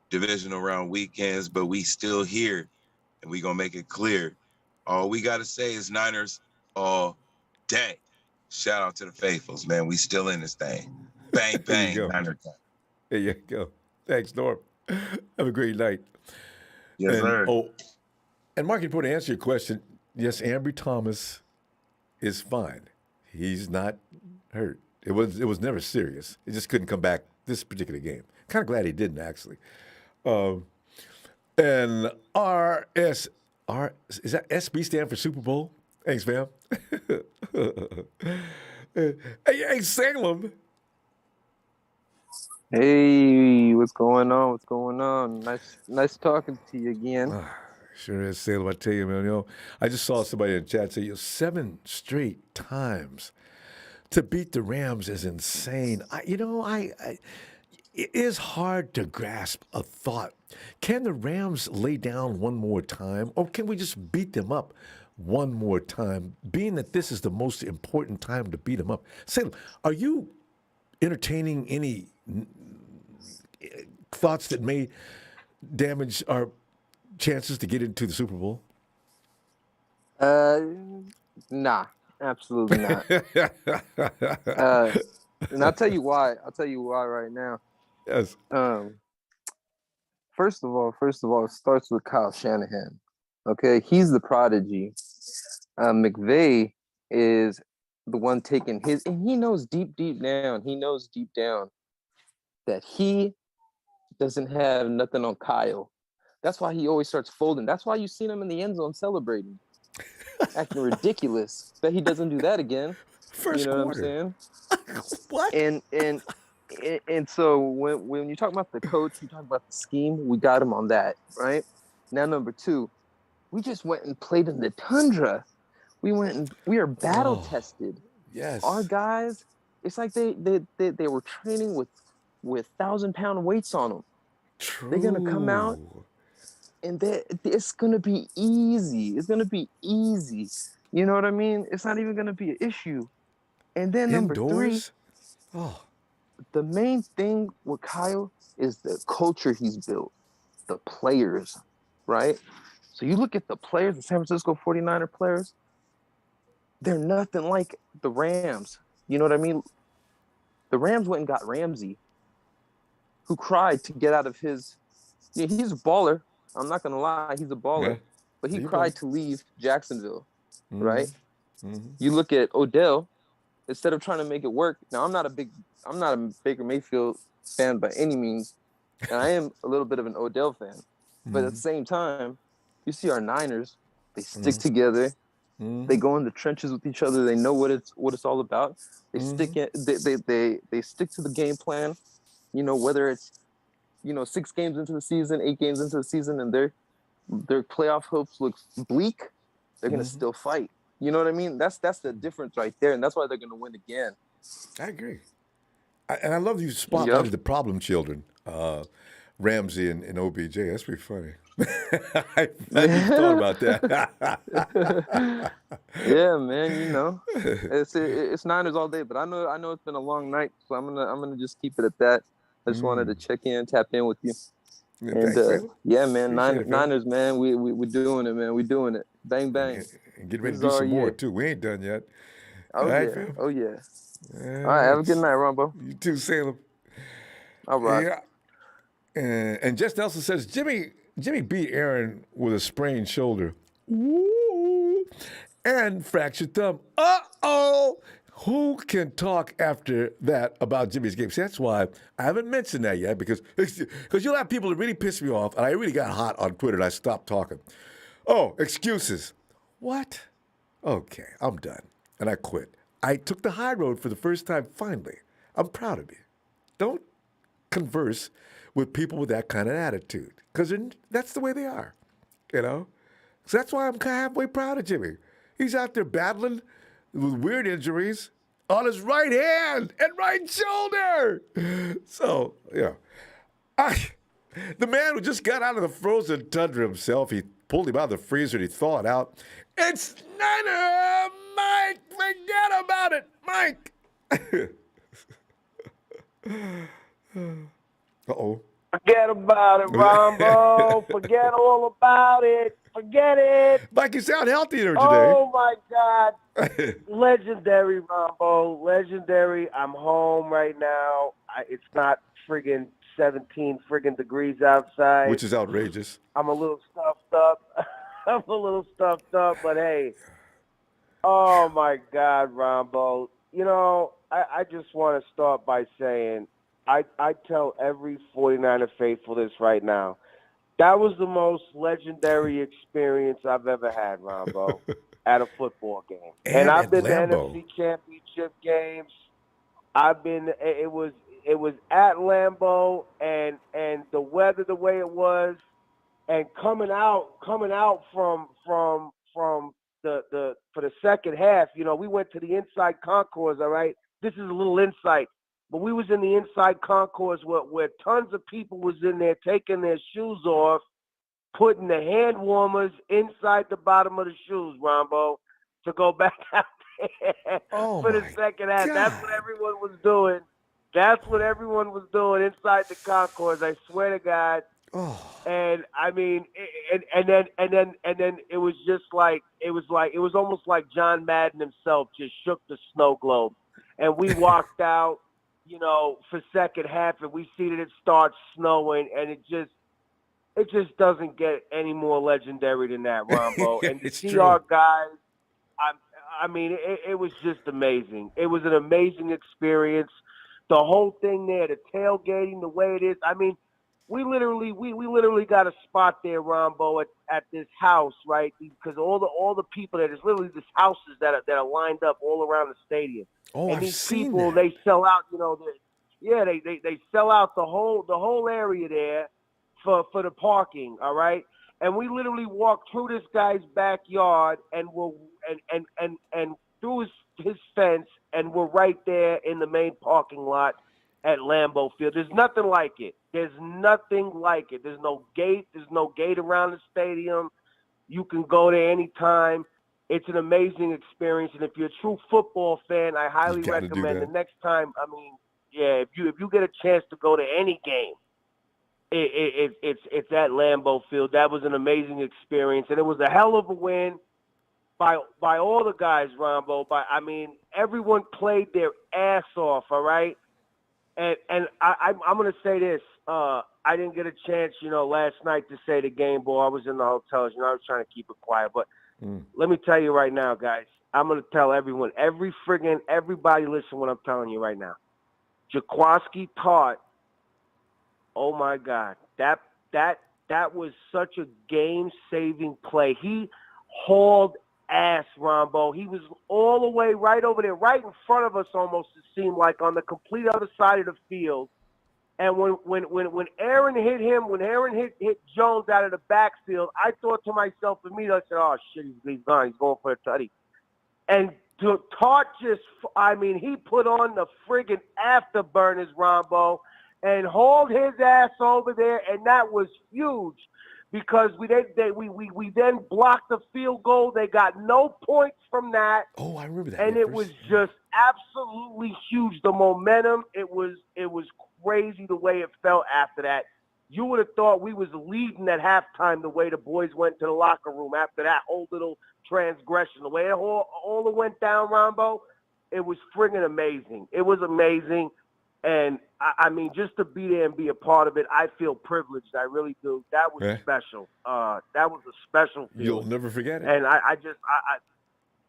divisional round weekends, but we still here, and we going to make it clear. All we got to say is Niners all day. Shout out to the faithfuls, man. We still in this thing. Bang, bang, Niner time. There you go. Thanks, Norm. Have a great night. Yes, sir. And Mark, to answer your question, yes, Ambry Thomas is fine. He's not hurt. It was never serious. He just couldn't come back this particular game. Kind of glad he didn't, actually. And is that SB stand for Super Bowl? Thanks, fam. Hey, Salem. Hey, what's going on? What's going on? Nice talking to you again. Sure is, Salem. I tell you, man. I just saw somebody in the chat say, 7 straight times to beat the Rams is insane. It is hard to grasp a thought. Can the Rams lay down one more time, or can we just beat them up one more time, being that this is the most important time to beat them up? Salem, are you entertaining any thoughts that may damage our chances to get into the Super Bowl? Nah, absolutely not. And I'll tell you why. I'll tell you why right now. Yes. First of all, it starts with Kyle Shanahan. Okay, he's the prodigy. McVay is the one taking his, and he knows deep down that he doesn't have nothing on Kyle. That's why he always starts folding. That's why you seen him in the end zone celebrating, acting ridiculous. Bet he doesn't do that again. First you know quarter. What I'm saying? What? And so when you talk about the coach, you talk about the scheme, we got him on that, right? Now, number 2, we just went and played in the tundra. We are battle tested. Yes. Our guys, it's like they were training with 1,000-pound weights on them. True. They're gonna come out, and it's gonna be easy. It's gonna be easy. You know what I mean? It's not even gonna be an issue. And then number 3, the main thing with Kyle is the culture he's built, the players, right? So you look at the players, the San Francisco 49er players, they're nothing like the Rams. You know what I mean? The Rams went and got Ramsey, who cried to get out of his... Yeah, he's a baller. I'm not going to lie, he's a baller. Yeah. But he cried to leave Jacksonville, right? Mm-hmm. You look at Odell, instead of trying to make it work. Now, I'm not a Baker Mayfield fan by any means, and I am a little bit of an Odell fan. But at the same time, you see our Niners, they stick together. They go in the trenches with each other. They know what it's all about. They stick to the game plan. Whether it's 6 games into the season, 8 games into the season, and their playoff hopes look bleak, they're gonna still fight. You know what I mean? That's the difference right there, and that's why they're gonna win again. I agree. And I love you spotlighted the problem children, Ramsey and OBJ. That's pretty funny. I hadn't thought about that. Yeah, man. It's Niners all day, but I know it's been a long night, so I'm gonna just keep it at that. I just wanted to check in, tap in with you. Yeah, man, Niners, man, we're doing it, man. We're doing it. Bang, bang. And get ready to do some more, too. We ain't done yet. Oh, right, yeah. fam? Oh, yeah. All right, have a good night, Ronbo. You too, Salem. All right. Yeah. And Jess Nelson says, Jimmy beat Aaron with a sprained shoulder. Ooh. And fractured thumb. Uh-oh. Who can talk after that about Jimmy's game? See, that's why I haven't mentioned that yet, because you'll have people that really piss me off, and I really got hot on Twitter, and I stopped talking. Oh, excuses. What? Okay, I'm done. And I quit. I took the high road for the first time, finally. I'm proud of me. Don't converse with people with that kind of attitude, because that's the way they are, So that's why I'm halfway proud of Jimmy. He's out there battling with weird injuries on his right hand and right shoulder. So, the man who just got out of the frozen tundra himself, he pulled him out of the freezer and he thawed out. It's Niner Mike! Forget about it, Mike! Uh-oh. Forget about it, Ronbo. Forget all about it. Forget it. Mike, you sound healthier today. Oh, my God. Legendary, Ronbo. Legendary. I'm home right now. It's not friggin' 17 friggin' degrees outside. Which is outrageous. I'm a little stuffed up. But, hey. Oh, my God, Ronbo. I just want to start by saying I tell every 49er faithful this right now. That was the most legendary experience I've ever had, Ronbo, at a football game. And I've been to Lambeau. NFC Championship games. at Lambeau, and the weather the way it was, and coming out from the for the second half, we went to the inside concourse. All right, this is a little insight, but we was in the inside concourse where tons of people was in there taking their shoes off, putting the hand warmers inside the bottom of the shoes, Ronbo, to go back out there for the second half. That's what everyone was doing. That's what everyone was doing inside the concourse. I swear to God. And I mean, and then it was just like it was almost like John Madden himself just shook the snow globe, and we walked out, for second half, and we see that it starts snowing, and it just doesn't get any more legendary than that, Ronbo. And to see our guys, I mean, it was just amazing. It was an amazing experience. The whole thing there, the tailgating, the way it is. I mean, we literally got a spot there, Ronbo, at this house, right? Because all the people there's literally these houses that are lined up all around the stadium. Oh, and I've these seen people, that. they sell out, they sell out the whole area there for the parking, all right? And we literally walked through this guy's backyard and through his fence, and we're right there in the main parking lot at Lambeau Field. There's nothing like it. There's nothing like it. There's no gate. There's no gate around the stadium. You can go there anytime. It's an amazing experience, and if you're a true football fan, I highly recommend the next time. I mean, yeah, if you get a chance to go to any game, it's at Lambeau Field. That was an amazing experience, and it was a hell of a win by all the guys, Ronbo. I mean, everyone played their ass off. All right, and I'm gonna say this. I didn't get a chance, last night to say the game, boy. I was in the hotels. I was trying to keep it quiet, but let me tell you right now, guys. I'm gonna tell everyone, everybody, listen what I'm telling you right now. Jaquaski Tart. Oh my God, that was such a game-saving play. He hauled ass, Ronbo. He was all the way right over there, right in front of us almost, it seemed like, on the complete other side of the field. And when Aaron hit him, when Aaron hit Jones out of the backfield, I thought to myself, I said, oh, shit, he's gone. He's going for a tutty. And Tart he put on the friggin' afterburners, Ronbo, and hauled his ass over there, and that was huge because we then blocked the field goal. They got no points from that. Oh, I remember that. And it was just absolutely huge. The momentum, it was crazy the way it felt after that. You would have thought we was leading at halftime the way the boys went to the locker room after that whole little transgression. The way it all went down, Ronbo, it was friggin' amazing. It was amazing. And, I mean, just to be there and be a part of it, I feel privileged. I really do. That was special. That was a special feeling. You'll never forget it. And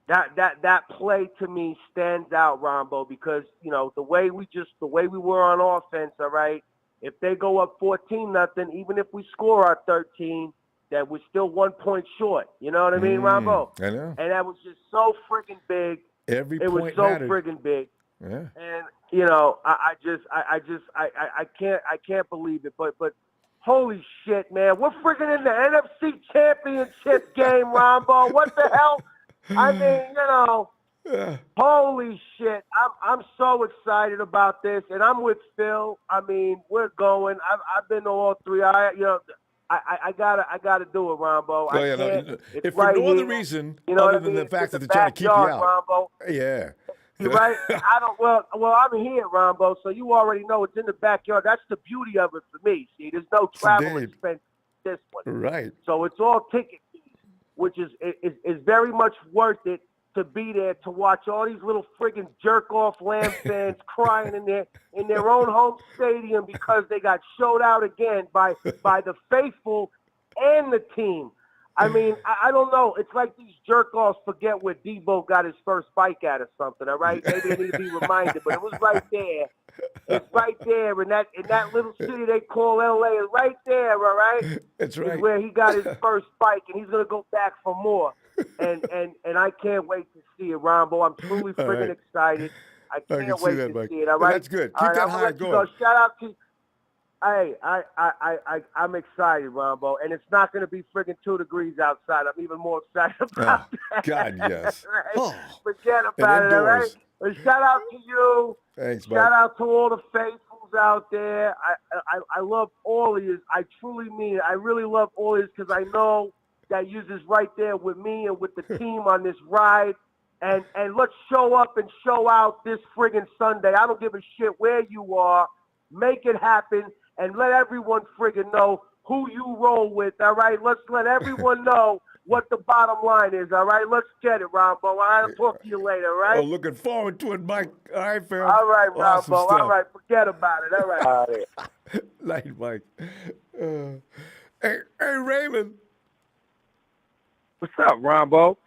that play to me stands out, Ronbo, because, the way we were on offense, all right, if they go up 14-0, even if we score our 13, that we're still 1 point short. You know what I mean, Ronbo? I know. And that was just so freaking big. Every it point was so mattered. friggin' big. Yeah. And I can't believe it. But holy shit, man, we're freaking in the NFC Championship game, Ronbo. What the hell? I mean, holy shit. I'm so excited about this, and I'm with Phil. I mean, we're going. I've been to all three. I gotta do it, Ronbo. If for no other reason other than the fact that they're trying to keep you out. Ronbo. Yeah. You're right. Well, I'm here, Ronbo, so you already know it's in the backyard. That's the beauty of it for me. See, there's no travel expense this one. Right. So it's all ticket fees, which is very much worth it to be there to watch all these little friggin' jerk-off Lamb fans crying in their own home stadium because they got showed out again by the faithful and the team. I mean, I don't know. It's like these jerk-offs forget where Debo got his first bike at or something, all right? Maybe they need to be reminded, but it was right there. It's right there in that little city they call L.A. It's right there, all right? That's right. Is where he got his first bike, and he's going to go back for more. And I can't wait to see it, Ronbo. I'm truly freaking excited. I I can can't see wait that, to Mike. see it. All Well, right, that's good. All Keep right, that I'm gonna high let you going. go. Shout out to. Hey, I'm excited, Ronbo, and it's not going to be friggin' 2 degrees outside. I'm even more excited about that. God, yes. Right? Oh, Forget and about it, all right? indoors. But shout out to you. Thanks, Mike. Shout out to all the faithfuls out there. I love all of you. I truly mean it. I really love all of you because I know that you're just right there with me and with the team on this ride. And let's show up and show out this friggin' Sunday. I don't give a shit where you are. Make it happen and let everyone friggin' know who you roll with, all right? Let's let everyone know what the bottom line is, all right? Let's get it, Ronbo. All right, I'll talk to you later, all right? Oh, looking forward to it, Mike. All right, fam. All right, Awesome Ronbo. stuff. All right, forget about it. All right. Night, Mike. Hey, Raymond. What's up, Ronbo?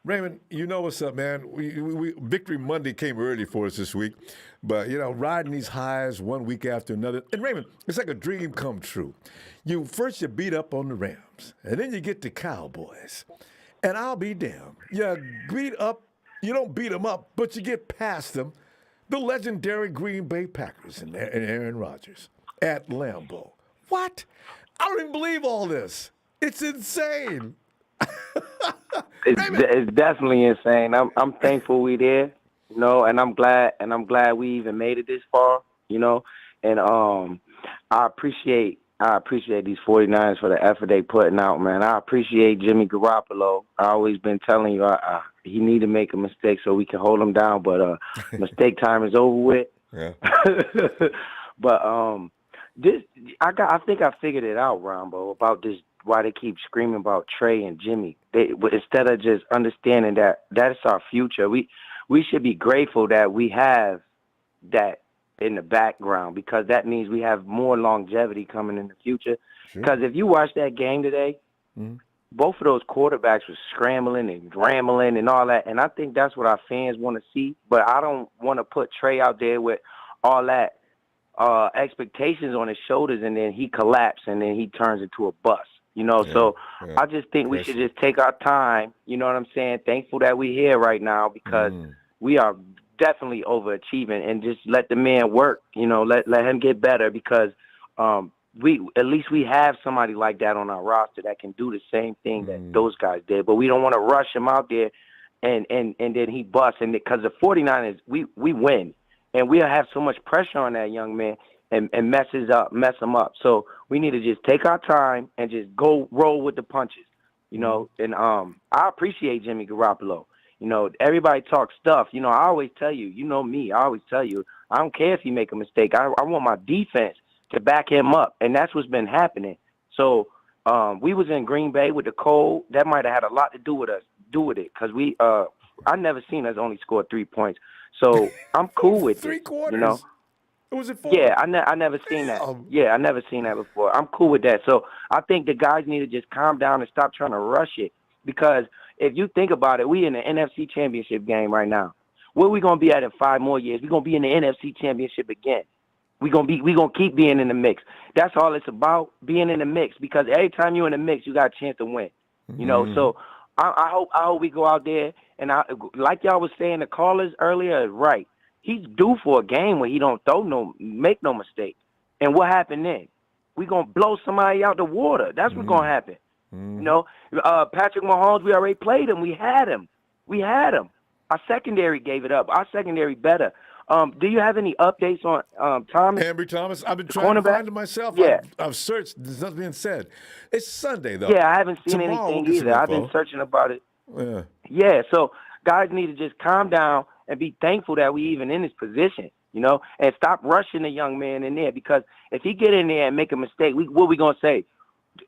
Raymond, you know what's up, man. We Victory Monday came early for us this week, but, riding these highs one week after another. And, Raymond, it's like a dream come true. You beat up on the Rams, and then you get the Cowboys. And I'll be damned. You don't beat them up, but you get past them, the legendary Green Bay Packers and Aaron Rodgers at Lambeau. What? I don't even believe all this. It's insane. It's definitely insane. I'm thankful we there, and I'm glad we even made it this far, and I appreciate these 49ers for the effort they putting out, man. I appreciate Jimmy Garoppolo. I always been telling you he need to make a mistake so we can hold him down, but mistake time is over with. Yeah. But I think I figured it out, Ronbo, about this. Why they keep screaming about Trey and Jimmy. Instead of just understanding that is our future, we should be grateful that we have that in the background, because that means we have more longevity coming in the future. Because if you watch that game today, both of those quarterbacks were scrambling and rambling and all that, and I think that's what our fans want to see. But I don't want to put Trey out there with all that expectations on his shoulders, and then he collapses and then he turns into a bust. So I just think we should just take our time, you know what I'm saying? Thankful that we're here right now, because we are definitely overachieving, and just let the man work, let him get better, because at least we have somebody like that on our roster that can do the same thing that those guys did. But we don't want to rush him out there and then he busts. And because the 49ers, we win, and we'll have so much pressure on that young man and mess him up. So we need to just take our time and just go roll with the punches, And I appreciate Jimmy Garoppolo. Everybody talks stuff. I always tell you, me, I always tell you, I don't care if he make a mistake. I want my defense to back him up, and that's what's been happening. So we was in Green Bay with the cold. That might have had a lot to do with it, because I never seen us only score 3 points. So I'm cool with 3 it. quarters. Was it 4? Yeah, I never seen that. Yeah, I never seen that before. I'm cool with that. So I think the guys need to just calm down and stop trying to rush it, because if you think about it, we in the NFC Championship game right now. Where we gonna be at in 5 more years? We're gonna be in the NFC Championship again. We gonna keep being in the mix. That's all it's about, being in the mix, because every time you're in the mix, you got a chance to win. So I hope we go out there, and like y'all was saying, the callers earlier is right. He's due for a game where he don't make no mistake. And what happened then? We gonna blow somebody out the water. That's what's gonna happen. Patrick Mahomes, we already played him. We had him. Our secondary gave it up. Our secondary better. Do you have any updates on Thomas? Ambry Thomas? I've been trying to find him myself. Yeah. I've searched. There's nothing being said. It's Sunday, though. Yeah, I haven't seen Tomorrow anything we'll get some either. I've info. been searching about it. Yeah. Yeah, so guys need to just calm down and be thankful that we even in this position, and stop rushing the young man in there, because if he get in there and make a mistake, what we going to say?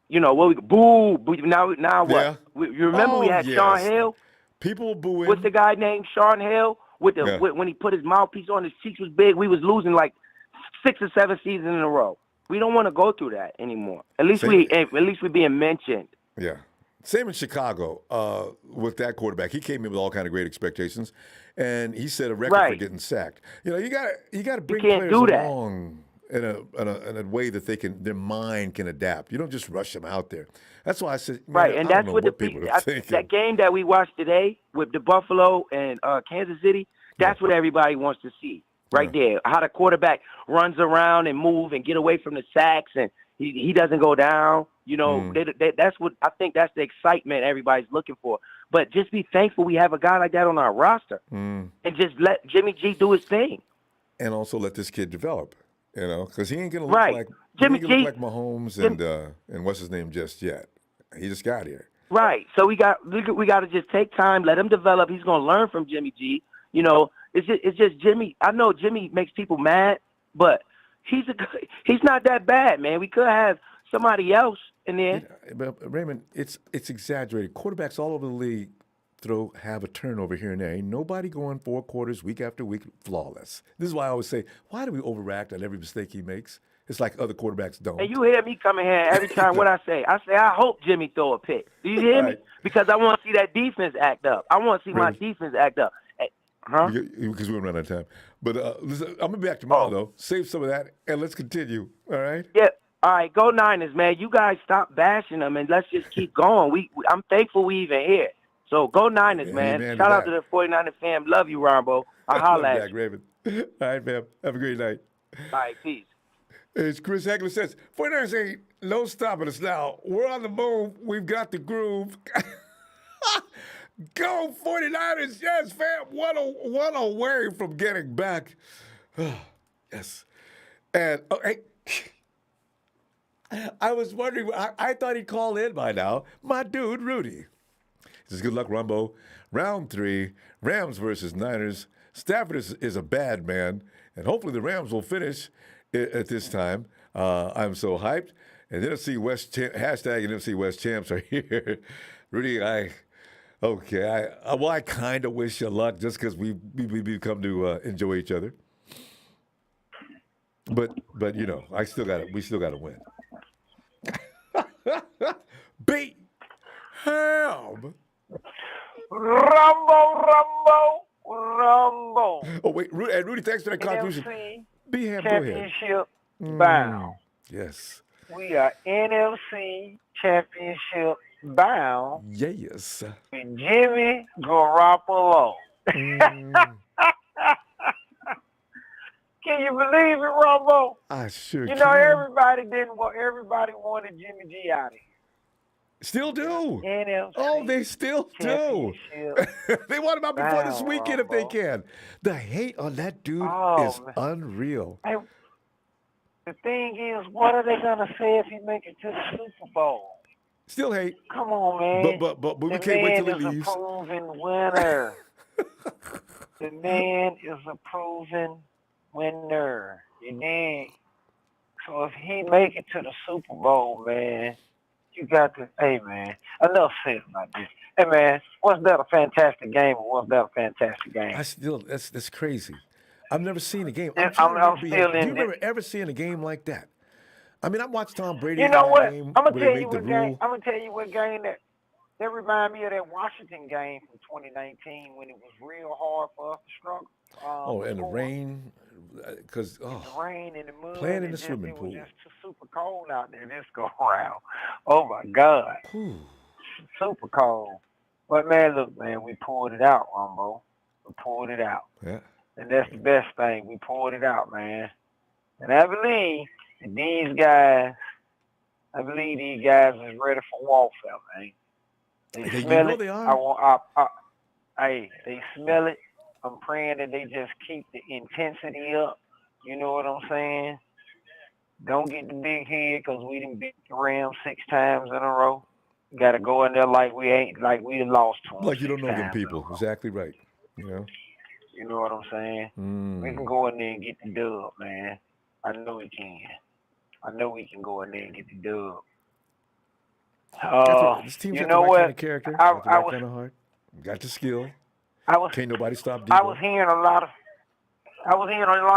Boo. Now what? Yeah. You remember we had Sean Hill? People booing. What's the guy named Sean Hill? When he put his mouthpiece on, his cheeks was big. We was losing like 6 or 7 seasons in a row. We don't want to go through that anymore. At least we're being mentioned. Yeah. Same in Chicago with that quarterback. He came in with all kind of great expectations, and he set a record for getting sacked. You got to bring players along in a way that their mind can adapt. You don't just rush them out there. That's why I said, and that's what people are thinking. That game that we watched today with the Buffalo and Kansas City, That's what everybody wants to see right there. How the quarterback runs around and move and get away from the sacks and he doesn't go down. You know, that's what I think. That's the excitement everybody's looking for. But just be thankful we have a guy like that on our roster, and just let Jimmy G do his thing. And also let this kid develop, you know, because he ain't gonna Right. look like Mahomes and what's his name just yet. He just got here. Right. So we got to just take time, let him develop. He's gonna learn from Jimmy G. You know, it's just Jimmy. I know Jimmy makes people mad, but he's not that bad, man. We could have somebody else in there. But Raymond, it's exaggerated. Quarterbacks all over the league have a turnover here and there. Ain't nobody going 4 quarters week after week flawless. This is why I always say, why do we overact on every mistake he makes? It's like other quarterbacks don't. And you hear me coming here every time. What I say, I hope Jimmy throw a pick. Do you hear me? Because I want to see that defense act up. I want to see my defense act up. Huh? Because we're running out of time. But listen, I'm gonna be back tomorrow though. Save some of that and let's continue. All right? Yeah. All right, go Niners, man. You guys stop bashing them and let's just keep going. I'm thankful we even here. So go Niners, man. Shout out to the 49er fam. Love you, Ronbo. I'll holler at you. Raven. All right, fam. Have a great night. All right, peace. As Chris Heckler says, 49ers ain't no stopping us now. We're on the move. We've got the groove. Go 49ers. Yes, fam. One away from getting back. Yes. And, hey. I was wondering, I thought he'd call in by now. My dude, Rudy. He says, good luck, Rumbo. Round 3, Rams versus Niners. Stafford is a bad man, and hopefully the Rams will finish at this time. I'm so hyped. And NFC West hashtag NFC West champs are here. Rudy, I kind of wish you luck just because we come to enjoy each other. But you know, we still got to win. Beat Ham. Rumbo. Oh wait, Rudy, thanks for that contribution. Be Ham, go ahead. Championship bound. Yes. We are NFC Championship bound. Yes. And Jimmy Garoppolo. Can you believe it, Ronbo? I sure You can. know, everybody wanted Jimmy G out of here. Still do. NFC they still do. They want him out before this weekend if they can. The hate on that dude is unreal. Hey, the thing is, what are they gonna say if he make it to the Super Bowl? Still hate. Come on, man. But we can't wait till he leaves. The man is a proven winner. The man is a proven winner. You dig? So if he make it to the Super Bowl, man, you got to, hey, man, enough said about this. Hey, man, wasn't that a fantastic game or wasn't that a fantastic game? That's crazy. I've never seen a game. I'm do you remember ever seeing a game like that? I mean, I watched Tom Brady. You know what? Game I'm gonna where tell they you made what the game. rule. I'm gonna tell you what game that reminded me of that Washington game from 2019 when it was real hard for us to struggle. And the rain, because the rain and the mud. playing in the swimming pool. It was just super cold out there this go around. Oh my God, super cold. But man, look, man, we pulled it out, Ronbo. We pulled it out. Yeah. And that's the best thing. We pulled it out, man. And I believe these guys is ready for warfare, man. They smell it. They are. They smell it. I'm praying that they just keep the intensity up. You know what I'm saying? Don't get the big head because we done beat the Rams 6 times in a row. Got to go in there like we lost to them. Like you don't know them people. Exactly right. You know. You know what I'm saying? We can go in there and get the dub, man. I know we can. I know we can go in there and get the dub. This team's you got know the right what? kind of character, got the right kind of heart, got the skill. Can't nobody stop Debo. I was hearing a lot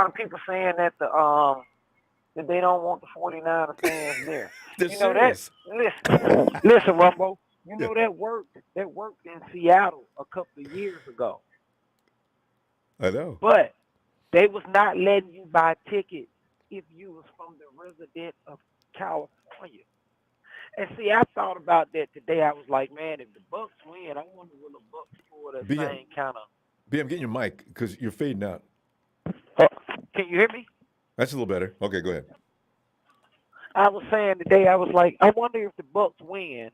of people saying that that they don't want the 49er fans there. They're you know serious. that? Listen, Rumbo. You know that worked in Seattle a couple of years ago. I know. But they was not letting you buy tickets if you was from the resident of California. And see, I thought about that today. I was like, man, if the Bucks win, I wonder will the Bucks pull that same kind of BM, get your mic because you're fading out. Can you hear me? That's a little better. Okay, go ahead. I was saying today, I was like, I wonder if the Bucks win,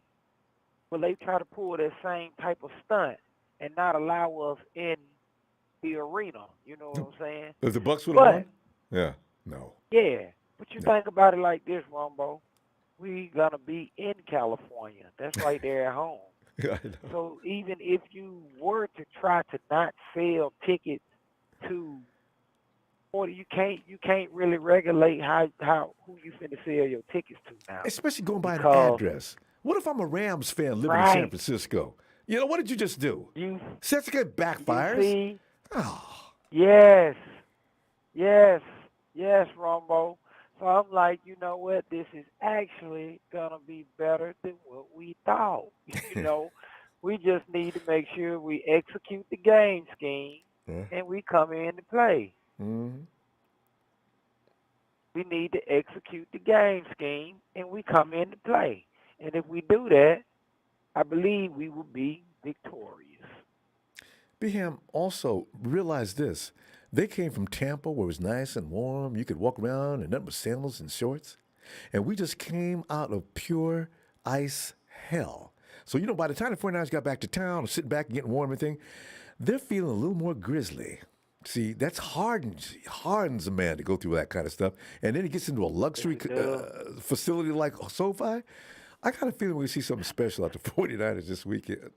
will they try to pull that same type of stunt and not allow us in the arena? You know what I'm saying? If the Bucks would have But won? Yeah, no. yeah, but you think about it like this, Ronbo. We gonna be in California. That's right there at home. Yeah, I know. So even if you were to try to not sell tickets to, or you can't really regulate how who you finna sell your tickets to now. Especially going by an Because- address. What if I'm a Rams fan living in San Right. Francisco? You know, what did you just do? You Sets get backfires. see? Oh. Yes, Ronbo. So I'm like, you know what? This is actually gonna be better than what we thought. You know, we just need to make sure we execute the game scheme and we come in to play. Mm-hmm. We need to execute the game scheme and we come in to play. And if we do that, I believe we will be victorious. Beham, also realize this. They came from Tampa where it was nice and warm. You could walk around in nothing but sandals and shorts. And we just came out of pure ice hell. So, you know, by the time the 49ers got back to town, sitting back and getting warm and everything, they're feeling a little more grizzly. See, that's hardens a man to go through that kind of stuff. And then he gets into a luxury facility like SoFi. I got a feeling we see something special out the 49ers this weekend.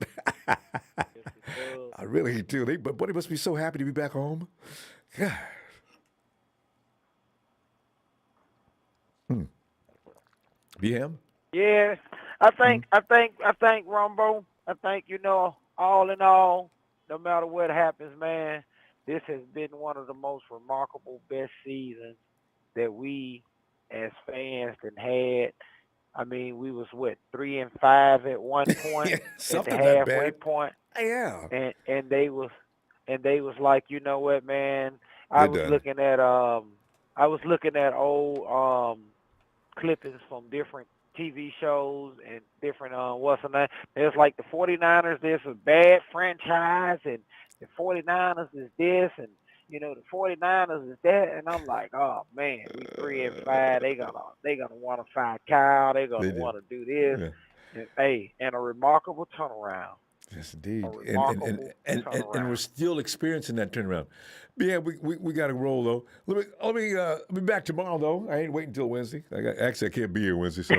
I really do. But they must be so happy to be back home. God. BM? Yeah, I think Ronbo. I think, you know, all in all, no matter what happens, man, this has been one of the most remarkable, best seasons that we as fans had. I mean, we was 3-5 at one point at the halfway point. Yeah. And they was like, you know what, man? I was looking at old clippings from different TV shows and different what's the name. There's like the 49ers, there's a bad franchise, and the 49ers is this, and you know the 49ers is that, and I'm like, oh man, we 3-5. They gonna want to find Kyle. They're gonna want to do this. Yeah. And a remarkable turnaround. Yes, indeed. And we're still experiencing that turnaround. Yeah, we got to roll though. Let me be back tomorrow though. I ain't waiting until Wednesday. I can't be here Wednesday. So.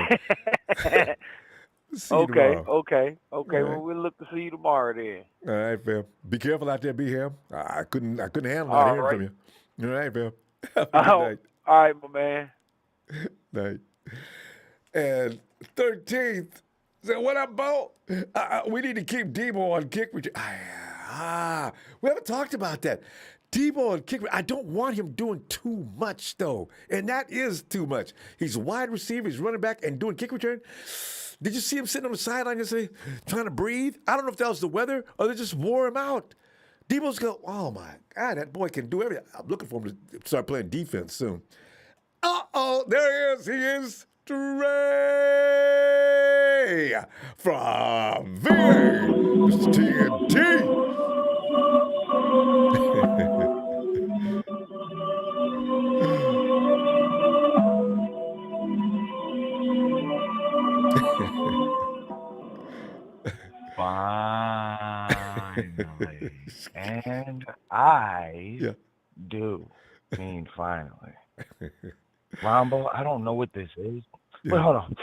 See you tomorrow. Okay. All Well, right. we'll look to see you tomorrow then. All right, fam. Be careful out there, B-Ham. I couldn't handle not All hearing right. from you. All right, fam. Have a good night. All right, my man. Night. And 13th. So what up, Bo? We need to keep Debo on kick return. We haven't talked about that. Debo on kick. I don't want him doing too much though, and that is too much. He's a wide receiver. He's running back and doing kick return. Did you see him sitting on the sideline yesterday trying to breathe? I don't know if that was the weather or they just wore him out. Debo's go. Oh my God, that boy can do everything. I'm looking for him to start playing defense soon. There he is. He is Trey from VA, Mr. TNT. Finally. And I do mean finally. Lambeau, I don't know what this is. But hold on. It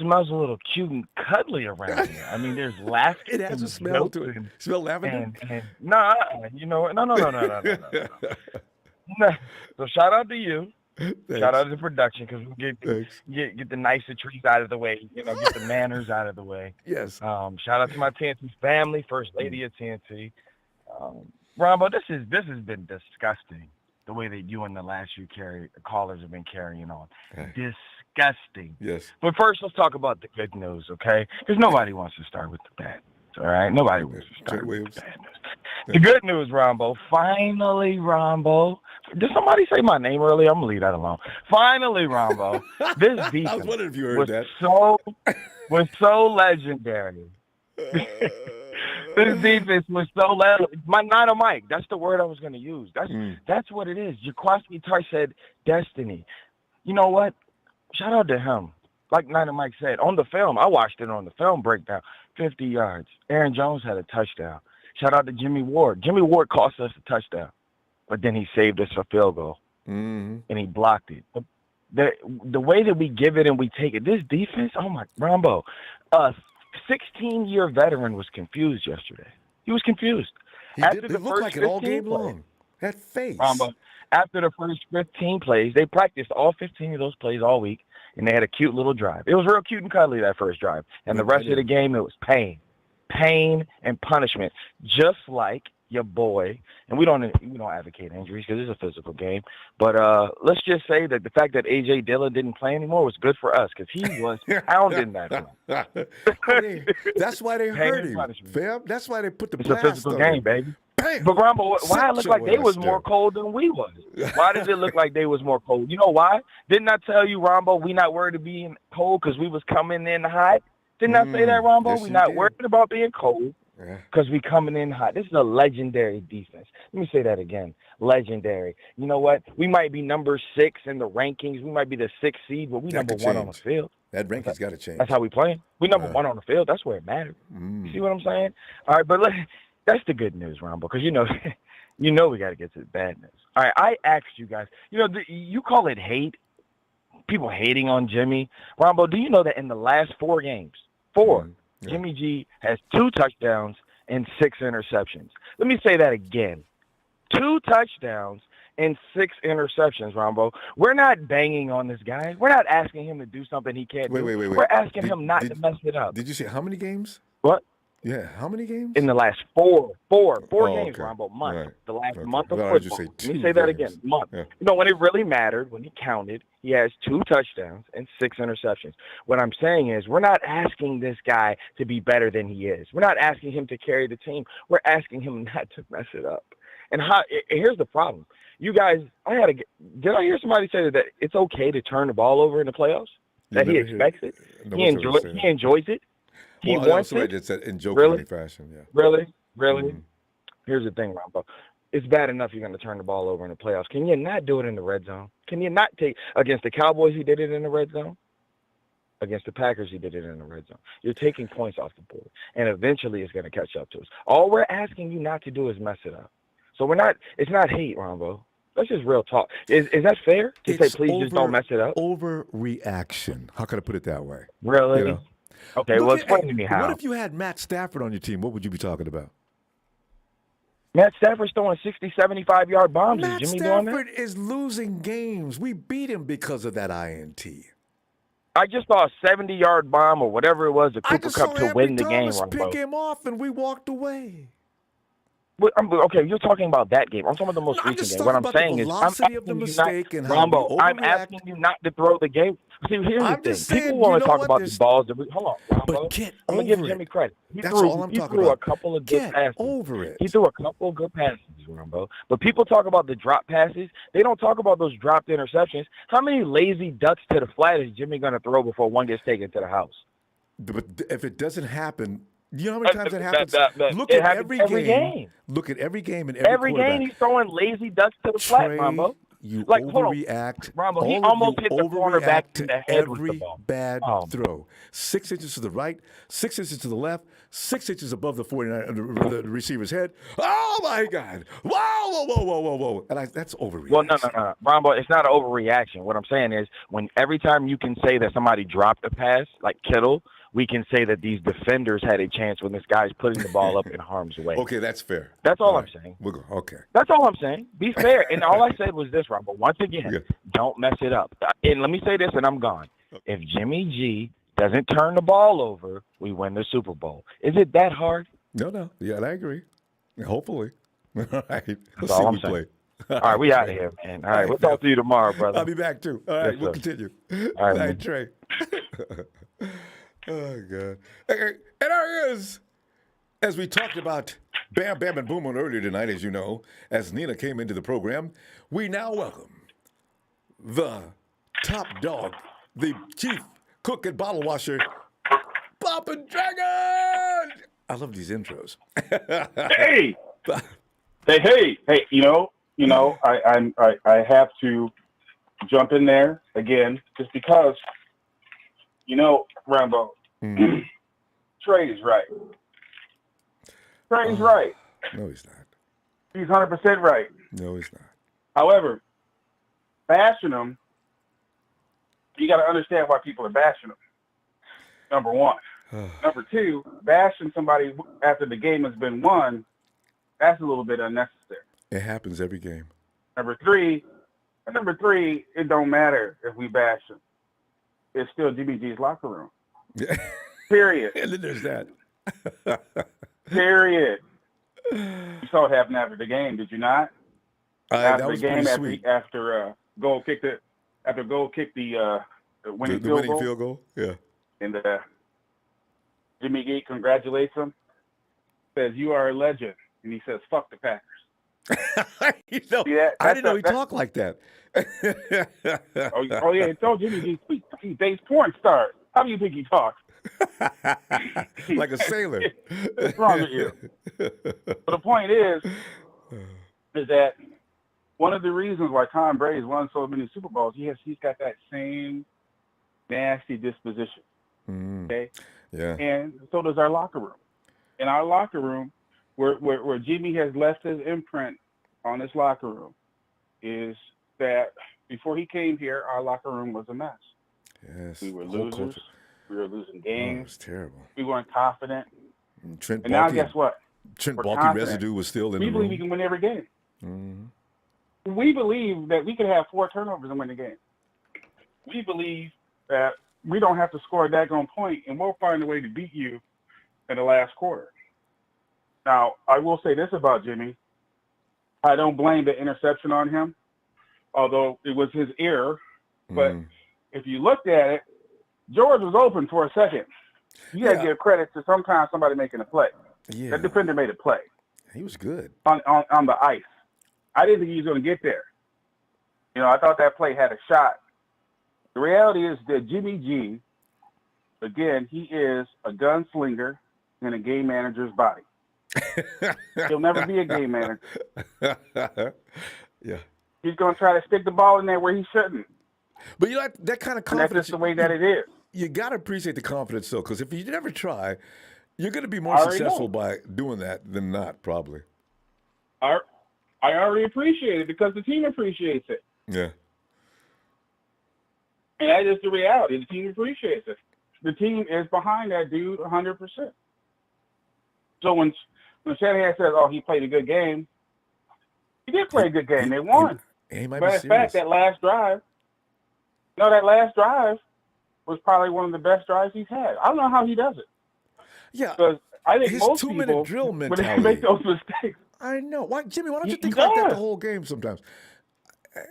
smells a little cute and cuddly around here. I mean, there's laughter. It has a smell to it. Smell lavender? No, you know what? No. So shout out to you. Thanks. Shout out to the production because we get the nicer trees out of the way. You know, get the manners out of the way. Yes. Shout out to my TNT family, First Lady of TNT. Ronbo, this has been disgusting. The way that you and the last few callers have been carrying on. Disgusting. Yes. But first, let's talk about the good news, okay? Because nobody wants to start with the bad news, all right? Nobody wants to start with the bad news. The good news, Ronbo. Finally, Ronbo. Did somebody say my name earlier? I'm going to leave that alone. Finally, Ronbo. This defense I was wondering if you heard that. was so legendary. This defense was so loud. My Mike. That's the word I was going to use. That's what it is. Jaquaski Tartt said destiny. You know what? Shout out to him. Like Nina Mike said, on the film, I watched it on the film breakdown. 50 yards. Aaron Jones had a touchdown. Shout out to Jimmy Ward. Jimmy Ward cost us a touchdown, but then he saved us a field goal, and he blocked it. The way that we give it and we take it, this defense, oh my, Ronbo, 16-year veteran was confused yesterday. He was confused. It looked like it all game long. That face. After the first 15 plays, they practiced all 15 of those plays all week, and they had a cute little drive. It was real cute and cuddly, that first drive. And the rest of the game, it was pain and punishment, just like your boy. And we don't advocate injuries because it's a physical game. But let's just say that the fact that A.J. Dillon didn't play anymore was good for us because he was pounding that one. That's why they hurt him, fam. That's why they put the blast on him. It's a physical game, baby. But Ronbo, why it looked like they was more cold than we was? Why did it look like they was more cold? You know why? Didn't I tell you, Ronbo, we not worried about being cold because we was coming in hot? Didn't I say that, Ronbo? Yes, we not worried about being cold Yeah. because we coming in hot. This is a legendary defense. Let me say that again. Legendary. You know what? We might be number 6 in the rankings. We might be the 6th seed, but we That number could 1 on the change. field. That ranking's got to change. That's how we playing. We number 1 on the field. That's where it matters. You see what I'm saying? All right, but that's the good news, Ronbo, because you know we got to get to the bad news. All right, I asked you guys. You call it hate. People hating on Jimmy. Ronbo, do you know that in the last 4 games, Jimmy G has 2 touchdowns and 6 interceptions. Let me say that again. 2 touchdowns and 6 interceptions, Ronbo. We're not banging on this guy. We're not asking him to do something he can't do. Wait. We're asking him not to mess it up. Did you say how many games? What? Yeah, how many games? In the last 4 games, okay. Ronbo, month. Right. The last Okay. month of Well, I heard you football. say Let me 2 say that games. again, month. Yeah. When it really mattered, when he counted, he has 2 touchdowns and 6 interceptions. What I'm saying is we're not asking this guy to be better than he is. We're not asking him to carry the team. We're asking him not to mess it up. And here's the problem. You guys, did I hear somebody say that it's okay to turn the ball over in the playoffs? That he expects it? He enjoys it? He wants somebody it? just said in joking fashion, yeah. Really? Here's the thing, Ronbo. It's bad enough you're going to turn the ball over in the playoffs. Can you not do it in the red zone? Can you not take against the Cowboys? He did it in the red zone. Against the Packers, he did it in the red zone. You're taking points off the board, and eventually it's going to catch up to us. All we're asking you not to do is mess it up. So it's not hate, Ronbo. That's just real talk. Is that fair to say, please just don't mess it up? Overreaction. How can I put it that way? Really? Okay, well, explain to me how. What if you had Matt Stafford on your team? What would you be talking about? Matt Stafford's throwing 60, 75-yard bombs. Matt Is Jimmy doing Stafford that? is losing games. We beat him because of that INT. I just saw a 70-yard bomb or whatever it was, a Cooper Cup to win the game, Thomas Ronbo. pick him off, and we walked away. Okay, you're talking about that game. I'm talking about the most recent game. What I'm saying is, I'm asking of the you mistake not, and how Ronbo, we I'm overreact. asking you not to throw the game. See, here's I'm the just thing. saying, People want you to know talk what, about there's- the balls. Hold on, Ronbo. But get I'm going to give over Jimmy it. credit. That's all I'm talking threw about. a couple of good Get passes. over it. He threw a couple of good passes, Ronbo. But people talk about the drop passes. They don't talk about those dropped interceptions. How many lazy ducks to the flat is Jimmy going to throw before one gets taken to the house? But if it doesn't happen, you know how many times that happens? Look it at happens every game. Look at every game and every Every quarterback. game he's throwing lazy ducks to the flat, Trey, Ronbo. You Hold on. overreact. Ronbo, he All of almost you hit the cornerback overreact in to the head with the every ball. bad throw. 6 inches to the right, 6 inches to the left, 6 inches above the 49 the receiver's head. Oh my God! Whoa! And that's overreaction. Well, no, Ronbo, it's not an overreaction. What I'm saying is, when every time you can say that somebody dropped a pass, like Kittle, we can say that these defenders had a chance when this guy's putting the ball up in harm's way. Okay, that's fair. That's all I'm saying. We'll go. Okay. That's all I'm saying. Be fair. And all I said was this, Ronbo. Once again, don't mess it up. And let me say this, and I'm gone. If Jimmy G doesn't turn the ball over, we win the Super Bowl. Is it that hard? No. Yeah, I agree. Hopefully. All right. That's all I'm saying. All right, we out of here, man. All right, we'll talk to you tomorrow, brother. I'll be back, too. All right, Yes, we'll sir. continue. All right, Night, man. Trey. Oh, God. And there he is. As we talked about Bam Bam and Boom on earlier tonight, as you know, as Nina came into the program, we now welcome the top dog, the chief cook and bottle washer, Papa Dragon! I love these intros. Hey, hey! I have to jump in there again just because, Ronbo. Trey's right. Trey's right. No, he's not. He's 100% right. No, he's not. However, bashing him, you got to understand why people are bashing him. Number one. Number two, bashing somebody after the game has been won, that's a little bit unnecessary. It happens every game. Number three, it don't matter if we bash him. It's still Jimmy G's locker room. Period. And then there's that. Period. You saw it happen after the game, did you not? That was pretty sweet. After Gold kicked the winning field goal. Yeah. And Jimmy G congratulates him. Says, "You are a legend," and he says, "Fuck the Packers." I didn't know he talked like that. oh yeah, he told Jimmy G he dates porn stars. How do you think he talks? Like a sailor. What's wrong with you? But the point is that one of the reasons why Tom Brady's won so many Super Bowls, he's got that same nasty disposition. Okay? Yeah. And so does our locker room. In our locker room, where Jimmy has left his imprint on his locker room, is that before he came here, our locker room was a mess. Yes. We were losers. We were losing games. It was terrible. We weren't confident. And now guess what? Trent We're Baalke confident. residue was still in we the believe room. we can win every game. Mm-hmm. We believe that we could have 4 turnovers and win the game. We believe that we don't have to score a daggone point, and we'll find a way to beat you in the last quarter. Now, I will say this about Jimmy. I don't blame the interception on him, although it was his error. But if you looked at it, George was open for a second. You got to give credit to sometimes somebody making a play. Yeah. That defender made a play. He was good. On the ice. I didn't think he was going to get there. I thought that play had a shot. The reality is that Jimmy G, again, he is a gunslinger in a game manager's body. He'll never be a game manager. Yeah. He's going to try to stick the ball in there where he shouldn't. But that kind of confidence. And that's just the way that it is. You got to appreciate the confidence, though, because if you never try, you're going to be more successful by doing that than not, probably. I already appreciate it because the team appreciates it. Yeah. And that is the reality. The team appreciates it. The team is behind that dude 100%. So when Shanahan says, "Oh, he played a good game," he did play a good game. They won. But in fact, that last drive was probably one of the best drives he's had. I don't know how he does it. Yeah. Because I think his most 2-minute people drill would mentality. make those mistakes. I know. Jimmy, why don't you He think like that does. the whole game sometimes?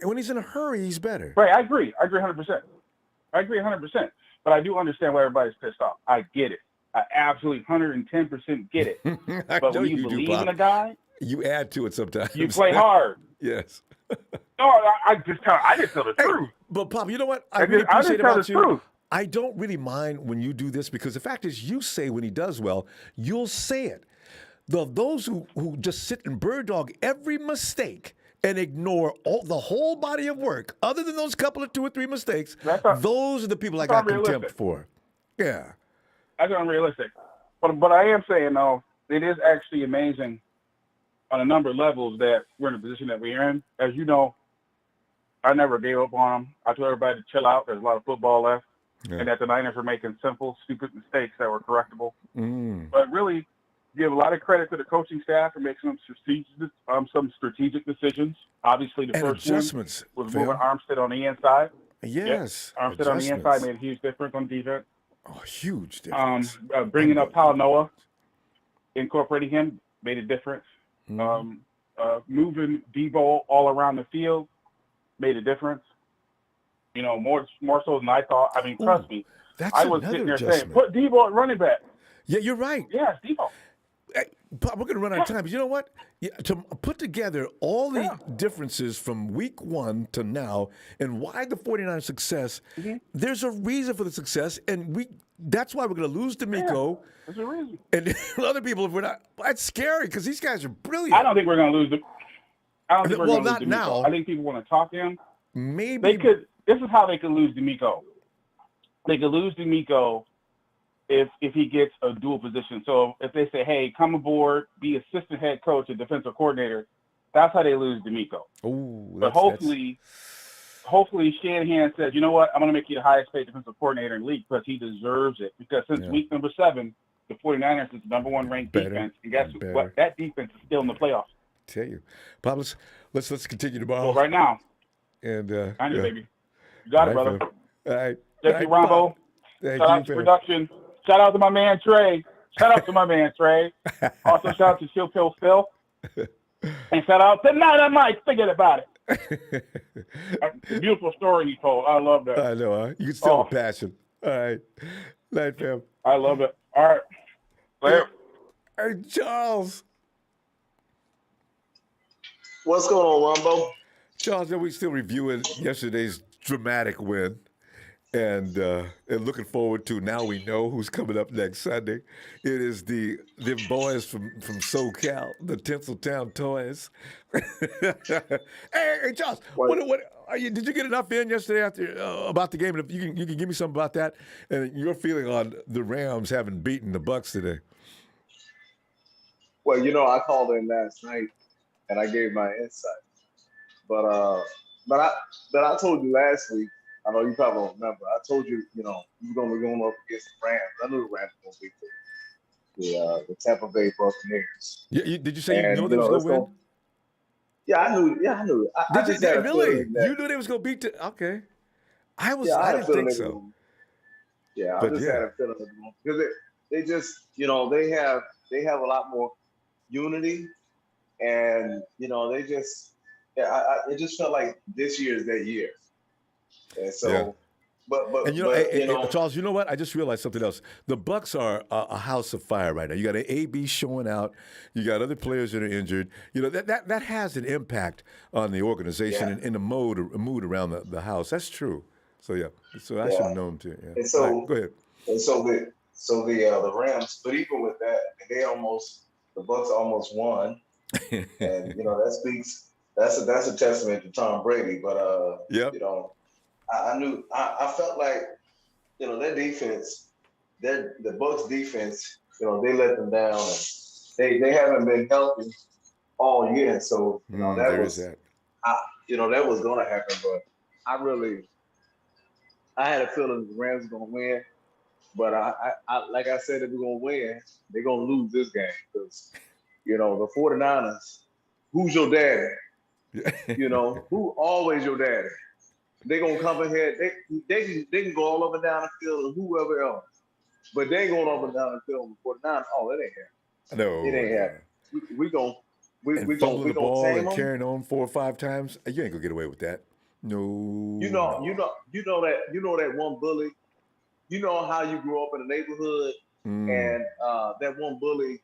When he's in a hurry, he's better. Right, I agree 100%. I agree 100%. But I do understand why everybody's pissed off. I get it. I absolutely 110% get it. But when you believe in a guy, you add to it sometimes. you play hard. Yes. No, I just tell the truth. But Pop, you know what? I just appreciate tell about the you. truth. I don't really mind when you do this because the fact is you say when he does well, you'll say it. Those who just sit and bird dog every mistake and ignore the whole body of work, other than those couple of 2 or 3 mistakes, those are the people I got contempt for. Yeah. That's unrealistic. But I am saying, though, it is actually amazing on a number of levels that we're in the position that we're in. As you know, I never gave up on them. I told everybody to chill out. There's a lot of football left. Yeah. And that the Niners were making simple, stupid mistakes that were correctable. But really, give a lot of credit to the coaching staff for making some strategic decisions. Obviously, the first one was moving Armstead on the inside. Yes. Yep. Armstead on the inside made a huge difference on defense. Oh, huge difference. Bringing up Kyle Noah, incorporating him, made a difference. Moving Debo all around the field made a difference. More so than I thought. I mean, trust me. I was sitting there saying, put Debo at running back. Yeah, you're right. Yeah, Debo. Bob, we're going to run out of time, but you know what? To put together all the differences from week 1 to now and why the 49ers success, there's a reason for the success, and that's why we're going to lose D'Amico. There's a reason. And other people, we're not. That's scary because these guys are brilliant. I don't think we're going to lose them. I don't think we're well, going to lose not D'Amico. now. I think people want to talk to him. Maybe They could. This is how they could lose D'Amico. They could lose D'Amico if he gets a dual position. So if they say, hey, come aboard, be assistant head coach and defensive coordinator, that's how they lose D'Amico. But hopefully Shanahan says, you know what, I'm going to make you the highest paid defensive coordinator in the league because he deserves it. Because since week number 7, the 49ers is the number 1 ranked defense. And guess what? That defense is still in the playoffs. Tell you. Bob, let's continue tomorrow. Well, right now. And I know, baby. You got it, brother. All right. Jesse Ronbo. Shout out to production. Shout out to my man Trey. Shout out to my man Trey. Also shout out to Chill Pill Phil. And shout out to Night Mike. Forget about it. Beautiful story he told. I love that. I know, huh? You can tell the passion. All right. Night, fam. I love it. All right. Later. Hey, Charles. What's going on, Ronbo? Charles, we still reviewing yesterday's dramatic win. And looking forward to, now we know who's coming up next Sunday. It is the boys from SoCal, the Tinseltown Toys. hey, Charles, did you get enough in yesterday after about the game? And if you can give me something about that and your feeling on the Rams having beaten the Bucs today. Well, I called in last night and I gave my insight, but I told you last week. I know you probably don't remember. I told you, you were going to be going up against the Rams. I knew the Rams were going to beat the Tampa Bay Buccaneers. Yeah, did you say you know they was going to win? Yeah, I knew. Yeah, I knew. Did you really? You knew they was going to beat okay. I didn't think so. Yeah, I just had a feeling because they just, they have a lot more unity, and they just, it just felt like this year is their year. And so, but Charles, you know what? I just realized something else. The Bucs are a house of fire right now. You got an AB showing out. You got other players that are injured. That has an impact on the organization and the mood around the house. That's true. So so I should have known too. Yeah. And so go ahead. And so the Rams, but even with that, the Bucs almost won, and that's a testament to Tom Brady. But I felt like, their defense, the Bucs defense, they let them down, and they haven't been healthy all year. So that was going to happen. But I had a feeling the Rams were going to win. But I like I said, if we're going to win, they're going to lose this game because, the 49ers, who's your daddy? Who always your daddy? They're going to come in here. They can go all up and down the field and whoever else. But they ain't going up and down the field with 49ers. Oh, it ain't happening. No. It ain't happening. We fumbling the ball and carrying on 4 or 5 times. You ain't going to get away with that. No. You know that one bully. You know how you grew up in a neighborhood and that one bullied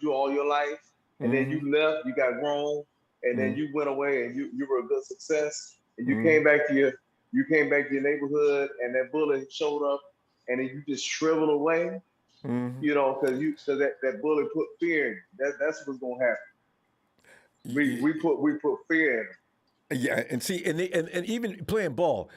you all your life, and then you left, you got grown, and then you went away and you were a good success. And you came back to your neighborhood, and that bully showed up, and then you just shriveled away, because that bully put fear in you. That's what's gonna happen. We put fear in them. Yeah, and see, and even playing ball,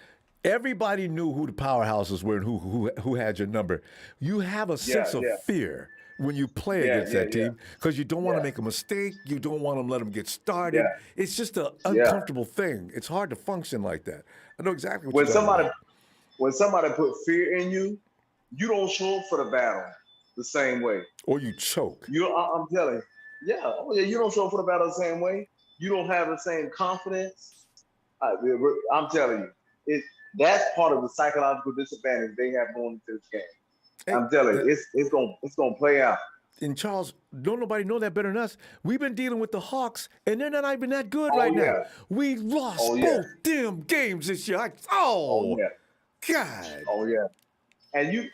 everybody knew who the powerhouses were and who had your number. You have a sense of fear when you play against that team because you don't want to make a mistake. You don't want to let them get started. Yeah. It's just an uncomfortable thing. It's hard to function like that. I know exactly what you're talking about. When somebody put fear in you, you don't show up for the battle the same way. Or you choke. I'm telling you. Yeah. Oh, yeah. You don't show up for the battle the same way. You don't have the same confidence. I'm telling you. That's part of the psychological disadvantage they have going into this game. I'm telling you, it's gonna play out. And Charles, don't nobody know that better than us. We've been dealing with the Hawks, and they're not even that good now. We lost both damn games this year. God. Oh yeah. And you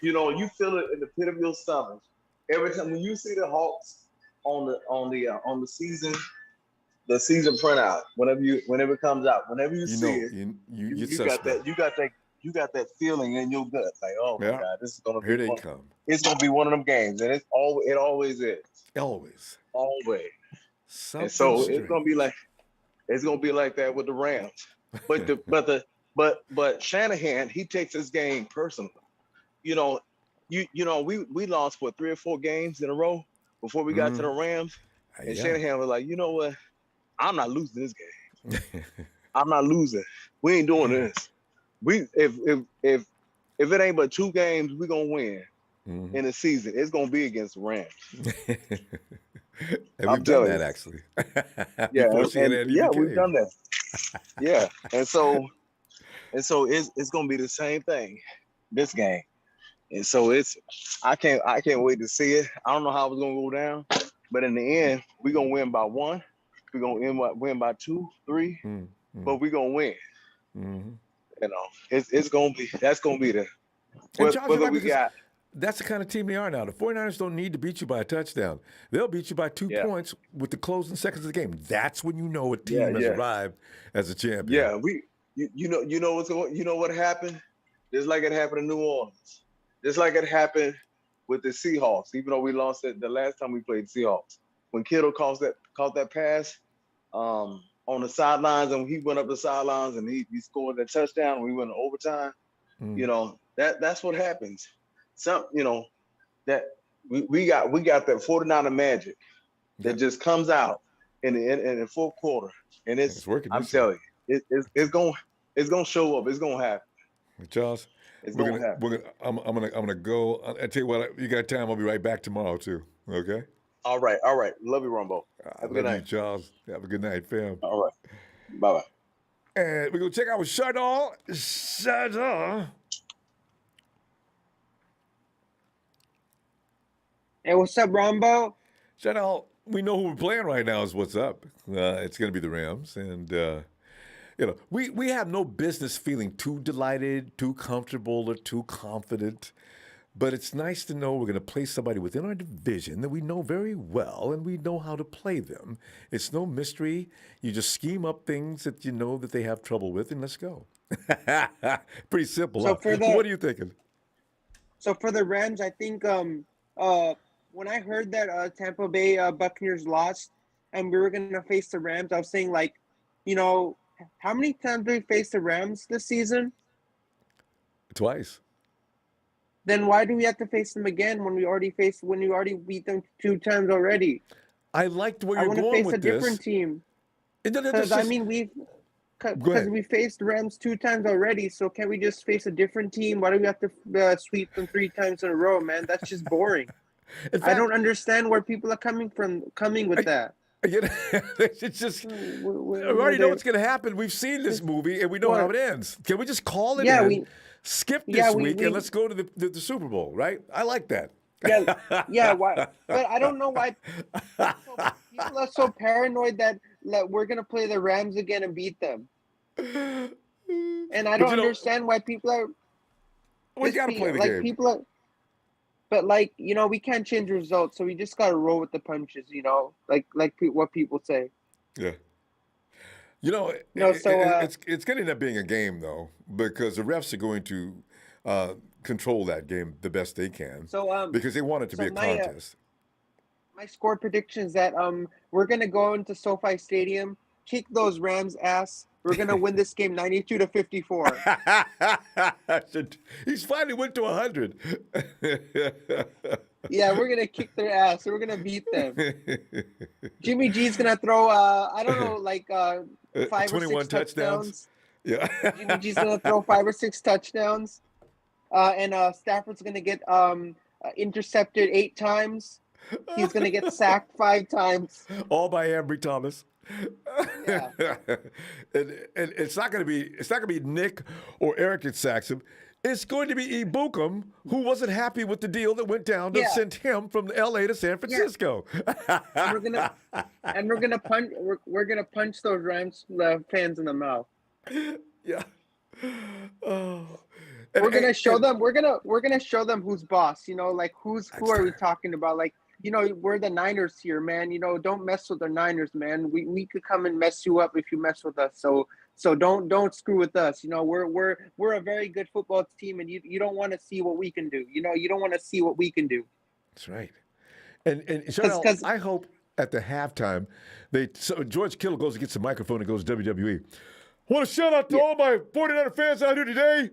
feel it in the pit of your stomach every time when you see the Hawks on the season. The season printout, whenever it comes out, whenever you see it, you got that feeling in your gut, like, oh my God, this is gonna be it's gonna be one of them games, and it always is. Always. And so it's gonna be like that with the Rams. But Shanahan, he takes his game personally. You know, we lost 3 or 4 games in a row before we got to the Rams, and Shanahan was like, you know what? I'm not losing this game. I'm not losing. We ain't doing this. If it ain't but 2 games, we're gonna win in the season. It's gonna be against the Rams. And we've done that actually. We've done that. Yeah, and so it's gonna be the same thing this game. And so I can't wait to see it. I don't know how it's gonna go down, but in the end, we're gonna win by 1. We're gonna win by 2, 3, but we're gonna win. You know, that's gonna be the whether we got. That's the kind of team they are now. The 49ers don't need to beat you by a touchdown. They'll beat you by 2 points with the closing seconds of the game. That's when you know a team has arrived as a champion. Yeah, you know what happened? Just like it happened in New Orleans. Just like it happened with the Seahawks, even though we lost it the last time we played Seahawks. When Kittle caught that pass on the sidelines, and he went up the sidelines and he scored that touchdown and we went to overtime. You know, that's what happens. That we got that 49er magic that just comes out in the fourth quarter, and it's working. I'm telling you, it's gonna show up. It's gonna happen. Charles, I'm gonna go. I tell you what, you got time? I'll be right back tomorrow too. Okay. All right. Love you, Ronbo. Have a good night, you, Charles. Have a good night, fam. All right. Bye. And we're gonna check out with Shadal. Hey, what's up, Ronbo? Shadal, we know who we're playing right now is what's up. It's going to be the Rams. And, we have no business feeling too delighted, too comfortable, or too confident. But it's nice to know we're going to play somebody within our division that we know very well and we know how to play them. It's no mystery. You just scheme up things that you know that they have trouble with, and let's go. Pretty simple. So what are you thinking? So for the Rams, I think when I heard that Tampa Bay Buccaneers lost and we were going to face the Rams, I was saying, how many times did we face the Rams this season? Twice. Then why do we have to face them again when we already beat them 2 times already? I liked where you're going with this. I want to face a different team. Because we faced Rams 2 times already, so can't we just face a different team? Why do we have to sweep them 3 times in a row, man? That's just boring. Fact, I don't understand where people are coming with that. It's just, we already know what's going to happen. We've seen this movie, and we know how it ends. Can we just call it in, skip this week, and let's go to the Super Bowl, right? I like that. Why? But I don't know why people are so paranoid that we're going to play the Rams again and beat them. And I don't understand why people are... We got to play the game. People are... But we can't change results, so we just gotta roll with the punches, like what people say. Yeah. It's going to end up being a game though, because the refs are going to control that game the best they can. So because they want it to be a contest. My score prediction is that we're gonna go into SoFi Stadium, kick those Rams' ass. We're going to win this game 92-54. He's finally went to 100. Yeah, we're going to kick their ass. We're going to beat them. Jimmy G's going to throw, 5 or 6 touchdowns. Yeah. Jimmy G's going to throw 5 or 6 touchdowns. And Stafford's going to get intercepted 8 times. He's going to get sacked 5 times. All by Ambry Thomas. Yeah. and it's not going to be Nick or Eric that sacks him. It's going to be Ibukum, who wasn't happy with the deal that went down that sent him from LA to San Francisco. Yeah. we're gonna punch those Rams fans in the mouth. Yeah. Oh. We're gonna show them. We're gonna show them who's boss. Who are we talking about? we're the Niners here, man. Don't mess with the Niners, man. We could come and mess you up if you mess with us. So don't screw with us. We're a very good football team, and you don't want to see what we can do. You don't want to see what we can do. That's right. And Chanel, I hope at the halftime, George Kittle goes and gets the microphone and goes WWE. I want to shout out to all my 49er fans out here today,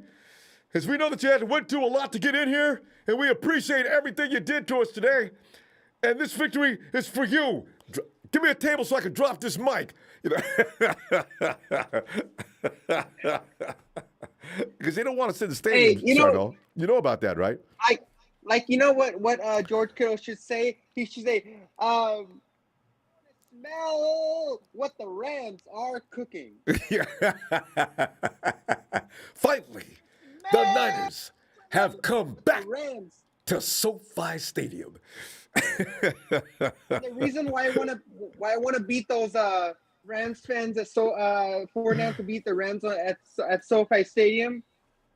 as we know that you had to went through a lot to get in here, and we appreciate everything you did to us today. And this victory is for you. Give me a table so I can drop this mic. Because they don't want to sit in the stadium, Chanel. You know about that, right? Like you know what George Kittle should say? He should say, smell what the Rams are cooking. Finally, the Niners have come back to SoFi Stadium. The reason why I want to beat those Rams fans at 49 to beat the Rams at SoFi Stadium,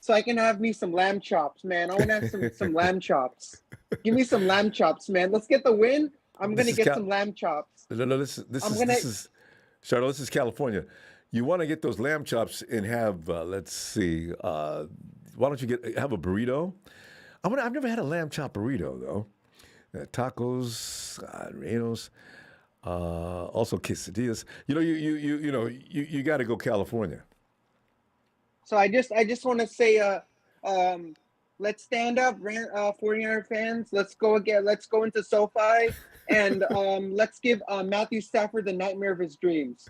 so I can have me some lamb chops, man. I want to have some lamb chops. Give me some lamb chops, man. Let's get the win. I'm gonna get some lamb chops. No, this is Charlotte. This is California. You want to get those lamb chops and have let's see. Why don't you have a burrito? I've never had a lamb chop burrito though. Tacos, rellenos, also quesadillas. You got to go California. So I just want to say, let's stand up, 49er fans. Let's go again. Let's go into SoFi and let's give Matthew Stafford the nightmare of his dreams.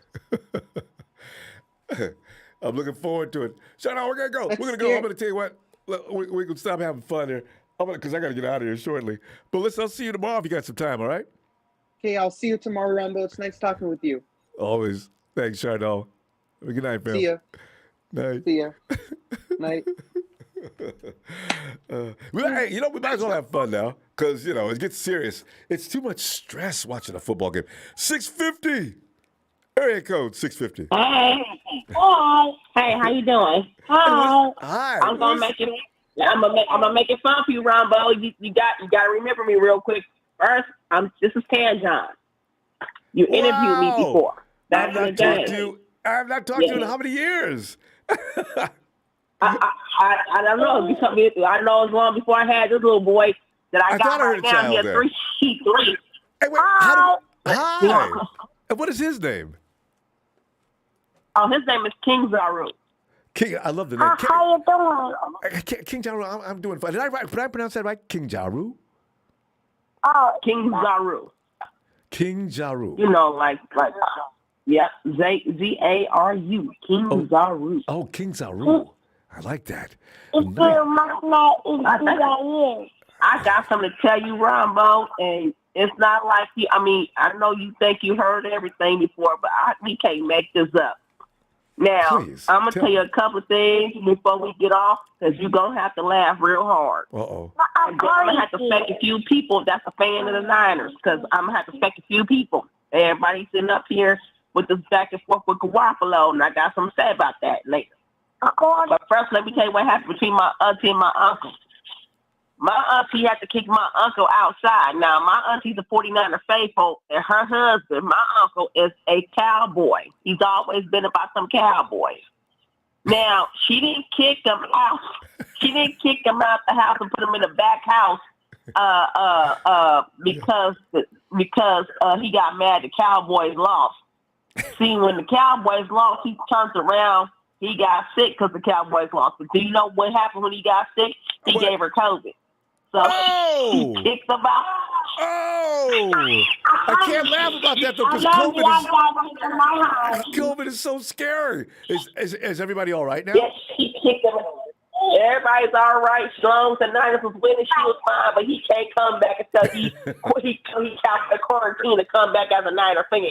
I'm looking forward to it. Shout out, we're gonna go. We're gonna go. I'm gonna tell you what. We can stop having fun here. Because I got to get out of here shortly. But I'll see you tomorrow if you got some time, all right? Okay, I'll see you tomorrow, Ronbo. It's nice talking with you. Always. Thanks, Chardell. Good night, fam. See ya. Night. See ya. Night. We might as well have fun now because, it gets serious. It's too much stress watching a football game. 650. Area code 650. Hey. Hi. Hey, how you doing? Hi. Hi. I'm going to make it... I'm gonna make it fun for you, Ronbo. You got to remember me real quick. First, this is Tan John. You interviewed me before. I've not talked to you in how many years? I don't know. I know it's long before I had this little boy that I got right now. He has 3. Hey, wait, hi. And what is his name? Oh, his name is King Zaru. King, I love the name. How you doing? King Jaru, I'm doing fine. Did I pronounce that right? King Jaru? King Zaru. King Jaru. Yep, Z-A-R-U. King Zaru. Oh, King Zaru. I like that. I got something to tell you, Ronbo, and it's not like I know you think you heard everything before, but we can't make this up. Now, I'm going to tell you a couple of things before we get off, because you're going to have to laugh real hard. Uh-oh. I'm going to have to fake a few people that's a fan of the Niners, because I'm going to have to fake a few people. Everybody's sitting up here with this back and forth with Garoppolo, and I got something to say about that later. But first, let me tell you what happened between my auntie and my uncle. My auntie had to kick my uncle outside. Now, my auntie's a 49er faithful, and her husband, my uncle, is a cowboy. He's always been about some cowboys. Now, she didn't kick him out. She didn't kick him out the house and put him in the back house because he got mad the Cowboys lost. See, when the Cowboys lost, he turned around. He got sick because the Cowboys lost. But do you know what happened when he got sick? He gave her COVID. So he kicked him out. Oh! I can't laugh about that, though, because COVID is so scary. Is everybody all right now? Yes, he kicked him out. Everybody's all right. Sloan and Niners was winning. She was fine, but he can't come back until he capped the quarantine to come back as a Niner fan.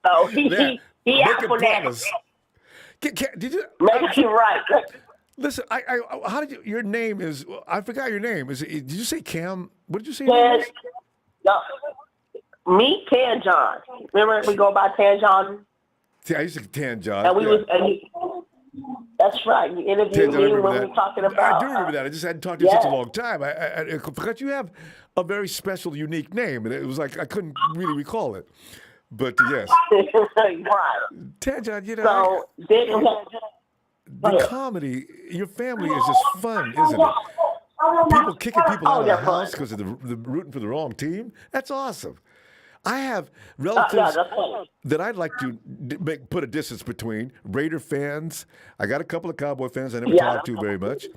So he out for that. Did you? Make you right. Listen, how did you? Your name is. I forgot your name. Did you say Cam? What did you say? Me, Tan John. Remember we go by Tan John. Yeah, I used to Tan John. And that's right. You interviewed me when we were talking about. I do remember that. I just hadn't talked to you in such a long time. I forgot you have a very special, unique name, and it was like I couldn't really recall it. But yes, right. Tanjan, you know, So then the comedy, your family is just fun, isn't it? People kicking people out of the house because of the rooting for the wrong team. That's awesome. I have relatives that I'd like to put a distance between. Raider fans. I got a couple of Cowboy fans I never talked to very much.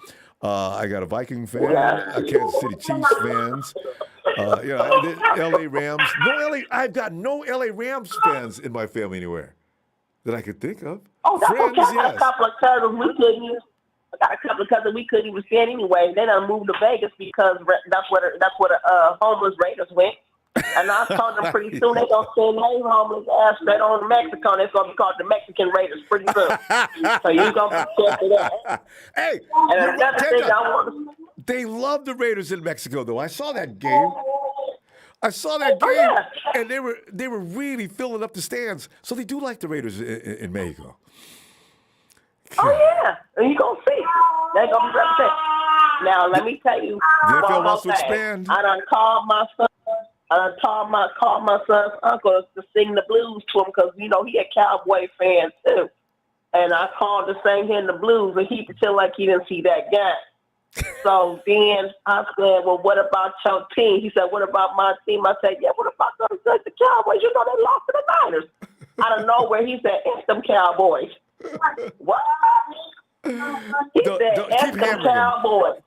I got a Viking fan, a Kansas City Chiefs fans. L.A. Rams. I've got no L.A. Rams fans in my family anywhere that I could think of. Oh, that's Friends, okay. I got yes. a couple of cousins we couldn't even stand anyway. They done moved to Vegas because that's where the homeless Raiders went. And I told them pretty soon they gonna send their homeless ass straight on to Mexico. They're gonna be called the Mexican Raiders pretty soon. So you gonna be careful that. Hey, and another thing I want to. They love the Raiders in Mexico, though. I saw that game. And they were really filling up the stands. So they do like the Raiders in Mexico. Oh yeah, and you gonna see. They're gonna be represented. Now let me tell you. The NFL one wants to more thing. expand. I done called my son. Called my son's uncle to sing the blues to him because he a Cowboy fan too. And I called to sing him the blues, and he feel like he didn't see that game. So then I said, "Well, what about your team?" He said, "What about my team?" I said, "Yeah, what about the Cowboys? You know they lost to the Niners." Out of nowhere, he said, "F them Cowboys." What? He said, "F them Cowboys."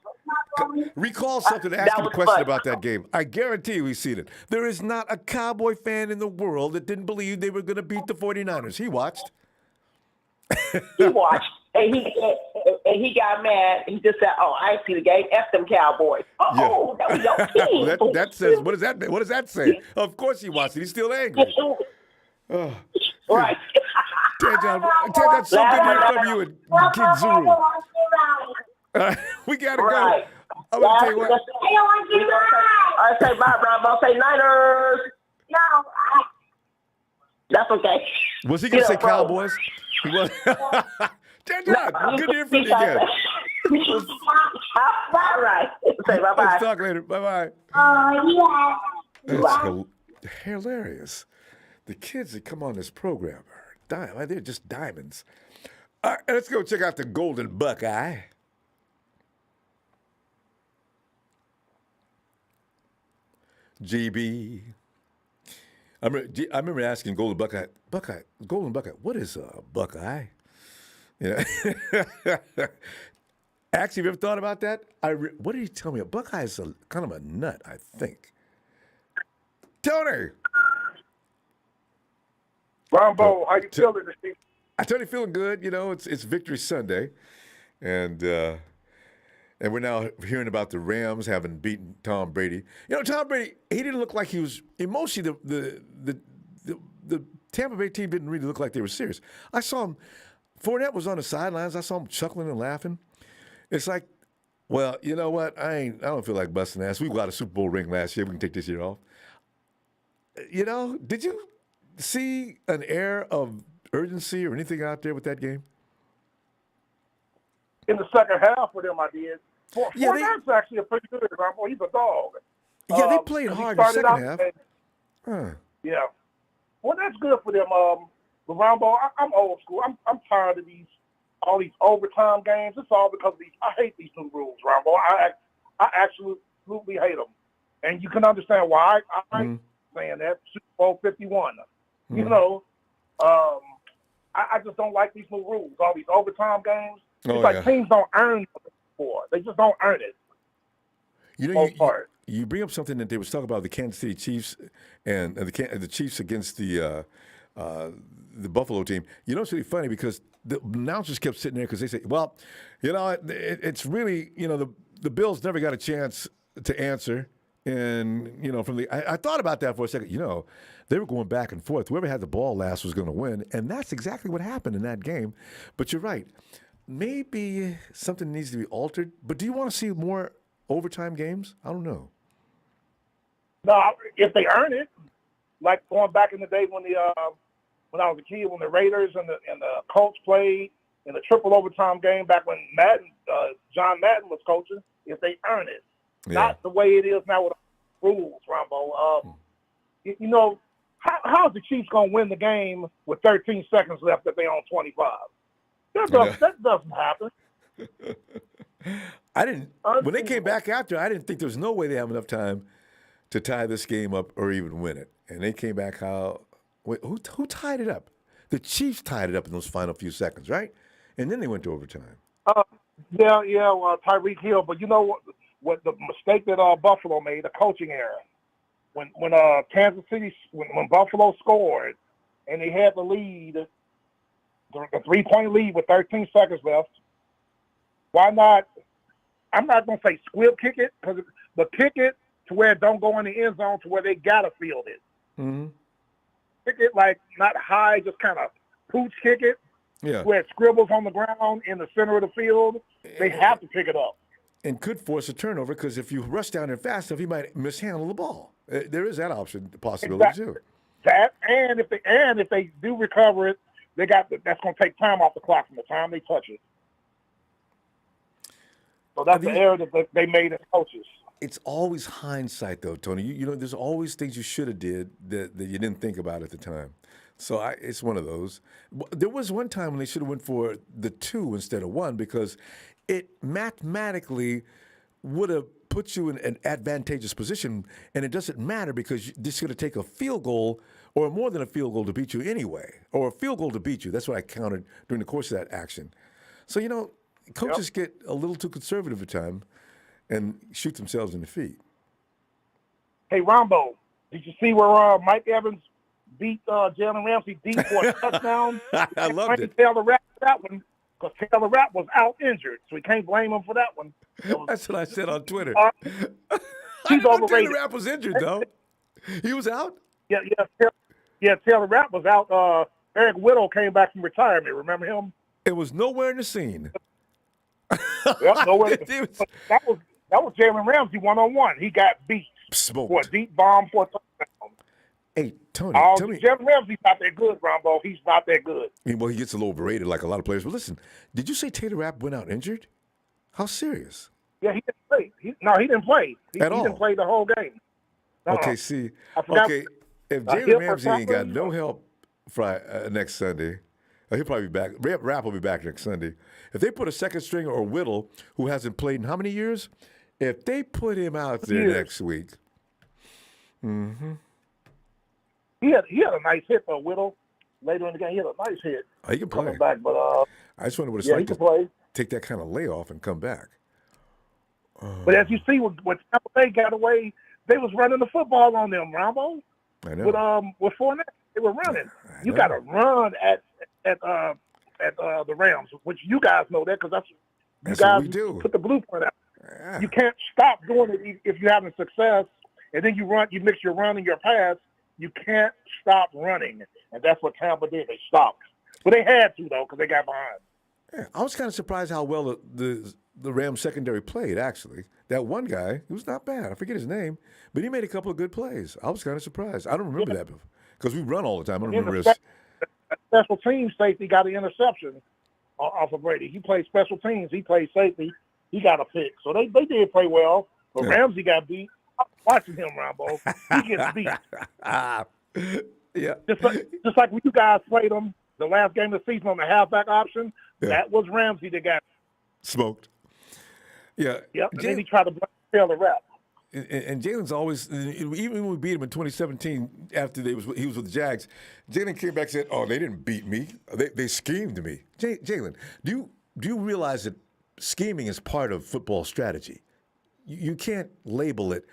Recall something, ask him a question about that game. I guarantee you he's seen it. There is not a Cowboy fan in the world that didn't believe they were going to beat the 49ers. He watched. He watched, and he got mad. He just said, "Oh, I ain't see the game. F them Cowboys." Oh, that was your team. that says, what does that mean? What does that say? Of course he watched it. He's still angry. Oh. Right. Tanjan, so good to hear from you and Kid Zuru. We got to go. I'm going to tell you what. I say bye, Ronbo. Say Niners. No. That's okay. Was he going to say Cowboys? He was. Tanjan, good to hear from you again. All right. Say bye-bye. Let's talk later. Bye-bye. Oh, yeah. That's hilarious. The kids that come on this program are they're just diamonds. All right, let's go check out the Golden Buckeye. GB. I remember asking Golden Buckeye, what is a Buckeye? You know? Actually, have you ever thought about that? What did he tell me? A Buckeye is kind of a nut, I think. Tony! Ronbo, how you feeling this evening? I tell you, feeling good. You know, it's Victory Sunday, and we're now hearing about the Rams having beaten Tom Brady. You know, Tom Brady, he didn't look like he was emotionally. The Tampa Bay team didn't really look like they were serious. I saw him. Fournette was on the sidelines. I saw him chuckling and laughing. It's like, well, you know what? I don't feel like busting ass. We got a Super Bowl ring last year. We can take this year off. You know, did you see an air of urgency or anything out there with that game? In the second half for them, I did. Fournette's actually a pretty good example. He's a dog. Yeah, they played hard in the second half. Yeah. Well, that's good for them. But Ronbo, I'm old school. I'm tired of all these overtime games. It's all because of these. I hate these new rules, Ronbo. I absolutely hate them. And you can understand why I'm saying that. Super Bowl 51. You know, I just don't like these new rules. All these overtime games. It's like teams don't earn it for. They just don't earn it. You know, you bring up something that they was talking about the Kansas City Chiefs and the Chiefs against the Buffalo team. You know, it's really funny because the announcers kept sitting there because they say, well, you know, it's really, you know, the Bills never got a chance to answer. And, you know, I thought about that for a second. You know, they were going back and forth. Whoever had the ball last was going to win. And that's exactly what happened in that game. But you're right. Maybe something needs to be altered. But do you want to see more overtime games? I don't know. No, if they earn it, like going back in the day when I was a kid, when the Raiders and the Colts played in the triple overtime game back when John Madden was coaching, if they earn it. Yeah. Not the way it is now with rules, Ronbo. You know, how is the Chiefs going to win the game with 13 seconds left if they on 25? That doesn't happen. When they came back after, I didn't think there was no way they have enough time to tie this game up or even win it. And they came back who tied it up? The Chiefs tied it up in those final few seconds, right? And then they went to overtime. Tyreek Hill. But you know what the mistake that Buffalo made, a coaching error. When Kansas City, when Buffalo scored and they had the lead, the 3-point lead with 13 seconds left, why not? I'm not going to say squib kick it, but kick it to where it don't go in the end zone to where they got to field it. Mm-hmm. Kick it like not high, just kind of pooch kick it. Yeah. Where it scribbles on the ground in the center of the field. They have to pick it up. And could force a turnover because if you rush down there fast enough, he might mishandle the ball. There is that option, possibility too. That and if they do recover it, that's going to take time off the clock from the time they touch it. So that's the error that they made as coaches. It's always hindsight, though, Tony. You know, there's always things you should have did that you didn't think about at the time. So it's one of those. There was one time when they should have went for the 2 instead of 1 because it mathematically would have put you in an advantageous position, and it doesn't matter because this is going to take a field goal or more than a field goal to beat you anyway, or a field goal to beat you. That's what I counted during the course of that action. So, you know, coaches get a little too conservative at times and shoot themselves in the feet. Hey, Ronbo, did you see where Mike Evans beat Jalen Ramsey deep for a touchdown? I loved it. Taylor Rapp that one because Taylor Rapp was out injured, so we can't blame him for that one. That's what I said on Twitter. He's overrated. Taylor Rapp was injured, though. He was out? Yeah, Taylor Rapp was out. Eric Whittle came back from retirement. Remember him? It was nowhere in the scene. Nowhere. That was Jalen Ramsey one-on-one. He got beat. Smoked. For a deep bomb for a touchdown. Hey, Tony, tell me. Jalen Ramsey's not that good, Ronbo. He's not that good. Well, he gets a little overrated like a lot of players. But listen, did you say Taylor Rapp went out injured? How serious? Yeah, he didn't play. He didn't play. He didn't play the whole game. Okay, see. Okay, if Jalen Ramsey ain't got no help next Sunday, he'll probably be back. Rapp will be back next Sunday. If they put a second stringer or Whittle, who hasn't played in how many years? If they put him out there next week. Mm-hmm. He had a nice hit for Whittle later in the game. He had a nice hit. He can play. Back, but I just wonder what it's like to take that kind of layoff and come back. But as you see, when Tampa Bay got away, they was running the football on them, Ronbo. I know. With Fournette, they were running. You got to run at the Rams, which you guys know that because you guys what we do. Put the blueprint out. Yeah. You can't stop doing it if you're having success, and then you mix your run and your pass. You can't stop running, and that's what Tampa did. They stopped, but they had to though because they got behind. Yeah, I was kind of surprised how well the Rams secondary played. Actually, that one guy, he was not bad. I forget his name, but he made a couple of good plays. I was kind of surprised. I don't remember that because we run all the time. I don't remember his. Special teams safety got an interception off of Brady. He played special teams. He played safety. He got a pick. So they did play well. But Ramsey got beat. I'm watching him, Ronbo. He gets beat. Yeah. Just like when you guys played him the last game of the season on the halfback option, that was Ramsey that got smoked. Yeah. Yep. And then he tried to blame Taylor Rapp. And Jalen's always, even when we beat him in 2017 after he was with the Jags, Jalen came back and said, "Oh, they didn't beat me. They schemed me." Jalen, do you realize that scheming is part of football strategy? You can't label it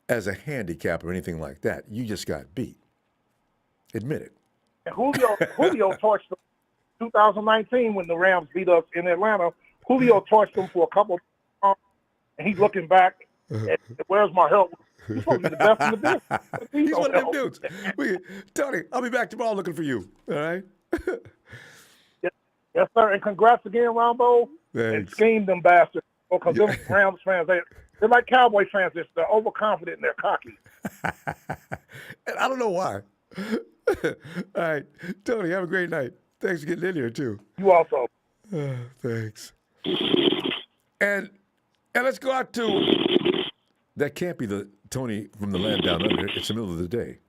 as a handicap or anything like that. You just got beat. Admit it. And Julio torched them 2019 when the Rams beat us in Atlanta. Julio torched them for a couple of times, and he's looking back. Where's my help? He's supposed to be the best in the business. He's one of them dudes. Tony, I'll be back tomorrow looking for you. All right? Yes, sir. And congrats again, Ronbo. Thanks. And scheme them bastards. Because them Rams fans, they're like Cowboy fans. They're overconfident and they're cocky. And I don't know why. All right. Tony, have a great night. Thanks for getting in here, too. You also. Thanks. And let's go out to That can't be the Tony from the land down under. It's the middle of the day.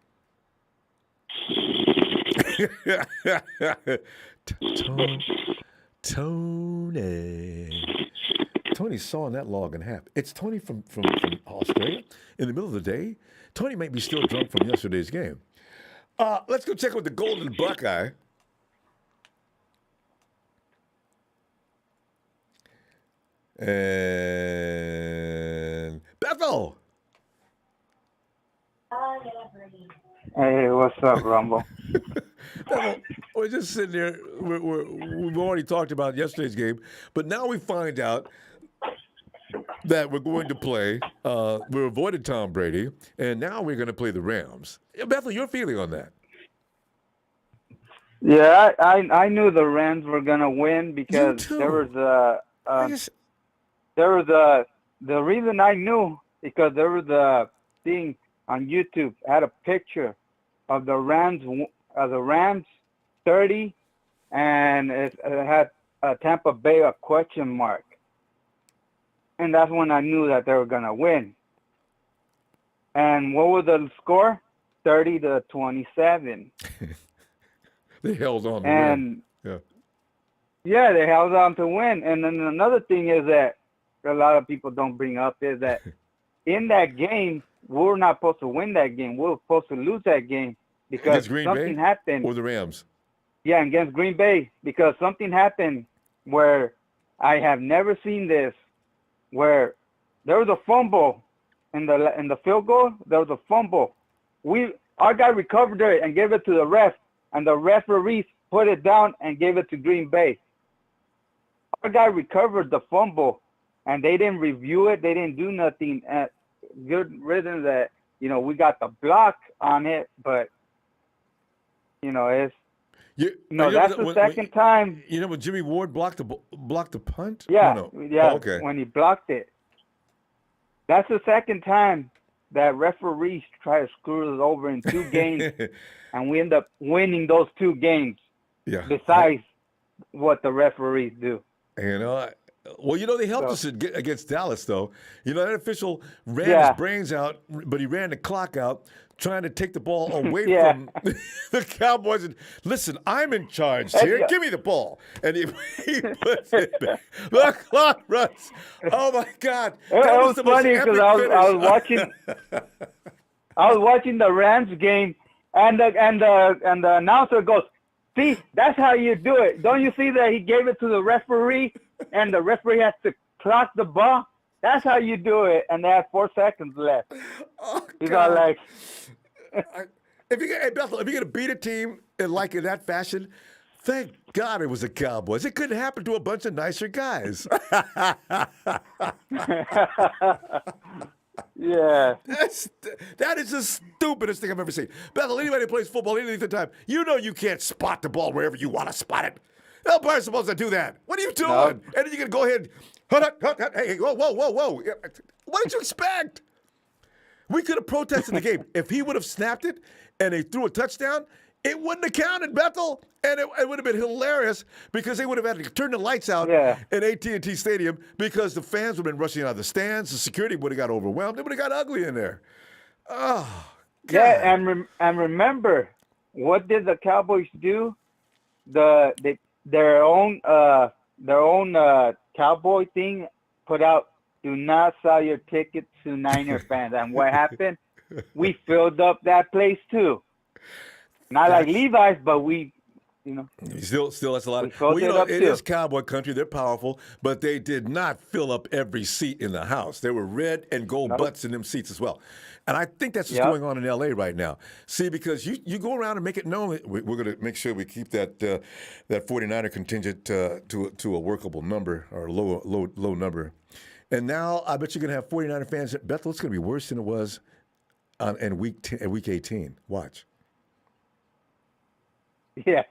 Tony's sawing that log in half. It's Tony from Australia in the middle of the day. Tony might be still drunk from yesterday's game. Let's go check with the Golden Buckeye. And Bethel. Hey, what's up, Ronbo? We're just sitting there. We've already talked about yesterday's game, but now we find out that we're going to play. We avoided Tom Brady, and now we're going to play the Rams. Bethel, your feeling on that? Yeah, I knew the Rams were gonna win because there was the reason I knew because there was a thing on YouTube had a picture of the Rams 30, and it had Tampa Bay a question mark, and that's when I knew that they were gonna win. And what was the score? 30-27. They held on to win. Yeah. Yeah, they held on to win. And then another thing is that a lot of people don't bring up is that in that game, we were not supposed to win that game. We were supposed to lose that game because something happened. Or the Rams? Yeah, against Green Bay, because something happened where I have never seen this, where there was a fumble in the field goal. There was a fumble. Our guy recovered it and gave it to the ref, and the referees put it down and gave it to Green Bay. Our guy recovered the fumble, and they didn't review it. They didn't do nothing. Good riddance that, we got the block on it, but, it's, that's the second time. When Jimmy Ward blocked the punt? Yeah, No. yeah, Oh, okay. when he blocked it. That's the second time that referees try to screw us over in 2 games, and we end up winning those 2 games. Yeah. Besides what the referees do. They helped us against Dallas, though. That official ran his brains out, but he ran the clock out, trying to take the ball away from the Cowboys. And listen, I'm in charge here. Give me the ball. And he puts it back. The clock runs. Oh my God! It was funny because I was watching the Rams game, and the announcer goes, "See, that's how you do it. Don't you see that he gave it to the referee, and the referee has to clock the ball? That's how you do it." And they had 4 seconds left. Oh, he's all like, Bethel, if you're gonna beat a team in that fashion, thank God it was the Cowboys. It couldn't happen to a bunch of nicer guys. Yeah. That is the stupidest thing I've ever seen. Bethel, anybody who plays football any length of time, you can't spot the ball wherever you want to spot it. No person's supposed to do that. What are you doing? No. And then you're going to go ahead and, hey, whoa. What did you expect? We could have protested the game. If he would have snapped it and they threw a touchdown, it wouldn't have counted, Bethel. And it would have been hilarious because they would have had to turn the lights out in AT&T Stadium because the fans would have been rushing out of the stands. The security would have got overwhelmed. It would have got ugly in there. Oh, God. Yeah, and remember, what did the Cowboys do? Their own Cowboy thing put out, "Do not sell your tickets to Niner fans." And what happened? We filled up that place too. Not like Levi's, but we, Still, that's a lot. It is cowboy country. They're powerful, but they did not fill up every seat in the house. There were red and gold butts in them seats as well. And I think that's what's going on in L.A. right now. See, because you go around and make it known. We're going to make sure we keep that 49er contingent to a workable number or low number. And now I bet you're going to have 49er fans. Bethel, it's going to be worse than it was in week 18. Watch. Yeah,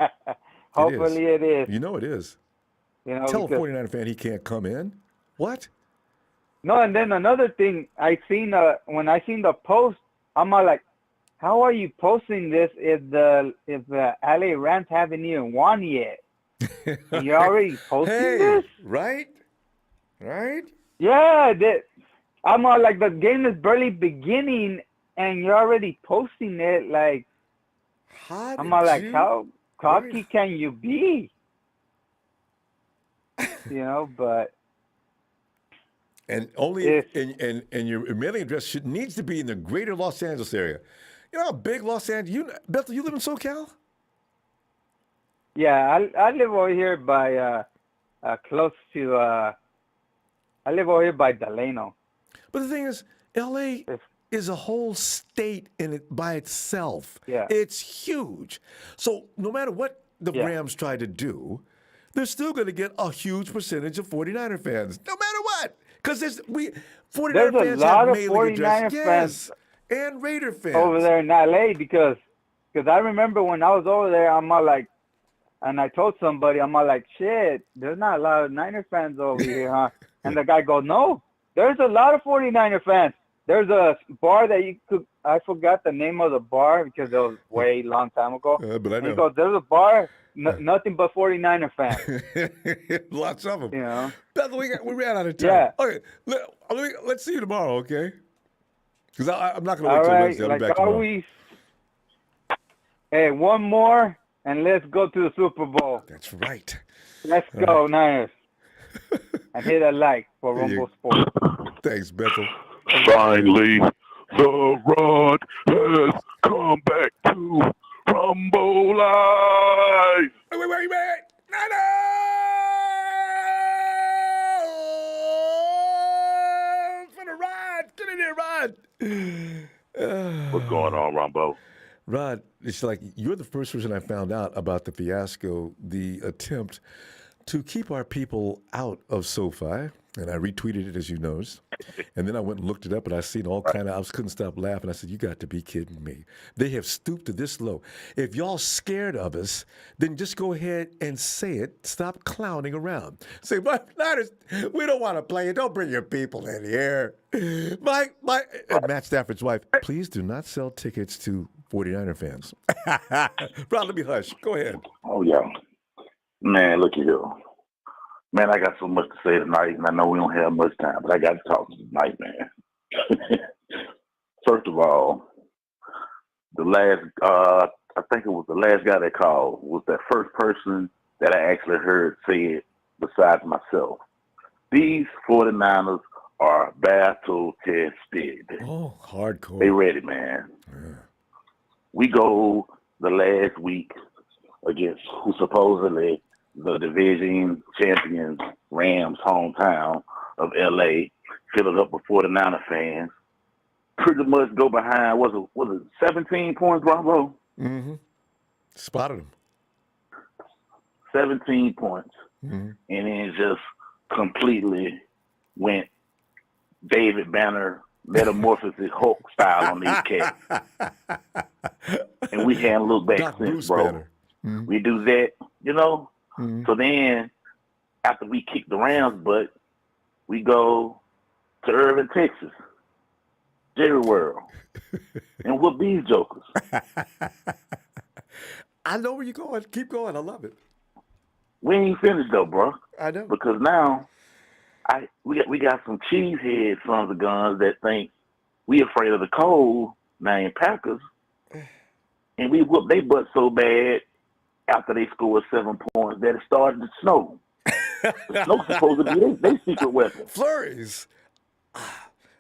hopefully it is. You know it is. Tell a 49er fan he can't come in. What? No, and then another thing I seen when I seen the post, I'm all like, how are you posting this if the LA Rams haven't even won yet? You're already posting this? Right? Yeah, I'm all like, the game is barely beginning, and you're already posting it. Like, I'm all like, how cocky can you be? But and only and your mailing address needs to be in the greater Los Angeles area. You know how big Los Angeles? Bethel, you live in SoCal? Yeah, I live over here by close to. I live over here by Delano. But the thing is, L.A. is a whole state in it by itself. Yeah. It's huge. So no matter what the Rams try to do, they're still going to get a huge percentage of 49er fans, no matter what. Because there's 49er fans lot have of mailing 49er address. fans and Raider fans. Over there in LA because I remember when I was over there, I'm all like, and I told somebody, I'm all like, shit, there's not a lot of Niner fans over here, huh? And the guy goes, no, there's a lot of 49er fans. There's a bar that you could, I forgot the name of the bar because it was way long time ago. But I know. And he goes, there's a bar, nothing but 49er fans. Lots of them. You know? Beth, we ran out of time. Yeah. Okay, let's see you tomorrow, okay? Because I'm not going to wait till Wednesday. I'll be back tomorrow. Always, hey, one more, and let's go to the Super Bowl. That's right. Let's go, Niners. And hit a like for Ronbo Sports. Thanks, Bethel. Finally, the rod has come back to Ronbo Live. Wait. For the Rod. Get in here, Rod. What's going on, Ronbo? Rod, it's like you're the first person I found out about the fiasco, the attempt to keep our people out of SoFi, and I retweeted it, as you noticed. And then I went and looked it up, and I seen all kind of, I couldn't stop laughing. I said, you got to be kidding me. They have stooped to this low. If y'all scared of us, then just go ahead and say it. Stop clowning around. Say, but Niners, we don't want to play it. Don't bring your people in here. Matt Stafford's wife, please do not sell tickets to 49er fans. Rod, let me hush. Go ahead. Oh, yeah. Man, look at you. Man, I got so much to say tonight, and I know we don't have much time, but I got to talk tonight, man. First of all, the last, I think it was the last guy that called, was that first person that I actually heard say it besides myself. These 49ers are battle tested. Oh, hardcore. They ready, man. Yeah. We go the last week against who supposedly the division champions, Rams, hometown of LA, filled up with 49er fans. Pretty much go behind, was it 17 points, Bravo? Mm-hmm. Spotted them. 17 points. Mm-hmm. And then just completely went David Banner, metamorphosis Hulk style on these cats. And we hadn't looked back since, bro. Mm-hmm. We do that, you know? Mm-hmm. So then, after we kick the Rams' butt, we go to Irving, Texas, Jerry World, and whoop these jokers. I know where you're going. Keep going. I love it. We ain't finished though, bro. I know. Because now, we got some cheesehead sons of guns that think we afraid of the cold named Packers, and we whoop their butt so bad after they scored 7 points that it started to snow. The snow's supposed to be their secret weapon. Flurries.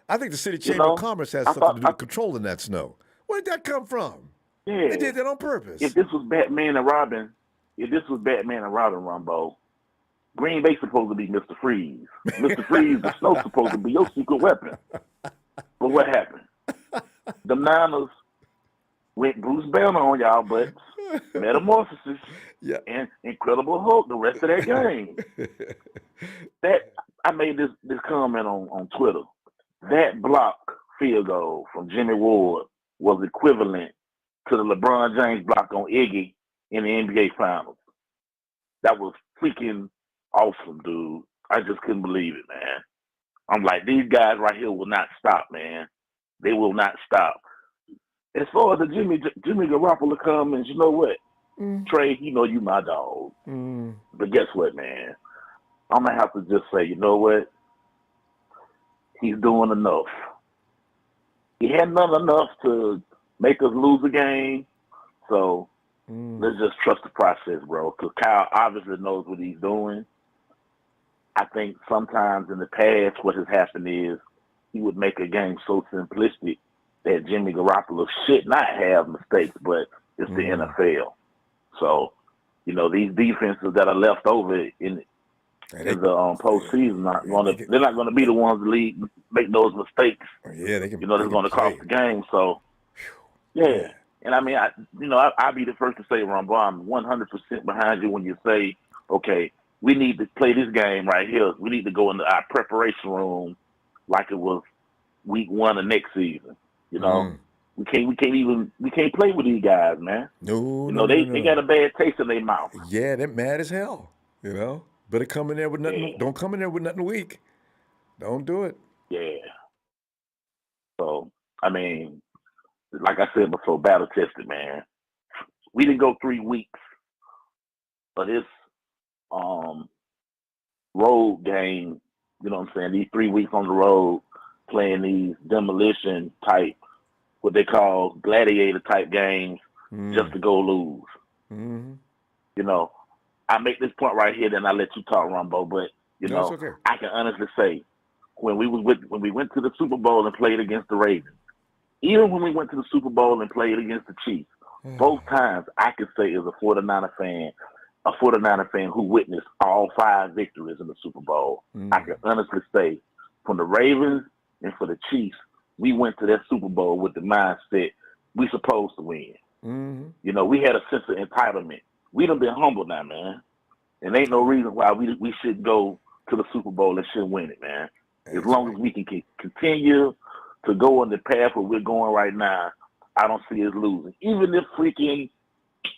I think the City Chamber of Commerce has something to do with controlling that snow. Where did that come from? Yeah. They did that on purpose. If this was Batman and Robin, Ronbo, Green Bay's supposed to be Mr. Freeze. Mr. Freeze, the snow's supposed to be your secret weapon. But what happened? The Niners went Bruce Banner on y'all, but metamorphosis and Incredible Hulk the rest of that game. That I made this comment on Twitter. That block field goal from Jimmy Ward was equivalent to the LeBron James block on Iggy in the NBA Finals. That was freaking awesome, dude. I just couldn't believe it, man. I'm like, these guys right here will not stop, man. They will not stop. As far as the Jimmy Garoppolo comments, you know what? Trey, you know you my dog. But guess what, man? I'm going to have to just say, you know what? he's doing enough. He hadn't done enough to make us lose a game, so let's just trust the process, bro. Because Kyle obviously knows what he's doing. I think sometimes in the past, what has happened is he would make a game so simplistic that Jimmy Garoppolo should not have mistakes, but it's the NFL. So, these defenses that are left over in the postseason they're not gonna be the ones to make those mistakes. Yeah, they can. That's going to cost the game. So, yeah. And I mean, I'll be the first to say, Ronbo, I'm 100% behind you when you say, okay, we need to play this game right here. We need to go into our preparation room like it was week 1 of next season. We can't play with these guys, man. No, they got a bad taste in their mouth. Yeah, they're mad as hell. Better come in there with nothing. Yeah. Don't come in there with nothing weak. Don't do it. Yeah. So I mean, like I said before, battle tested, man. We didn't go 3 weeks of this road game. You know what I'm saying? These 3 weeks on the road playing these demolition type, what they call gladiator type games, just to go lose. I make this point right here, then I let you talk, Ronbo. But okay. I can honestly say, when we went to the Super Bowl and played against the Ravens, even when we went to the Super Bowl and played against the Chiefs, both times I can say as a 49er fan who witnessed all 5 victories in the Super Bowl, I can honestly say, from the Ravens and for the Chiefs, we went to that Super Bowl with the mindset we supposed to win. We had a sense of entitlement. We done been humbled now, man. And ain't no reason why we should go to the Super Bowl and should win it, man. As long as we can continue to go on the path where we're going right now, I don't see us losing. Even if freaking,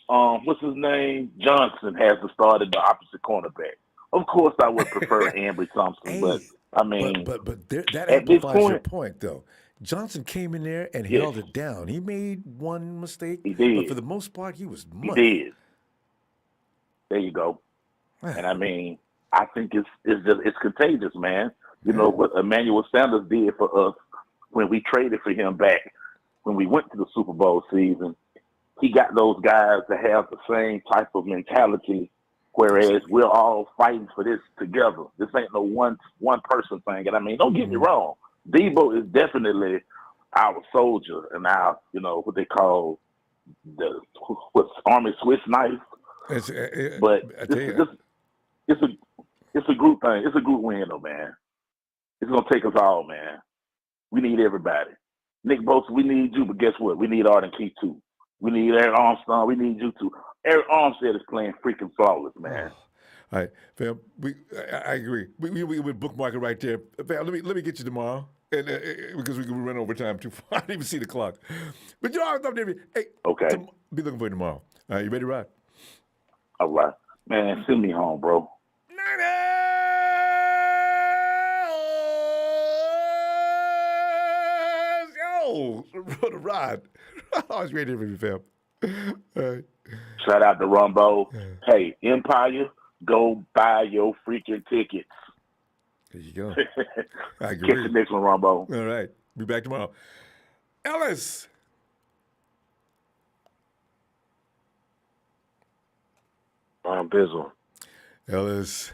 what's his name, Johnson has to start at the opposite cornerback. Of course, I would prefer Ambry Thompson, but I mean, but that at this amplifies your point, point, though. Johnson came in there and Yes. held it down. He made one mistake, He did. but for the most part, he was he money. did. There you go. And I mean, I think it's contagious, man. What Emmanuel Sanders did for us when we traded for him back when we went to the Super Bowl season. He got those guys to have the same type of mentality, whereas we're all fighting for this together. This ain't no one person thing. And I mean, don't get me wrong. Debo is definitely our soldier and our, what they call what's Army Swiss knife. But it's a group thing. It's a group win, though, man. It's gonna take us all, man. We need everybody. Nick Bosa, we need you, but guess what? We need Arden Key too. We need Eric Armstrong. We need you too. Eric Armstead is playing freaking flawless, man. All right, fam. I agree. We would bookmark it right there, fam. Let me get you tomorrow, and because we can run over time too far. I didn't even see the clock. But I was up there. Hey, okay. Be looking for you tomorrow. All right, you ready to ride? All right, man. Send me home, bro. Yo, the ride. I was ready for you, fam. All right. Shout out to Ronbo. Hey, Empire, go buy your freaking tickets. There you go. I agree. Catch the next one, Ronbo. All right. Be back tomorrow. Ellis. Bizzle. Ellis.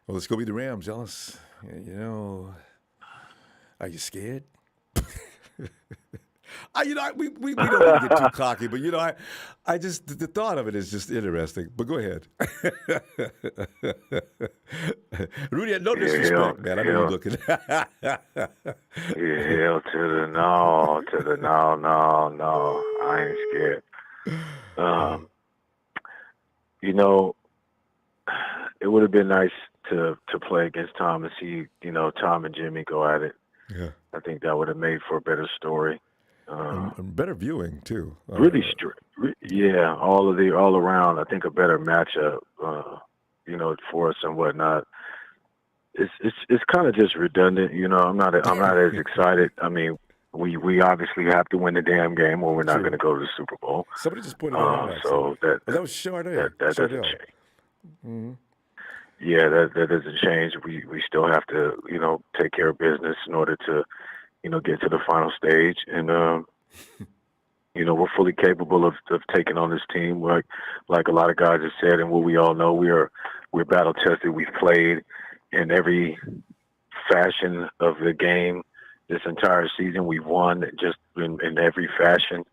Well, let's go beat the Rams, Ellis. Are you scared? We don't want to get too cocky, but I just the thought of it is just interesting. But go ahead, Rudy. No disrespect, man. I know you're looking. Hell to the no. I ain't scared. It would have been nice to play against Tom and see Tom and Jimmy go at it. Yeah, I think that would have made for a better story. And better viewing too. Really, all around. I think a better matchup, for us and whatnot. It's kind of just redundant, I'm not as excited. I mean, we obviously have to win the damn game, or we're not going to go to the Super Bowl. Somebody just pointed out so that was Chardonnay. That doesn't change. Mm-hmm. yeah, that doesn't change. We still have to, take care of business in order to, get to the final stage. And, we're fully capable of taking on this team. Like a lot of guys have said, and what we all know, we're battle tested. We've played in every fashion of the game this entire season. We've won just in every fashion.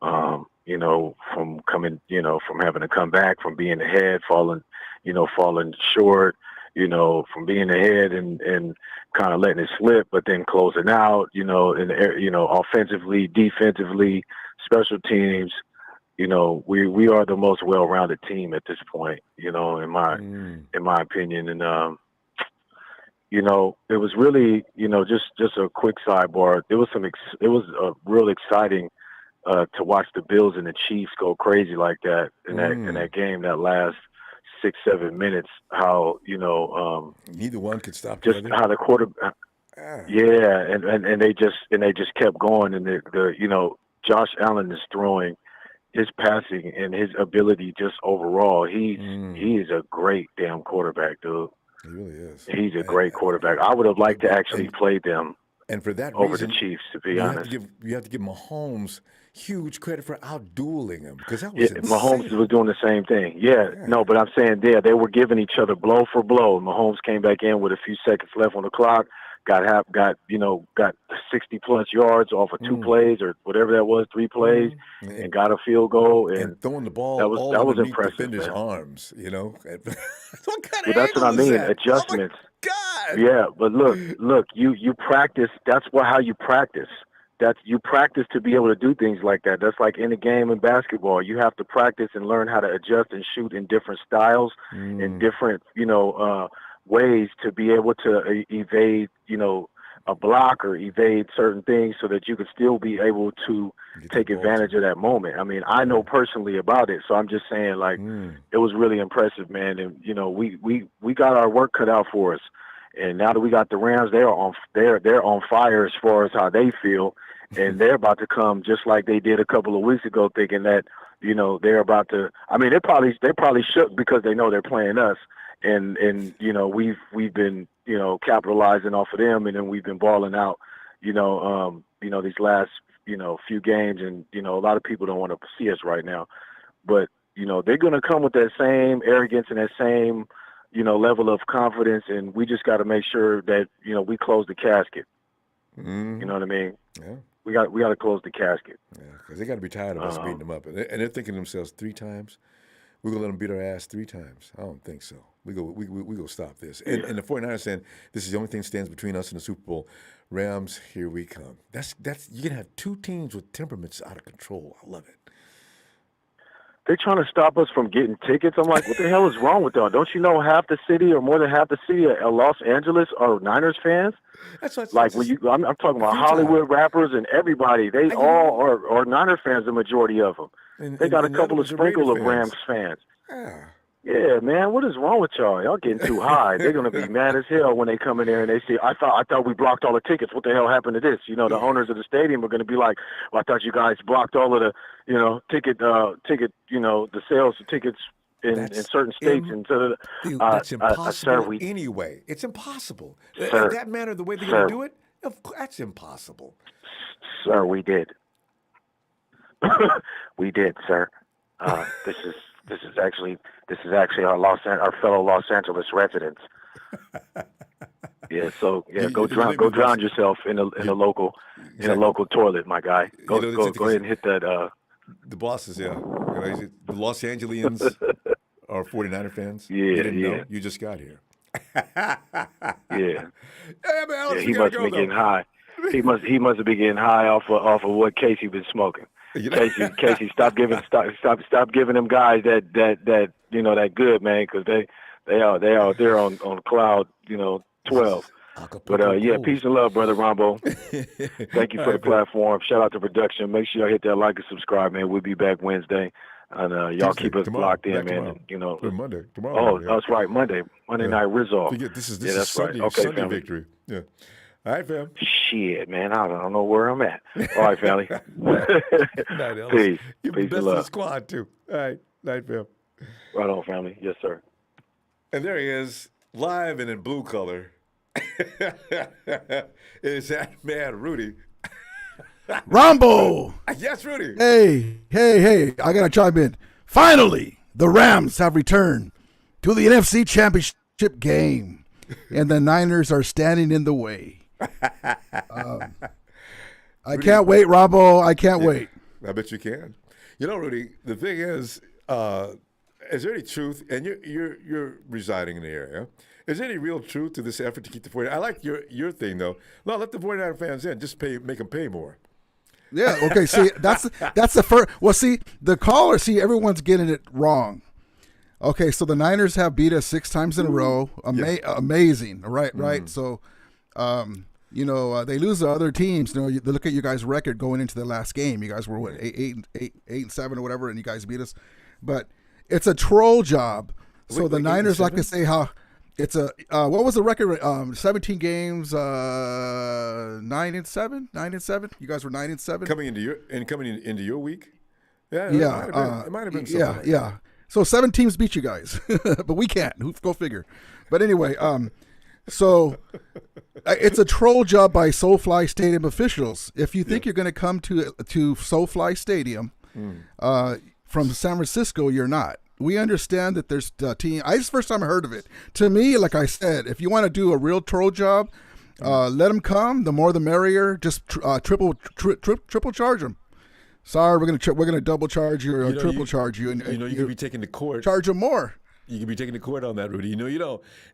From coming, from having to come back, from being ahead, falling short, from being ahead and kind of letting it slip, but then closing out, offensively, defensively, special teams, we are the most well-rounded team at this point, in my opinion. And, it was really, just a quick sidebar. It was a real exciting to watch the Bills and the Chiefs go crazy like that in that game, that last 6-7 minutes. How neither one could stop just the other. how the quarterback, and they just kept going, and the Josh Allen is throwing, his passing and his ability just overall. He is a great damn quarterback, dude. He really is. He's a great quarterback. I would have liked to actually play them. And for that over reason, the Chiefs, to be honest. You have to give Mahomes huge credit for outdueling him, because that was insane. Mahomes was doing the same thing. No, but I'm saying they were giving each other blow for blow. Mahomes came back in with a few seconds left on the clock, got 60 plus yards off of 2 plays or whatever that was, 3 plays, and got a field goal and throwing the ball that was impressive, defenders' man. arms, What kind But that's what I mean, adjustments. God. Yeah, but look, you practice. That's how you practice. You practice to be able to do things like that. That's like in a game in basketball. You have to practice and learn how to adjust and shoot in different styles, in different, ways to be able to evade, a block or evade certain things so that you could still be able to take advantage of that moment. I mean, I know personally about it, so I'm just saying, like, it was really impressive, man. And we got our work cut out for us. And now that we got the Rams, they're on fire as far as how they feel, and they're about to come just like they did a couple of weeks ago, thinking that they're about to. I mean, they probably shook because they know they're playing us, and we've been capitalizing off of them, and then we've been balling out, these last few games, and a lot of people don't want to see us right now, but they're gonna come with that same arrogance and that same level of confidence, and we just got to make sure that we close the casket. You know what I mean? Yeah. We got to close the casket. Yeah, because they got to be tired of us beating them up, and they're thinking to themselves 3 times. We're gonna let them beat our ass 3 times. I don't think so. We go stop this. And the 49ers saying this is the only thing that stands between us and the Super Bowl. Rams, here we come. That's you're gonna have 2 teams with temperaments out of control. I love it. They're trying to stop us from getting tickets. I'm like, what the hell is wrong with y'all? Don't you know half the city or more than half the city of Los Angeles are Niners fans? That's what like when I'm talking about Hollywood rappers and everybody. They all are Niner fans, the majority of them. They got a couple of sprinkle of Rams fans. Yeah, man, what is wrong with y'all? Y'all getting too high. They're gonna be mad as hell when they come in there and they see. I thought we blocked all the tickets. What the hell happened to this? The owners of the stadium are gonna be like, well, I thought you guys blocked all of the, ticket, the sales of tickets in certain states. That's impossible sir, anyway. It's impossible. Sir, that matter, the way they're gonna do it, that's impossible. Sir, we did. We did, sir. This is actually our fellow Los Angeles residents. Yeah, so go drown yourself in a local toilet, my guy. Go ahead and hit that. The bosses, the Los Angelians are 49er fans. Yeah, you didn't know. You just got here. Yeah. Hey, man, Alex, he must have been getting high. He must have been getting high off of what Casey been smoking. Casey, stop giving them guys that good, man, because they're on cloud 12. But peace and love, brother Ronbo. Thank you for the platform. Shout out to production. Make sure y'all hit that like and subscribe, man. We'll be back Wednesday, and y'all keep us locked in, man. Monday, tomorrow. That's right, Monday Night Rizzo. This is Sunday, right. Okay, Sunday family. victory. Yeah. All right, fam. Shit, man, I don't know where I'm at. All right, family. Night, Ellis. Peace. You're Peace best and of the love. squad, too. All right. Night, fam. Right on, family. Yes, sir. And there he is, live and in blue color. Is that man Rudy? Ronbo! Yes, Rudy. Hey, I got to chime in. Finally, the Rams have returned to the NFC Championship game, and the Niners are standing in the way. I can't wait, Ronbo. I can't wait. I bet you can. You know, Rudy, the thing is there any truth, and you're residing in the area, is there any real truth to this effort to keep the 49ers? I like your thing, though. No, let the 49er fans in. Just make them pay more. Yeah, okay, see, that's the first. Well, see, the caller, everyone's getting it wrong. Okay, so the Niners have beat us 6 times in a row. Amazing, right? So, they lose to other teams. They look at you guys' record going into the last game. You guys were, what, 8-7 or whatever, and you guys beat us. But it's a troll job. So the Niners like to say how it's a what was the record? 17 games, 9-7. You guys were 9-7 coming into your week. Yeah, it might have been. Yeah. So 7 teams beat you guys, but we can't. Go figure. But anyway, so it's a troll job by SoFi Stadium officials. If you think you're going to come to SoFi Stadium from San Francisco, you're not. We understand that there's a team. It's the first time I heard of it. To me, like I said, if you want to do a real troll job, let them come. The more the merrier. Just triple charge them. Sorry, we're gonna double charge you or triple charge you. And you could be taken to court. Charge them more. You can be taken to court on that, Rudy.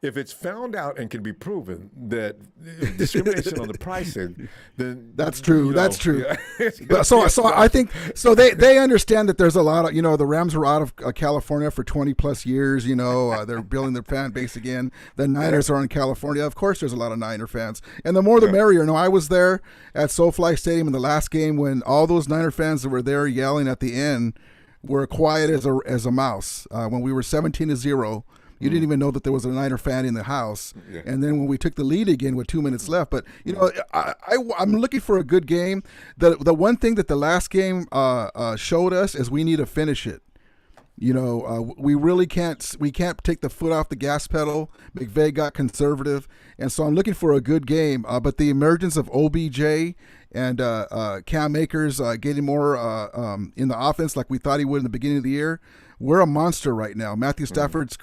If it's found out and can be proven that discrimination on the pricing, then that's true. That's true. Yeah. So I think they understand that there's a lot of the Rams were out of California for 20 plus years. They're building their fan base again. The Niners are in California. Of course, there's a lot of Niner fans, and the more the merrier. I was there at SoFi Stadium in the last game when all those Niner fans that were there yelling at the end were quiet as a mouse. When we were 17-0, you didn't even know that there was a Niner fan in the house. Yeah. And then when we took the lead again with 2 minutes left, but I'm looking for a good game. The one thing that the last game showed us is we need to finish it. We really can't take the foot off the gas pedal. McVay got conservative, and so I'm looking for a good game. But the emergence of OBJ and Cam Akers getting more in the offense like we thought he would in the beginning of the year, we're a monster right now. Matthew Stafford's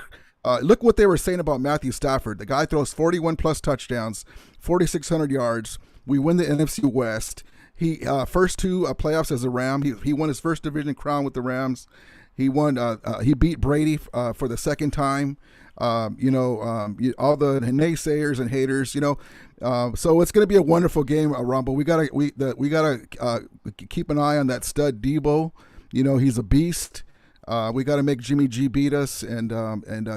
look what they were saying about Matthew Stafford. The guy throws 41 plus touchdowns, 4,600 yards. We win the NFC West. He first 2 playoffs as a Ram. He won his first division crown with the Rams. He won. He beat Brady for the second time. All the naysayers and haters. So it's going to be a wonderful game, Ronbo. We gotta keep an eye on that stud Debo. He's a beast. We got to make Jimmy G beat us and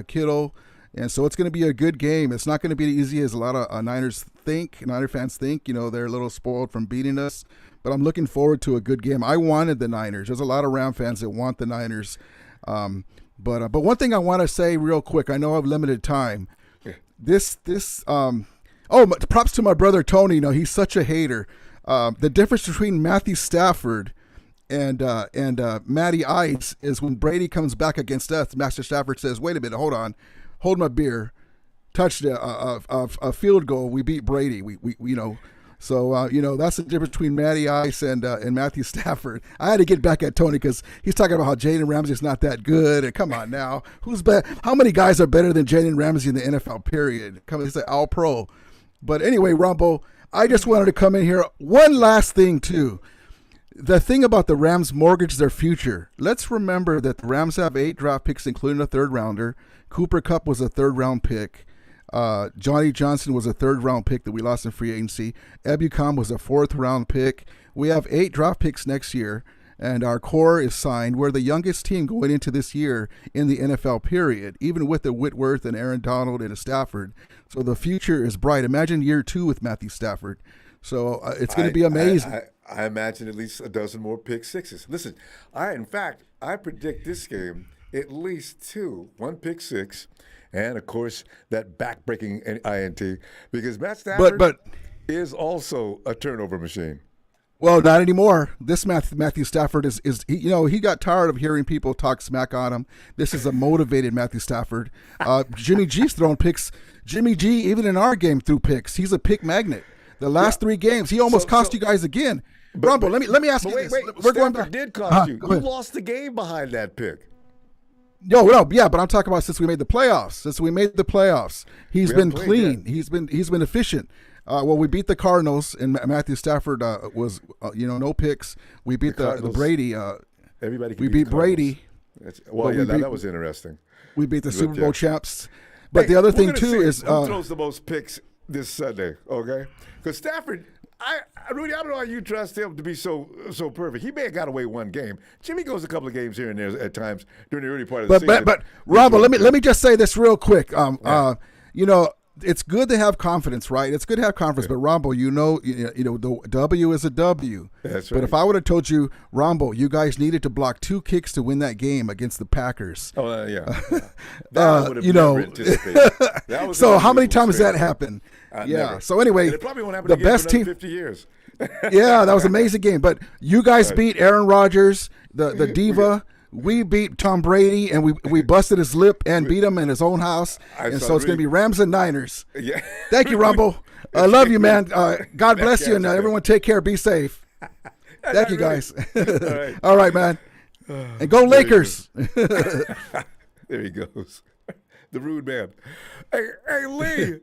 Kittle, and so it's going to be a good game. It's not going to be easy as a lot of Niner fans think. They're a little spoiled from beating us. But I'm looking forward to a good game. I wanted the Niners. There's a lot of Ram fans that want the Niners. But one thing I want to say real quick. I know I have limited time. Props to my brother Tony. He's such a hater. The difference between Matthew Stafford and Matty Ice is when Brady comes back against us, Master Stafford says, "Wait a minute, hold my beer." Touched a field goal. We beat Brady. So, that's the difference between Matty Ice and Matthew Stafford. I had to get back at Tony because he's talking about how Jalen Ramsey's not that good. And come on now. How many guys are better than Jalen Ramsey in the NFL, period? He's an all-pro. But anyway, Ronbo, I just wanted to come in here. One last thing, too. The thing about the Rams mortgage their future. Let's remember that the Rams have 8 draft picks, including a third-rounder. Cooper Kupp was a third-round pick. Johnny Johnson was a third-round pick that we lost in free agency. Ebukam was a 4th-round pick. We have 8 draft picks next year, and our core is signed. We're the youngest team going into this year in the NFL, period, even with the Whitworth and Aaron Donald and a Stafford. So the future is bright. Imagine year 2 with Matthew Stafford. So it's going to be amazing. I imagine at least a dozen more pick sixes. Listen, I predict this game at least 2, 1 pick six. And, of course, that back-breaking INT, because Matt Stafford is also a turnover machine. Well, not anymore. This Matthew Stafford is he got tired of hearing people talk smack on him. This is a motivated Matthew Stafford. Jimmy G's thrown picks. Jimmy G, even in our game, threw picks. He's a pick magnet. The last 3 games, he almost cost you guys again. Ronbo, let me ask you this. We're going back. Did cost you. You lost the game behind that pick. No, yeah, but I'm talking about since we made the playoffs. He's been clean. Yet. He's been efficient. Well, we beat the Cardinals, and Matthew Stafford was no picks. We beat the Brady. Everybody. We beat Brady. That was interesting. We beat the Super Bowl champs. But the other thing too is who throws the most picks this Sunday? Okay, because Stafford. Rudy, I don't know how you trust him to be so perfect. He may have got away one game. Jimmy goes a couple of games here and there at times during the early part of the season. But Ronbo, let me just say this real quick. It's good to have confidence, right? It's good to have confidence. But Ronbo, the W is a W. That's right. But if I would have told you, Ronbo, you guys needed to block 2 kicks to win that game against the Packers. Oh yeah. That would have never anticipated. So how many times has that happened? Never. So anyway, and it probably won't happen the again best for team. 50 years. Yeah, that was an amazing game. But you guys beat Aaron Rodgers, the diva. We beat Tom Brady, and we busted his lip and beat him in his own house. And so it's going to be Rams and Niners. Yeah. Thank you, Rumble. I love you, man. God bless you, and everyone take care. Be safe. Thank you, guys. All right, man. And go Lakers. There he goes. The rude man. Hey, Lee.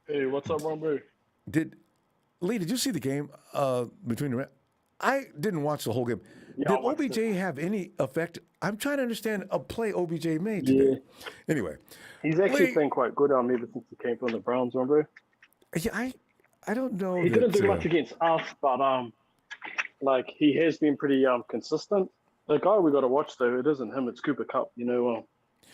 Hey, what's up, Ronbo? Lee, did you see the game between the Rams? I didn't watch the whole game. Yeah, did OBJ have any effect? I'm trying to understand a play OBJ made today. Yeah. Anyway. He's actually been quite good ever since he came from the Browns, Ronbo. Yeah, I don't know. He didn't do much against us, but he has been pretty consistent. The guy we got to watch, though, it isn't him, it's Cooper Kupp.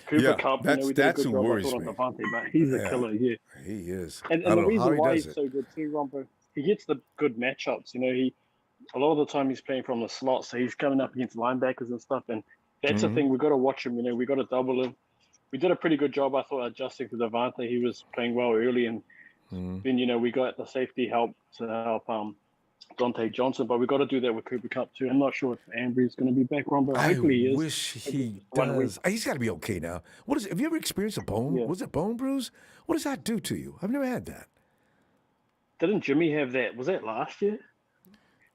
Cooper Kupp, that's we did a good who job worries on me. Devontae, but he's a killer, yeah. He is. And the reason why he's so good too, Ronbo, he gets the good matchups. A lot of the time he's playing from the slot, so he's coming up against linebackers and stuff. And that's the thing, we got to watch him. We got to double him. We did a pretty good job, I thought, adjusting to Devontae. He was playing well early, and then we got the safety help to help Dante Johnson, but we got to do that with Cooper Kupp too. I'm not sure if Ambry's going to be back, Ron, but hopefully he is. I wish he does. He's got to be okay now. Have you ever experienced a bone? Yeah. Was it bone bruise? What does that do to you? I've never had that. Didn't Jimmy have that? Was that last year?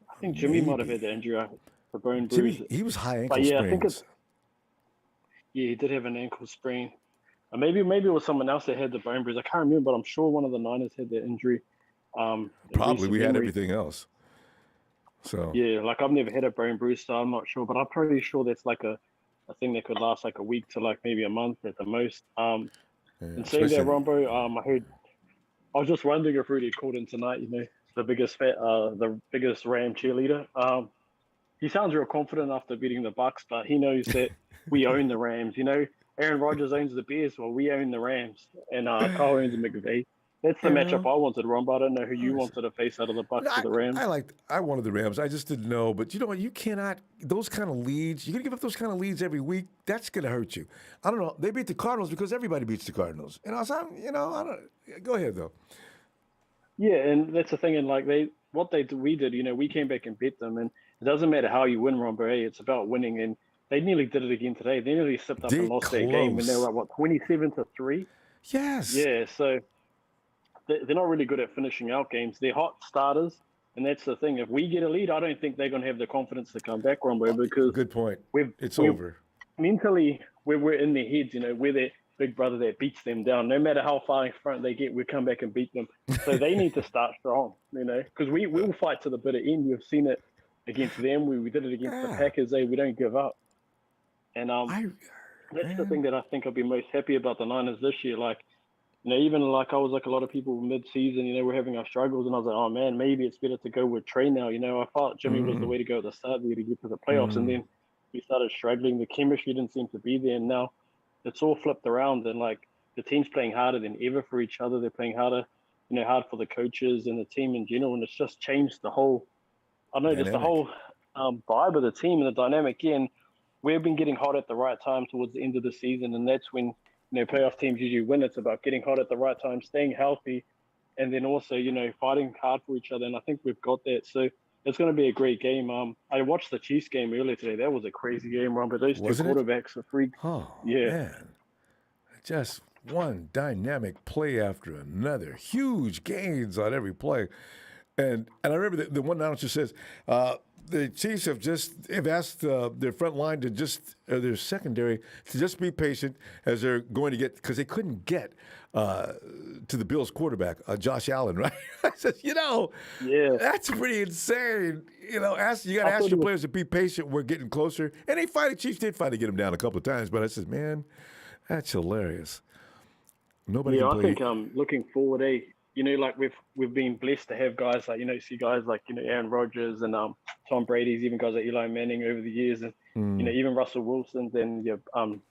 I think Jimmy might have had the injury for bone bruise. Jimmy, he was high ankle sprains. I think he did have an ankle sprain. Maybe it was someone else that had the bone bruise. I can't remember, but I'm sure one of the Niners had that injury. Probably we had everything else. So yeah, I've never had a bone bruise, so I'm not sure, but I'm pretty sure that's a thing that could last a week to maybe a month at the most. And saying that, Rombo, I was just wondering if Rudy called in tonight. The biggest Ram cheerleader. He sounds real confident after beating the Bucks, but he knows that we own the Rams. Aaron Rodgers owns the Bears, well, we own the Rams, and Kyle owns the McVay. That's the matchup I wanted, Ron, but I don't know who you wanted to face out of the Bucks or the Rams. I wanted the Rams. I just didn't know. But you know what? You cannot, those kind of leads, you're going to give up those kind of leads every week. That's going to hurt you. I don't know. They beat the Cardinals because everybody beats the Cardinals. And I was, I don't, go ahead, though. Yeah, and that's the thing. And we did, we came back and beat them. And it doesn't matter how you win, Ron, but it's about winning. And they nearly did it again today. They nearly slipped up and lost their game when they were 27-3? Yes. Yeah, so they're not really good at finishing out games. They're hot starters, and that's the thing. If we get a lead, I don't think they're going to have the confidence to come back, Ronbo, because good point. It's over. Mentally, we're in their heads, we're that big brother that beats them down. No matter how far in front they get, we come back and beat them. So they need to start strong, because we will fight to the bitter end. We've seen it against them. We did it against the Packers. We don't give up. And that's the thing that I think I'll be most happy about the Niners this year. Even I was a lot of people mid-season, we're having our struggles, and I was like, oh man, maybe it's better to go with Trey now. I thought Jimmy was the way to go at the start there to get to the playoffs, and then we started struggling. The chemistry didn't seem to be there, and now it's all flipped around, and the team's playing harder than ever for each other. They're playing harder, hard for the coaches and the team in general, and it's just changed the whole, just the whole vibe of the team and the dynamic. And we've been getting hot at the right time towards the end of the season, and that's when playoff teams usually win. It's about getting hot at the right time, staying healthy, and then also, fighting hard for each other. And I think we've got that. So it's going to be a great game. I watched the Chiefs game earlier today. That was a crazy game, Ron. But those Wasn't two quarterbacks are freak. Oh, yeah. Man. Just one dynamic play after another. Huge gains on every play. And I remember the one announcer says, the Chiefs have asked their front line to their secondary to just be patient as they're going to get, because they couldn't get to the Bills quarterback, Josh Allen, right? I said, that's pretty insane. You got to ask your players to be patient. We're getting closer. And the Chiefs did finally get him down a couple of times, but I said, man, that's hilarious. Nobody can play. I think I'm looking forward, like we've been blessed to have guys like, see guys like, Aaron Rodgers and Tom Brady's, even guys like Eli Manning over the years, and even Russell Wilson's and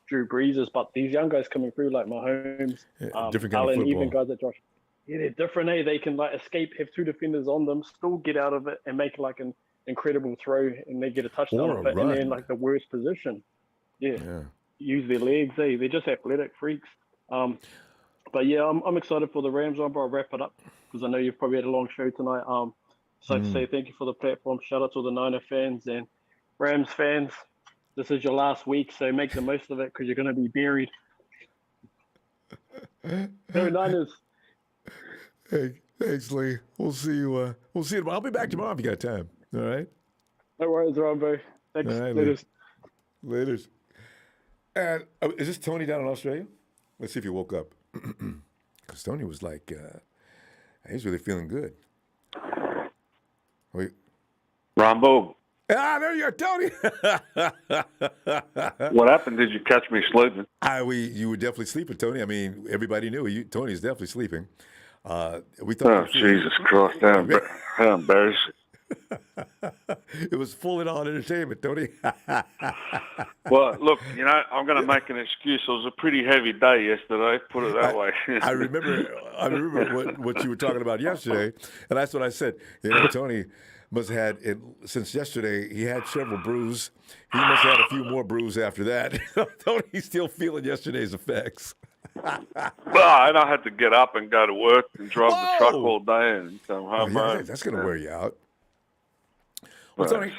Drew Brees's, but these young guys coming through like Mahomes, different kind Allen, of football. even guys like Josh. Yeah, they're different, They can like escape, have two defenders on them, still get out of it and make like an incredible throw and they get a touchdown Or a off it, and run. they're in like the worst position. Yeah. Use their legs, They're just athletic freaks. But yeah, I'm excited for the Rams. I'll wrap it up because I know you've probably had a long show tonight. So to say thank you for the platform. Shout out to the Niner fans and Rams fans. This is your last week, so make the most of it because you're going to be buried. Go Niners. Hey, thanks, Lee. We'll see you. We'll see you tomorrow. I'll be back tomorrow if you got time. All right. No worries, Ronbo. Thanks. All right, Later. And is this Tony down in Australia? Let's see if he woke up. Because Tony was like, he's really feeling good. Wait. Ronbo. There you are, Tony. What happened? Did you catch me sleeping? You were definitely sleeping, Tony. I mean, everybody knew Tony's definitely sleeping. We thought. Jesus Christ! How embarrassing. It was full on entertainment, Tony. Well, look, I'm going to make an excuse. It was a pretty heavy day yesterday, put it that way. I remember what you were talking about yesterday, and that's what I said. Tony must have had, since yesterday, he had several bruises. He must have had a few more bruises after that. Tony's still feeling yesterday's effects. Well, and I had to get up and go to work and drive the truck all day and come home. That's going to wear you out. Well, Tony, just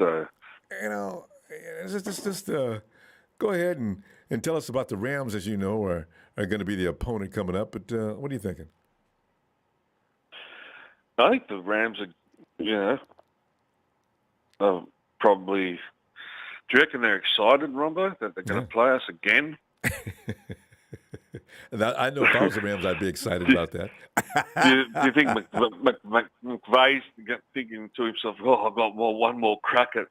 go ahead and tell us about the Rams, as you know, are going to be the opponent coming up. But what are you thinking? I think the Rams are, probably. Do you reckon they're excited, Ronbo, that they're going to play us again? I know if I was the Rams, I'd be excited about that. Do you think McVay's thinking to himself, I've got one more crack at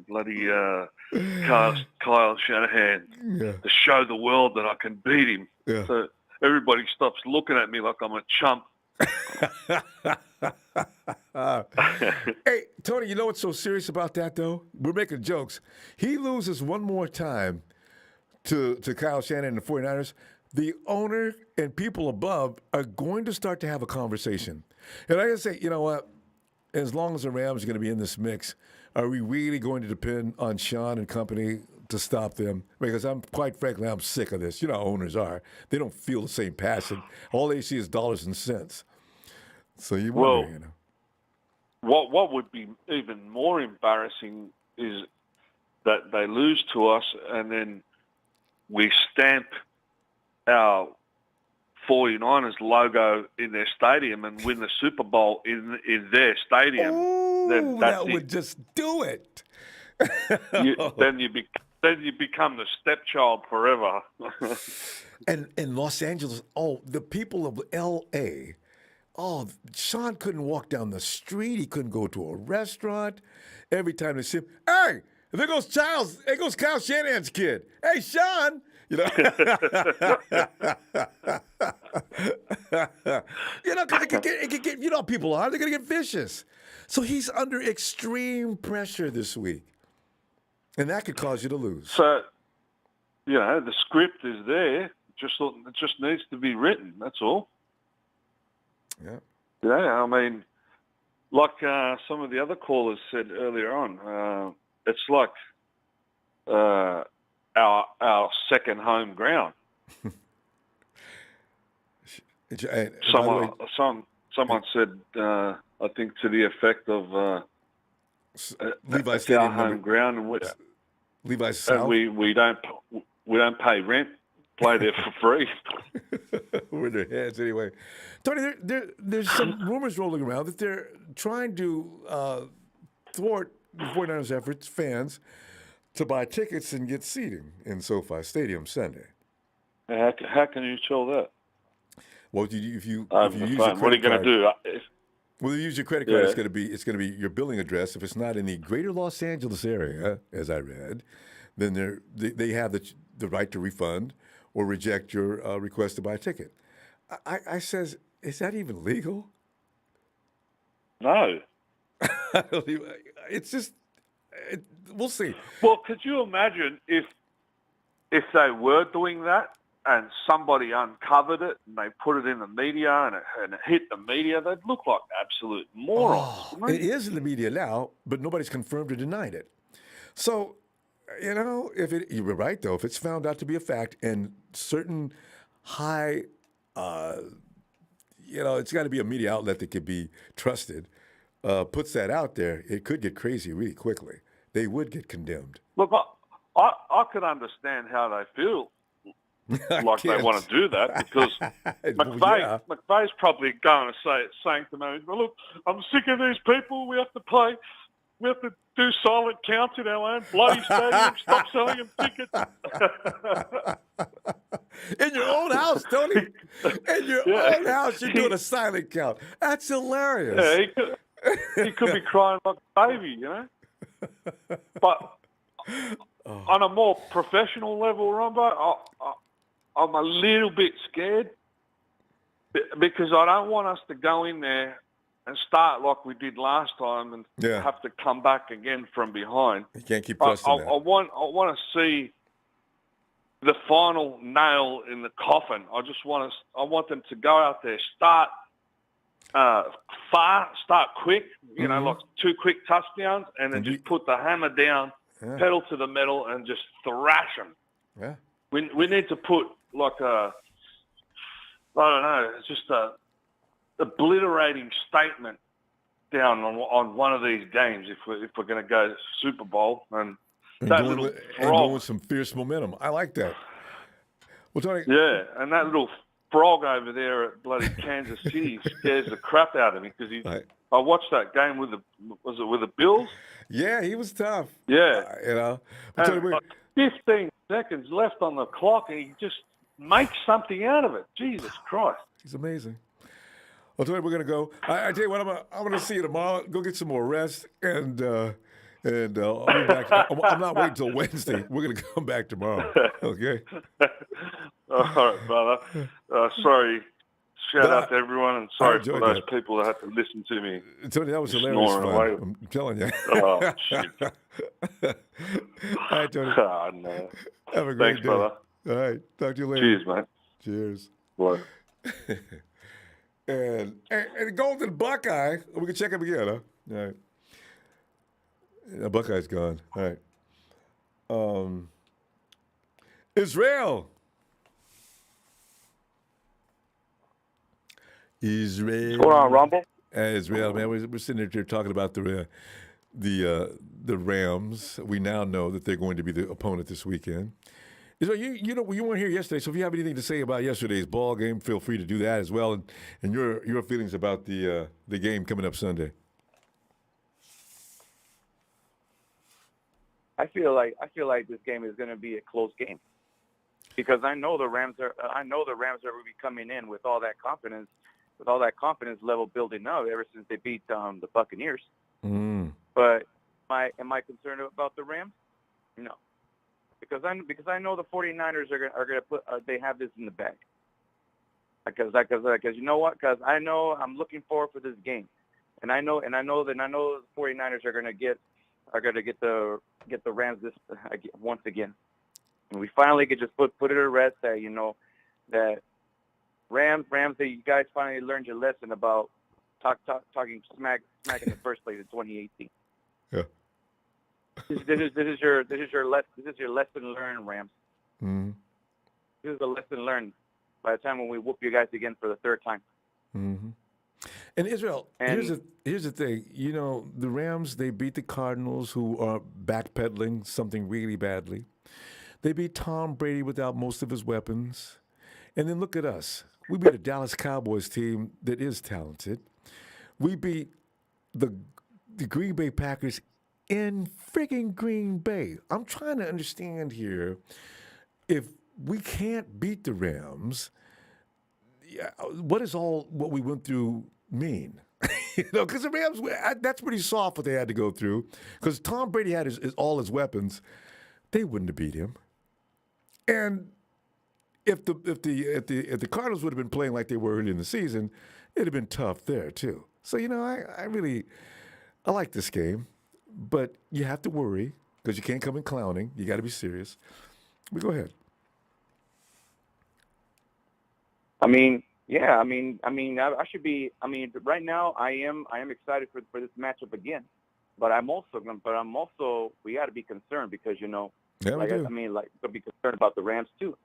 bloody Kyle Shanahan to show the world that I can beat him. Yeah. So everybody stops looking at me like I'm a chump. Hey, Tony, you know what's so serious about that, though? We're making jokes. He loses one more time to Kyle Shanahan and the 49ers, the owner and people above are going to start to have a conversation. And I gotta say, you know what? As long as the Rams are going to be in this mix, are we really going to depend on Sean and company to stop them? Because quite frankly, I'm sick of this. You know how owners are. They don't feel the same passion. All they see is dollars and cents. So you wonder, What would be even more embarrassing is that they lose to us and then we stamp our 49ers logo in their stadium and win the Super Bowl in their stadium. Ooh, that would just do it. Then you become the stepchild forever. And in Los Angeles, the people of L.A., Sean couldn't walk down the street. He couldn't go to a restaurant. Every time they see him, hey, there goes Kyle Shanahan's kid. Hey, Sean. Because it could get, how people are. They're going to get vicious. So he's under extreme pressure this week. And that could cause you to lose. So, the script is there. It just needs to be written. That's all. Yeah. I mean, like some of the other callers said earlier on, it's like our second home ground. Someone said, I think to the effect of Levi's it's our Stadium home ground, and Levi's South. we don't pay rent. Play there for free. We're in their heads anyway. Tony, there's some rumors rolling around that they're trying to thwart the 49ers' efforts, fans, to buy tickets and get seating in SoFi Stadium Sunday. How can you tell that? Well, if you use your What are credit you going to card, do? well, if you use your credit card, it's going to be your billing address. If it's not in the greater Los Angeles area, as I read, then they have the right to refund or reject your request to buy a ticket. I says, is that even legal? No. It's just, we'll see. Well, could you imagine if they were doing that and somebody uncovered it and they put it in the media and it hit the media? They'd look like absolute morons. It is in the media now, but nobody's confirmed or denied it. So, you're right, though. If it's found out to be a fact and certain high, it's got to be a media outlet that could be trusted, puts that out there, it could get crazy really quickly. They would get condemned. Look, I could understand how they feel like they want to do that because McVay's probably going to saying to me, well, look, I'm sick of these people. We have to do silent counts in our own bloody stadium. Stop selling them tickets. In your own house, Tony. In your own house, you're doing a silent count. That's hilarious. Yeah, he could be crying like a baby, But on a more professional level, Ronbo, I'm a little bit scared because I don't want us to go in there and start like we did last time and have to come back again from behind. You can't keep trusting that. I want to see the final nail in the coffin. I want them to go out there, start start quick, like 2 quick touchdowns, and then just put the hammer down, pedal to the metal, and just thrash them. Yeah. We need to put like just a obliterating statement down on one of these games if we're going to go to Super Bowl and go with some fierce momentum. I like that. Well, Tony. Yeah, and that little frog over there at bloody Kansas City scares the crap out of me because I watched that game with the Bills? Yeah, he was tough. Yeah. And 15 seconds left on the clock, and he just makes something out of it. Jesus Christ. He's amazing. Well, Tony, we're going to go. I tell you what, I'm going to see you tomorrow. Go get some more rest, and I'll be back. I'm not waiting until Wednesday. We're going to come back tomorrow. Okay? All right, brother. Sorry. Shout out to everyone, and sorry for those people that had to listen to me. Tony, that was hilarious fun. I'm telling you. Oh, shit. All right, Tony. Oh, no. Have a great day. Brother. All right. Talk to you later. Cheers, mate. Cheers. Boy. And Golden Buckeye. We can check him again, huh? All right. Yeah, Buckeye's gone. All right. Israel. What's going on, Ronbo? Israel, man, we're sitting here talking about the Rams. We now know that they're going to be the opponent this weekend. Israel, you weren't here yesterday, so if you have anything to say about yesterday's ball game, feel free to do that as well, and your feelings about the game coming up Sunday. I feel like this game is going to be a close game because I know the Rams are going to be coming in with all that confidence level building up ever since they beat the Buccaneers. But am I concerned about the Rams? No, because I know the 49ers are going to put they have this in the bag. Because you know what? Because I know I'm looking forward for this game, and I know the 49ers are going to get the Rams this once again, and we finally could just put it to rest that that Rams that you guys finally learned your lesson about talking smack in the first place in 2018. Yeah. This is your lesson learned, Rams. Mm-hmm. This is a lesson learned. By the time when we whoop you guys again for the third time. Mm-hmm. And Israel, here's the thing. You know, the Rams, they beat the Cardinals, who are backpedaling something really badly. They beat Tom Brady without most of his weapons. And then look at us. We beat a Dallas Cowboys team that is talented. We beat the Green Bay Packers in frigging Green Bay. I'm trying to understand here, if we can't beat the Rams, what does all what we went through mean? You know, because the Rams, that's pretty soft what they had to go through. Because Tom Brady had all his weapons, they wouldn't have beat him. And if the Cardinals would have been playing like they were early in the season, it'd have been tough there too. So I like this game, but you have to worry because you can't come in clowning. You got to be serious. But go ahead. I mean, yeah. I should be. I mean, right now I am excited for this matchup again, but I'm also we got to be concerned because to be concerned about the Rams too.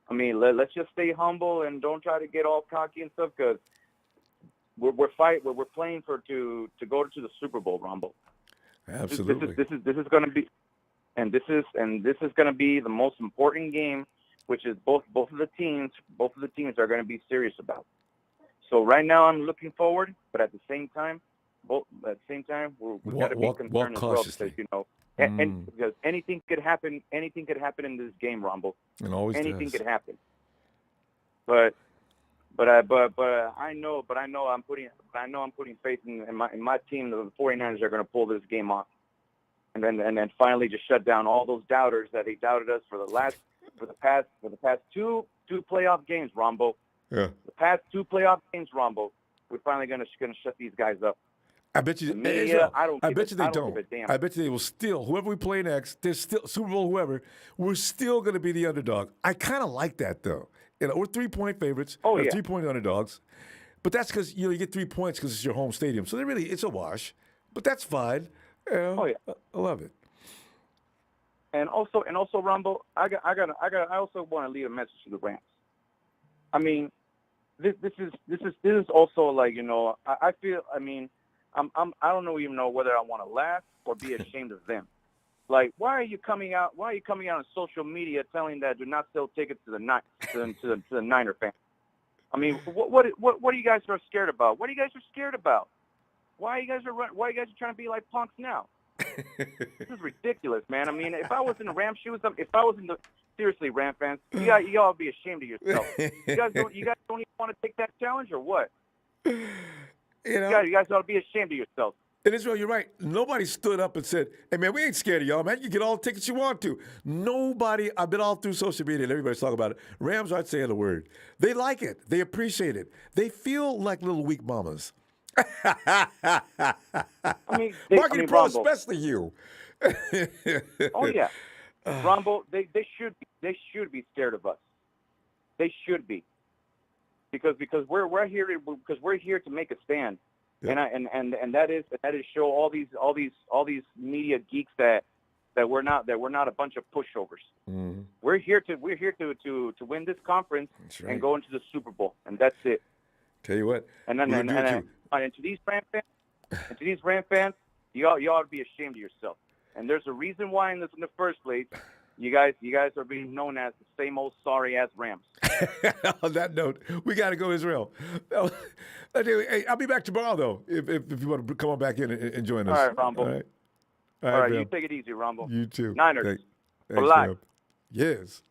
I mean, let's just stay humble and don't try to get all cocky and stuff because we're playing to go to the Super Bowl, Ronbo. Absolutely. This is going to be, and this is going to be the most important game, which is both of the teams are going to be serious about. So right now I'm looking forward, but at the same time we got to be concerned as well because and because anything could happen in this game, Ronbo. And always anything does. could happen. But I know I'm putting faith in my team. The 49ers are going to pull this game off, and then finally just shut down all those doubters that they doubted us for the past two playoff games, Ronbo. Yeah. The past two playoff games, Ronbo. We're finally going to shut these guys up. I bet you. The media, Israel, I bet you they don't don't. give a damn. I bet you they will still. Whoever we play next, there's still Super Bowl. Whoever, we're still going to be the underdog. I kind of like that though. We're 3-point favorites. Oh yeah. 3-point underdogs. But that's because you get 3 points because it's your home stadium. So it's a wash. But that's fine. Oh yeah. I love it. And also, Ronbo, I also want to leave a message to the Rams. I mean, this is also like I feel. I mean, I don't even know whether I want to laugh or be ashamed of them. Like, why are you coming out on social media telling that do not sell tickets to the Niner fans? I mean, what are you guys are scared about? What are you guys are scared about? Why are you guys trying to be like punks now? This is ridiculous, man. I mean, if I was in the Ram shoes, seriously, Ram fans, you all be ashamed of yourself. You guys don't even want to take that challenge or what? You guys ought to be ashamed of yourself. And Israel, you're right. Nobody stood up and said, "Hey, man, we ain't scared of y'all, man. You get all the tickets you want to." Nobody. I've been all through social media and everybody's talking about it. Rams aren't saying a word. They like it. They appreciate it. They feel like little weak mamas. Marketing pro, especially you. Oh yeah, Ronbo, they should be scared of us. They should be, because we're here to make a stand, yep. and that is show all these media geeks that we're not a bunch of pushovers. Mm-hmm. We're here to win this conference and go into the Super Bowl, and that's it. Tell you what, and to these Ram fans, you ought to be ashamed of yourself. And there's a reason why in the first place, you guys are being known as the same old sorry ass Rams. On that note, we got to go, Israel. Hey, I'll be back tomorrow though, if you want to come on back in and join us. All right, Ronbo. All right, you take it easy, Ronbo. You too. Niners. Thanks, life. Yes.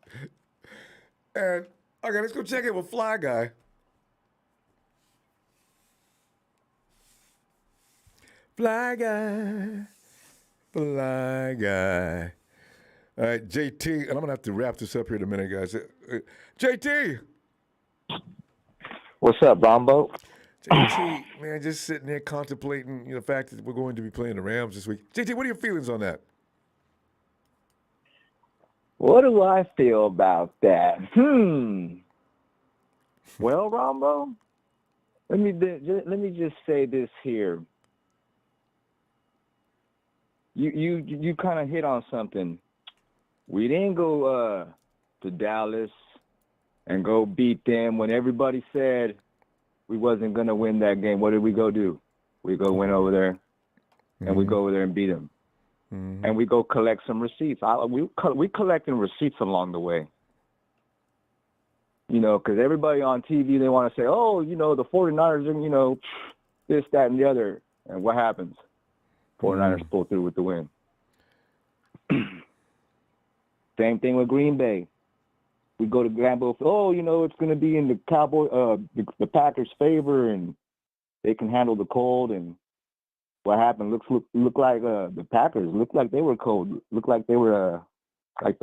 And okay, let's go check in with Fly Guy. Fly Guy. Fly Guy. All right, JT, and I'm going to have to wrap this up here in a minute, guys. JT! What's up, Ronbo? JT, man, just sitting there contemplating the fact that we're going to be playing the Rams this week. JT, what are your feelings on that? What do I feel about that? Well, Ronbo, let me just say this here. you kind of hit on something. We didn't go to Dallas and go beat them when everybody said we wasn't gonna win that game. What did we go do? We go win over there, and we go over there and beat them, and we go collect some receipts. We collecting receipts along the way. You know, because everybody on TV, they want to say, oh, you know, the 49ers are, you know, this, that, and the other. And what happens? 49ers pull through with the win. Same thing with Green Bay. We go to Lambeau. Oh, you know, it's going to be in the the Packers' favor, and they can handle the cold. And what happened? Look like the Packers looked like they were cold. Looked like they were like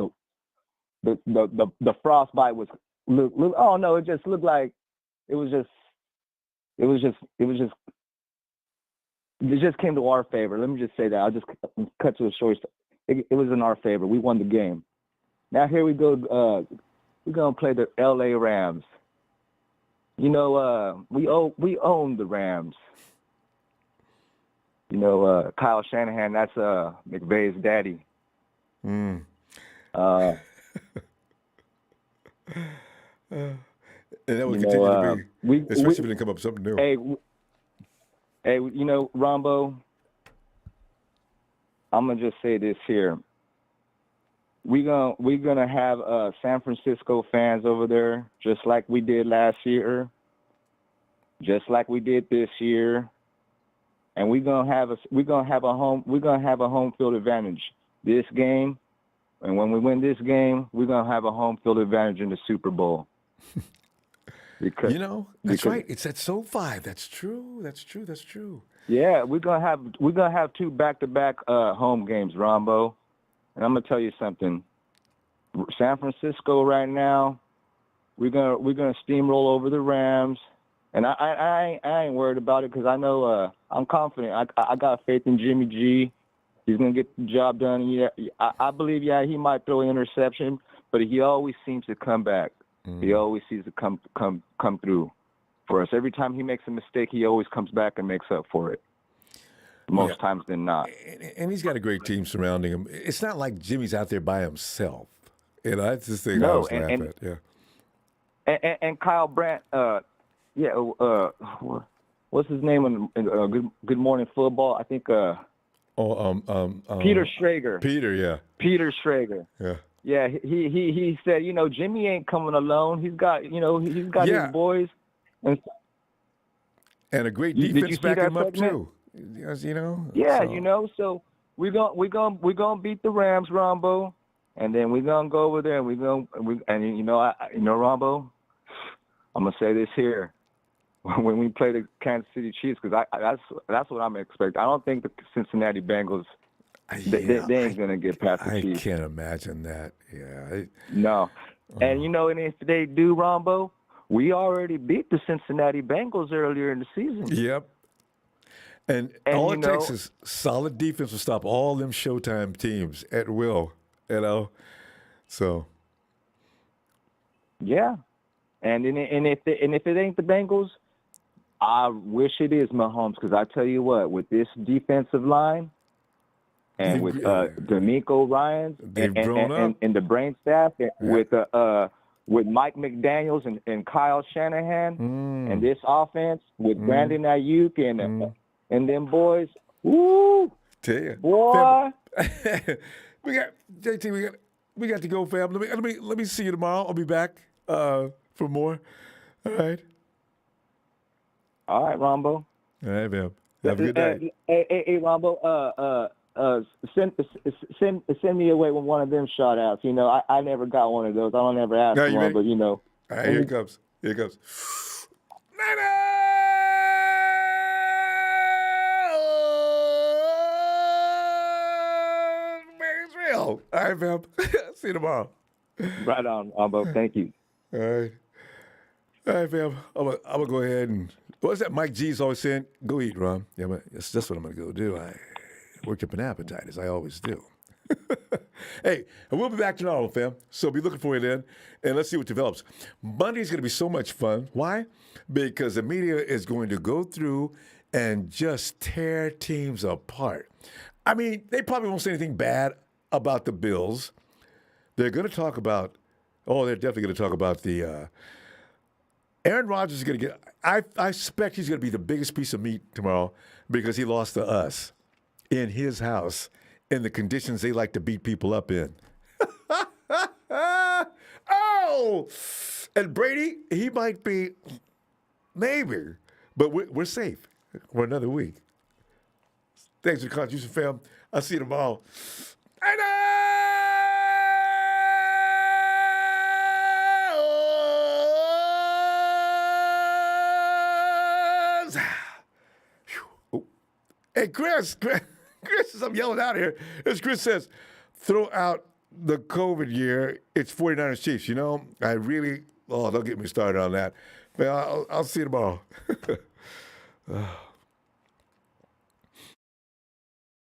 the frostbite was. Look, oh no! It just looked like it just came to our favor. Let me just say that. I'll just cut to a short. It was in our favor. We won the game. Now here we go. We're gonna play the L.A. Rams. You know, we own the Rams. You know, Kyle Shanahan. That's McVay's daddy. And that would continue to be, especially when they come up with something new. Hey, you know, Ronbo, I'm gonna just say this here. We're gonna have San Francisco fans over there, just like we did last year, just like we did this year, and we're gonna have a home field advantage this game. And when we win this game, we're gonna have a home field advantage in the Super Bowl. Because that's right. It's at SoFi. That's true. Yeah, we're gonna have 2 back-to-back home games, Ronbo. And I'm gonna tell you something. San Francisco right now, we're gonna steamroll over the Rams, and I ain't worried about it because I know I'm confident. I got faith in Jimmy G. He's gonna get the job done. Yeah, I believe. Yeah, he might throw an interception, but he always seems to come back. He always seems to come through for us. Every time he makes a mistake, he always comes back and makes up for it. Most times than not. And he's got a great team surrounding him. It's not like Jimmy's out there by himself. You know, that's the thing I always laugh at. Yeah. And Kyle Brandt, what's his name in Good Morning Football? I think. Peter Schrager. Peter Schrager. Yeah. Yeah, he said, you know, Jimmy ain't coming alone. He's got his boys. And a great defense backing him up too. Yes, you know. Yeah, so. So we're gonna beat the Rams, Ronbo, and then we're gonna go over there and Ronbo, I'm gonna say this here. When we play the Kansas City Chiefs, because that's what I'm expecting. I don't think the Cincinnati Bengals they ain't gonna get past the Chiefs. I can't imagine that. Yeah. No, and and if they do, Ronbo, we already beat the Cincinnati Bengals earlier in the season. Yep. And all it takes is solid defense to stop all them Showtime teams at will. You know, so. Yeah, and if it ain't the Bengals, I wish it is Mahomes, because I tell you what, with this defensive line and with D'Amico Ryans and the brain staff, with Mike McDaniels and Kyle Shanahan and this offense with Brandon Ayuk and them boys, woo, tell you, boy. we got to go, fam. Let me see you tomorrow. I'll be back for more. All right. All right, Ronbo. All right, man. Have a good night. Hey, Ronbo. Send me away with one of them shout outs. You know, I never got one of those. I don't ever ask for one, but you know. All right, here it comes. All right, fam. See you tomorrow. Right on, Ronbo. Thank you. All right, fam. I'm gonna go ahead and what's that Mike G's always saying? Go eat, Ron. Yeah, that's what I'm gonna go do. I worked up an appetite, as I always do. Hey, and we'll be back tomorrow, fam. So be looking for you then, and let's see what develops. Monday's gonna be so much fun. Why? Because the media is going to go through and just tear teams apart. I mean, they probably won't say anything bad about the Bills. They're going to talk about, they're definitely going to talk about the, Aaron Rodgers is going to get, I suspect he's going to be the biggest piece of meat tomorrow because he lost to us in his house in the conditions they like to beat people up in. And Brady, he might be, maybe, but we're safe for another week. Thanks for the contribution, fam. I'll see you tomorrow. Hey, Chris, as I'm yelling out here, as Chris says, throw out the COVID year, it's 49ers Chiefs. You know, I really, don't get me started on that. Man, I'll see you tomorrow.